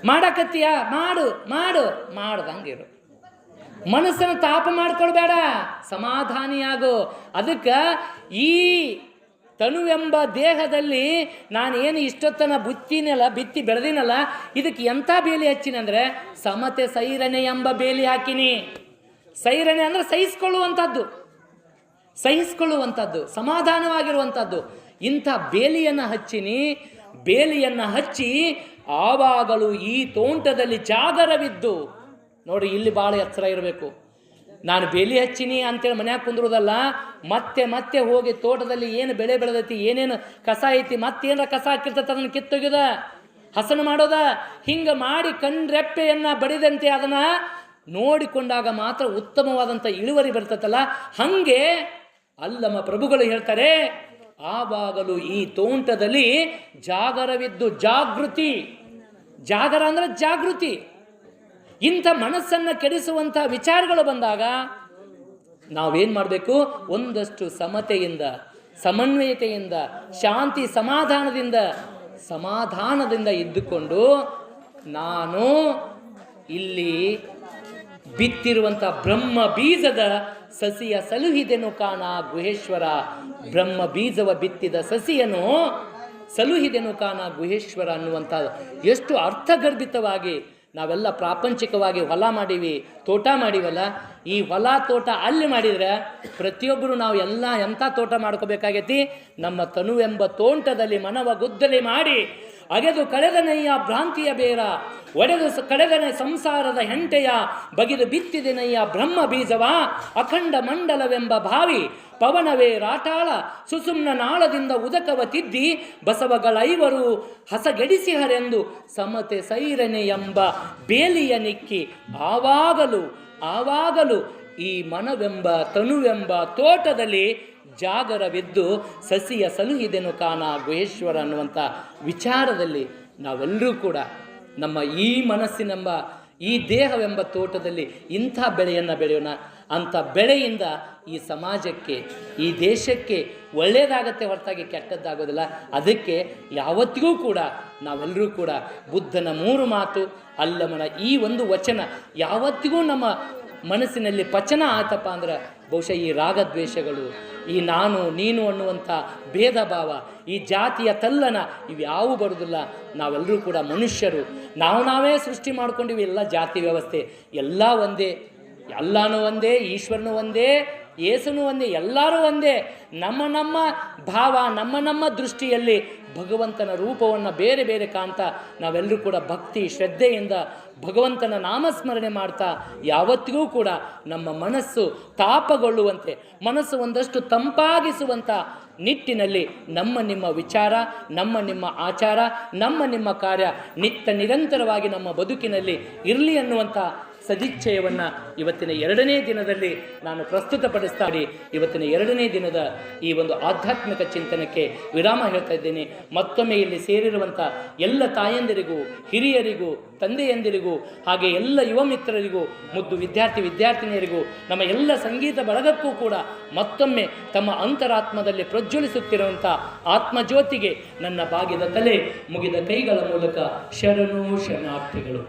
ಮಾಡಕತ್ತೀಯ, ಮಾಡು ಮಾಡು ಮಾಡ್ದಂಗಿರು. ಮನಸ್ಸನ್ನು ತಾಪ ಮಾಡ್ಕೊಳ್ಬೇಡ, ಸಮಾಧಾನಿಯಾಗು. ಅದಕ್ಕೆ ಈ ತನುವೆಂಬ ದೇಹದಲ್ಲಿ ನಾನು ಏನು ಇಷ್ಟೊತ್ತನ ಬಿತ್ತಿ ಬೆಳೆದಿನಲ್ಲ, ಇದಕ್ಕೆ ಎಂಥ ಬೇಲಿ ಹಚ್ಚಿನಂದರೆ ಸಮತೆ ಸೈರಣೆ ಎಂಬ ಬೇಲಿ ಹಾಕಿನಿ. ಸೈರಣೆ ಅಂದರೆ ಸಹಿಸ್ಕೊಳ್ಳುವಂಥದ್ದು, ಸಮಾಧಾನವಾಗಿರುವಂಥದ್ದು. ಇಂಥ ಬೇಲಿಯನ್ನು ಹಚ್ಚಿನಿ. ಬೇಲಿಯನ್ನು ಹಚ್ಚಿ ಆವಾಗಲೂ ಈ ತೋಂಟದಲ್ಲಿ ಜಾಗರವಿದ್ದು. ನೋಡಿ, ಇಲ್ಲಿ ಭಾಳ ಎಚ್ಚರ ಇರಬೇಕು. ನಾನು ಬೇಲಿ ಹಚ್ಚಿನಿ ಅಂತೇಳಿ ಮನ್ಯಾಗ ಕುಂದ್ರೋದಲ್ಲ. ಮತ್ತೆ ಮತ್ತೆ ಹೋಗಿ ತೋಟದಲ್ಲಿ ಏನು ಬೆಳೆ ಬೆಳೆದೈತಿ, ಏನೇನು ಕಸ ಐತಿ, ಮತ್ತೇನಾರ ಕಸ ಹಾಕಿರ್ತೈತೆ ಅದನ್ನು ಕಿತ್ತೊಗೆದ, ಹಸನು ಮಾಡೋದ. ಹಿಂಗೆ ಮಾಡಿ ಕಣ್ರೆಪ್ಪೆಯನ್ನು ಬಡಿದಂತೆ ಅದನ್ನು ನೋಡಿಕೊಂಡಾಗ ಮಾತ್ರ ಉತ್ತಮವಾದಂಥ ಇಳುವರಿ ಬರ್ತೈತಲ್ಲ. ಹಾಗೆ ಅಲ್ಲಮ್ಮ ಪ್ರಭುಗಳು ಹೇಳ್ತಾರೆ, ಆವಾಗಲೂ ಈ ತೋಂಟದಲ್ಲಿ ಜಾಗರವಿದ್ದು. ಜಾಗರ ಅಂದರೆ ಜಾಗೃತಿ. ಇಂಥ ಮನಸ್ಸನ್ನು ಕೆಡಿಸುವಂಥ ವಿಚಾರಗಳು ಬಂದಾಗ ನಾವೇನು ಮಾಡಬೇಕು? ಒಂದಷ್ಟು ಸಮತೆಯಿಂದ, ಸಮನ್ವಯತೆಯಿಂದ, ಶಾಂತಿ ಸಮಾಧಾನದಿಂದ ಇದ್ದುಕೊಂಡು, ನಾನು ಇಲ್ಲಿ ಬಿತ್ತಿರುವಂಥ ಬ್ರಹ್ಮ ಬೀಜದ ಸಸಿಯ ಸಲುಹಿದೆನು ಕಾಣ ಗುಹೇಶ್ವರ. ಬ್ರಹ್ಮ ಬೀಜವ ಬಿತ್ತಿದ ಸಸಿಯನ್ನು ಸಲುಹಿದೆನು ಕಾಣ ಗುಹೇಶ್ವರ ಅನ್ನುವಂಥ ಎಷ್ಟು ಅರ್ಥಗರ್ಭಿತವಾಗಿ ನಾವೆಲ್ಲ ಪ್ರಾಪಂಚಿಕವಾಗಿ ಹೊಲ ಮಾಡೀವಿ, ತೋಟ ಮಾಡೀವಲ್ಲ. ಈ ಹೊಲ ತೋಟ ಅಲ್ಲಿ ಮಾಡಿದರೆ ಪ್ರತಿಯೊಬ್ಬರು ನಾವು ಎಲ್ಲ ಎಂಥ ತೋಟ ಮಾಡ್ಕೋಬೇಕಾಗೈತಿ? ನಮ್ಮ ತನುವೆಂಬ ತೋಂಟದಲ್ಲಿ ಮನವ ಗುದ್ದಲಿ ಮಾಡಿ ಅಗೆದು ಕಳೆದನಯ್ಯ ಭ್ರಾಂತಿಯ ಬೇರ, ಒಡೆದು ಕಳೆದನೆ ಸಂಸಾರದ ಹೆಂಟೆಯ, ಬಗೆದು ಬಿತ್ತಿದೆನಯ್ಯ ಬ್ರಹ್ಮ ಬೀಜವ. ಅಖಂಡ ಮಂಡಲವೆಂಬ ಭಾವಿ ಪವನವೇ ರಾಟಾಳ, ಸುಸುಮ್ನ ನಾಳದಿಂದ ಉದಕವ ತಿದ್ದಿ ಬಸವಗಳೈವರು ಹಸಗೆಡಿಸಿಹರೆಂದು ಸಮತೆ ಸೈರಣೆ ಎಂಬ ಬೇಲಿಯ ನಿಕ್ಕಿ. ಆವಾಗಲೂ ಈ ಮನವೆಂಬ ತನುವೆಂಬ ತೋಟದಲ್ಲಿ ಜಾಗರವಿದ್ದು ಸಸಿಯ ಸಲುಹಿದೆನು ಕಾಣ ಗುಹೇಶ್ವರ ಅನ್ನುವಂಥ ವಿಚಾರದಲ್ಲಿ ನಾವೆಲ್ಲರೂ ಕೂಡ ನಮ್ಮ ಈ ಮನಸ್ಸಿನೆಂಬ ಈ ದೇಹವೆಂಬ ತೋಟದಲ್ಲಿ ಇಂಥ ಬೆಳೆಯನ್ನು ಬೆಳೆಯೋಣ. ಅಂಥ ಬೆಳೆಯಿಂದ ಈ ಸಮಾಜಕ್ಕೆ, ಈ ದೇಶಕ್ಕೆ ಒಳ್ಳೆಯದಾಗತ್ತೆ ಹೊರತಾಗಿ ಕೆಟ್ಟದ್ದಾಗೋದಿಲ್ಲ. ಅದಕ್ಕೆ ಯಾವತ್ತಿಗೂ ಕೂಡ ನಾವೆಲ್ಲರೂ ಕೂಡ ಬುದ್ಧನ 3 ಮಾತು, ಅಲ್ಲಮನ ಈ ಒಂದು ವಚನ ಯಾವತ್ತಿಗೂ ನಮ್ಮ ಮನಸ್ಸಿನಲ್ಲಿ ಪಚನ ಆತಪ್ಪ ಅಂದ್ರೆ ಬಹುಶಃ ಈ ರಾಗದ್ವೇಷಗಳು, ಈ ನಾನು ನೀನು ಅನ್ನುವಂಥ ಭೇದ ಭಾವ, ಈ ಜಾತಿಯ ತಲ್ಲನ ಇವ್ಯಾವೂ ಬರೋದಿಲ್ಲ. ನಾವೆಲ್ಲರೂ ಕೂಡ ಮನುಷ್ಯರು. ನಾವೇ ಸೃಷ್ಟಿ ಮಾಡ್ಕೊಂಡಿವಿ ಎಲ್ಲ ಜಾತಿ ವ್ಯವಸ್ಥೆ. ಎಲ್ಲ ಒಂದೇ, ಎಲ್ಲನೂ ಒಂದೇ, ಈಶ್ವರನೂ ಒಂದೇ, ಯೇಸುನೂ ಒಂದೇ, ಎಲ್ಲರೂ ಒಂದೇ. ನಮ್ಮ ಭಾವ, ನಮ್ಮ ದೃಷ್ಟಿಯಲ್ಲಿ ಭಗವಂತನ ರೂಪವನ್ನು ಬೇರೆ ಬೇರೆ ಕಾಣ್ತಾ ನಾವೆಲ್ಲರೂ ಕೂಡ ಭಕ್ತಿ ಶ್ರದ್ಧೆಯಿಂದ ಭಗವಂತನ ನಾಮಸ್ಮರಣೆ ಮಾಡ್ತಾ ಯಾವತ್ತಿಗೂ ಕೂಡ ನಮ್ಮ ಮನಸ್ಸು ತಾಪಗೊಳ್ಳುವಂತೆ, ಮನಸ್ಸು ಒಂದಷ್ಟು ತಂಪಾಗಿಸುವಂಥ ನಿಟ್ಟಿನಲ್ಲಿ ನಿಮ್ಮ ವಿಚಾರ, ನಿಮ್ಮ ಆಚಾರ, ನಿಮ್ಮ ಕಾರ್ಯ ನಿತ್ಯ ನಿರಂತರವಾಗಿ ನಮ್ಮ ಬದುಕಿನಲ್ಲಿ ಇರಲಿ ಅನ್ನುವಂಥ ಸದಿಚ್ಛಯವನ್ನು ಇವತ್ತಿನ 2ನೇ ದಿನದಲ್ಲಿ ನಾನು ಪ್ರಸ್ತುತಪಡಿಸ್ತಾಡಿ ಇವತ್ತಿನ 2ನೇ ದಿನದ ಈ ಒಂದು ಆಧ್ಯಾತ್ಮಿಕ ಚಿಂತನಕ್ಕೆ ವಿರಾಮ ಹೇಳ್ತಾ ಇದ್ದೇನೆ. ಮತ್ತೊಮ್ಮೆ ಇಲ್ಲಿ ಸೇರಿರುವಂಥ ಎಲ್ಲ ತಾಯಂದಿರಿಗೂ, ಹಿರಿಯರಿಗೂ, ತಂದೆಯಂದಿರಿಗೂ, ಹಾಗೆ ಎಲ್ಲ ಯುವ ಮಿತ್ರರಿಗೂ, ಮುದ್ದು ವಿದ್ಯಾರ್ಥಿನಿಯರಿಗೂ, ನಮ್ಮ ಎಲ್ಲ ಸಂಗೀತ ಬಳಗಕ್ಕೂ ಕೂಡ ಮತ್ತೊಮ್ಮೆ ತಮ್ಮ ಅಂತರಾತ್ಮದಲ್ಲಿ ಪ್ರಜ್ವಲಿಸುತ್ತಿರುವಂಥ ಆತ್ಮಜ್ಯೋತಿಗೆ ನನ್ನ ಬಾಗಿದ ತಲೆ, ಮುಗಿದ ಕೈಗಳ ಮೂಲಕ ಶರಣು ಶರಣಾರ್ಥಿಗಳು.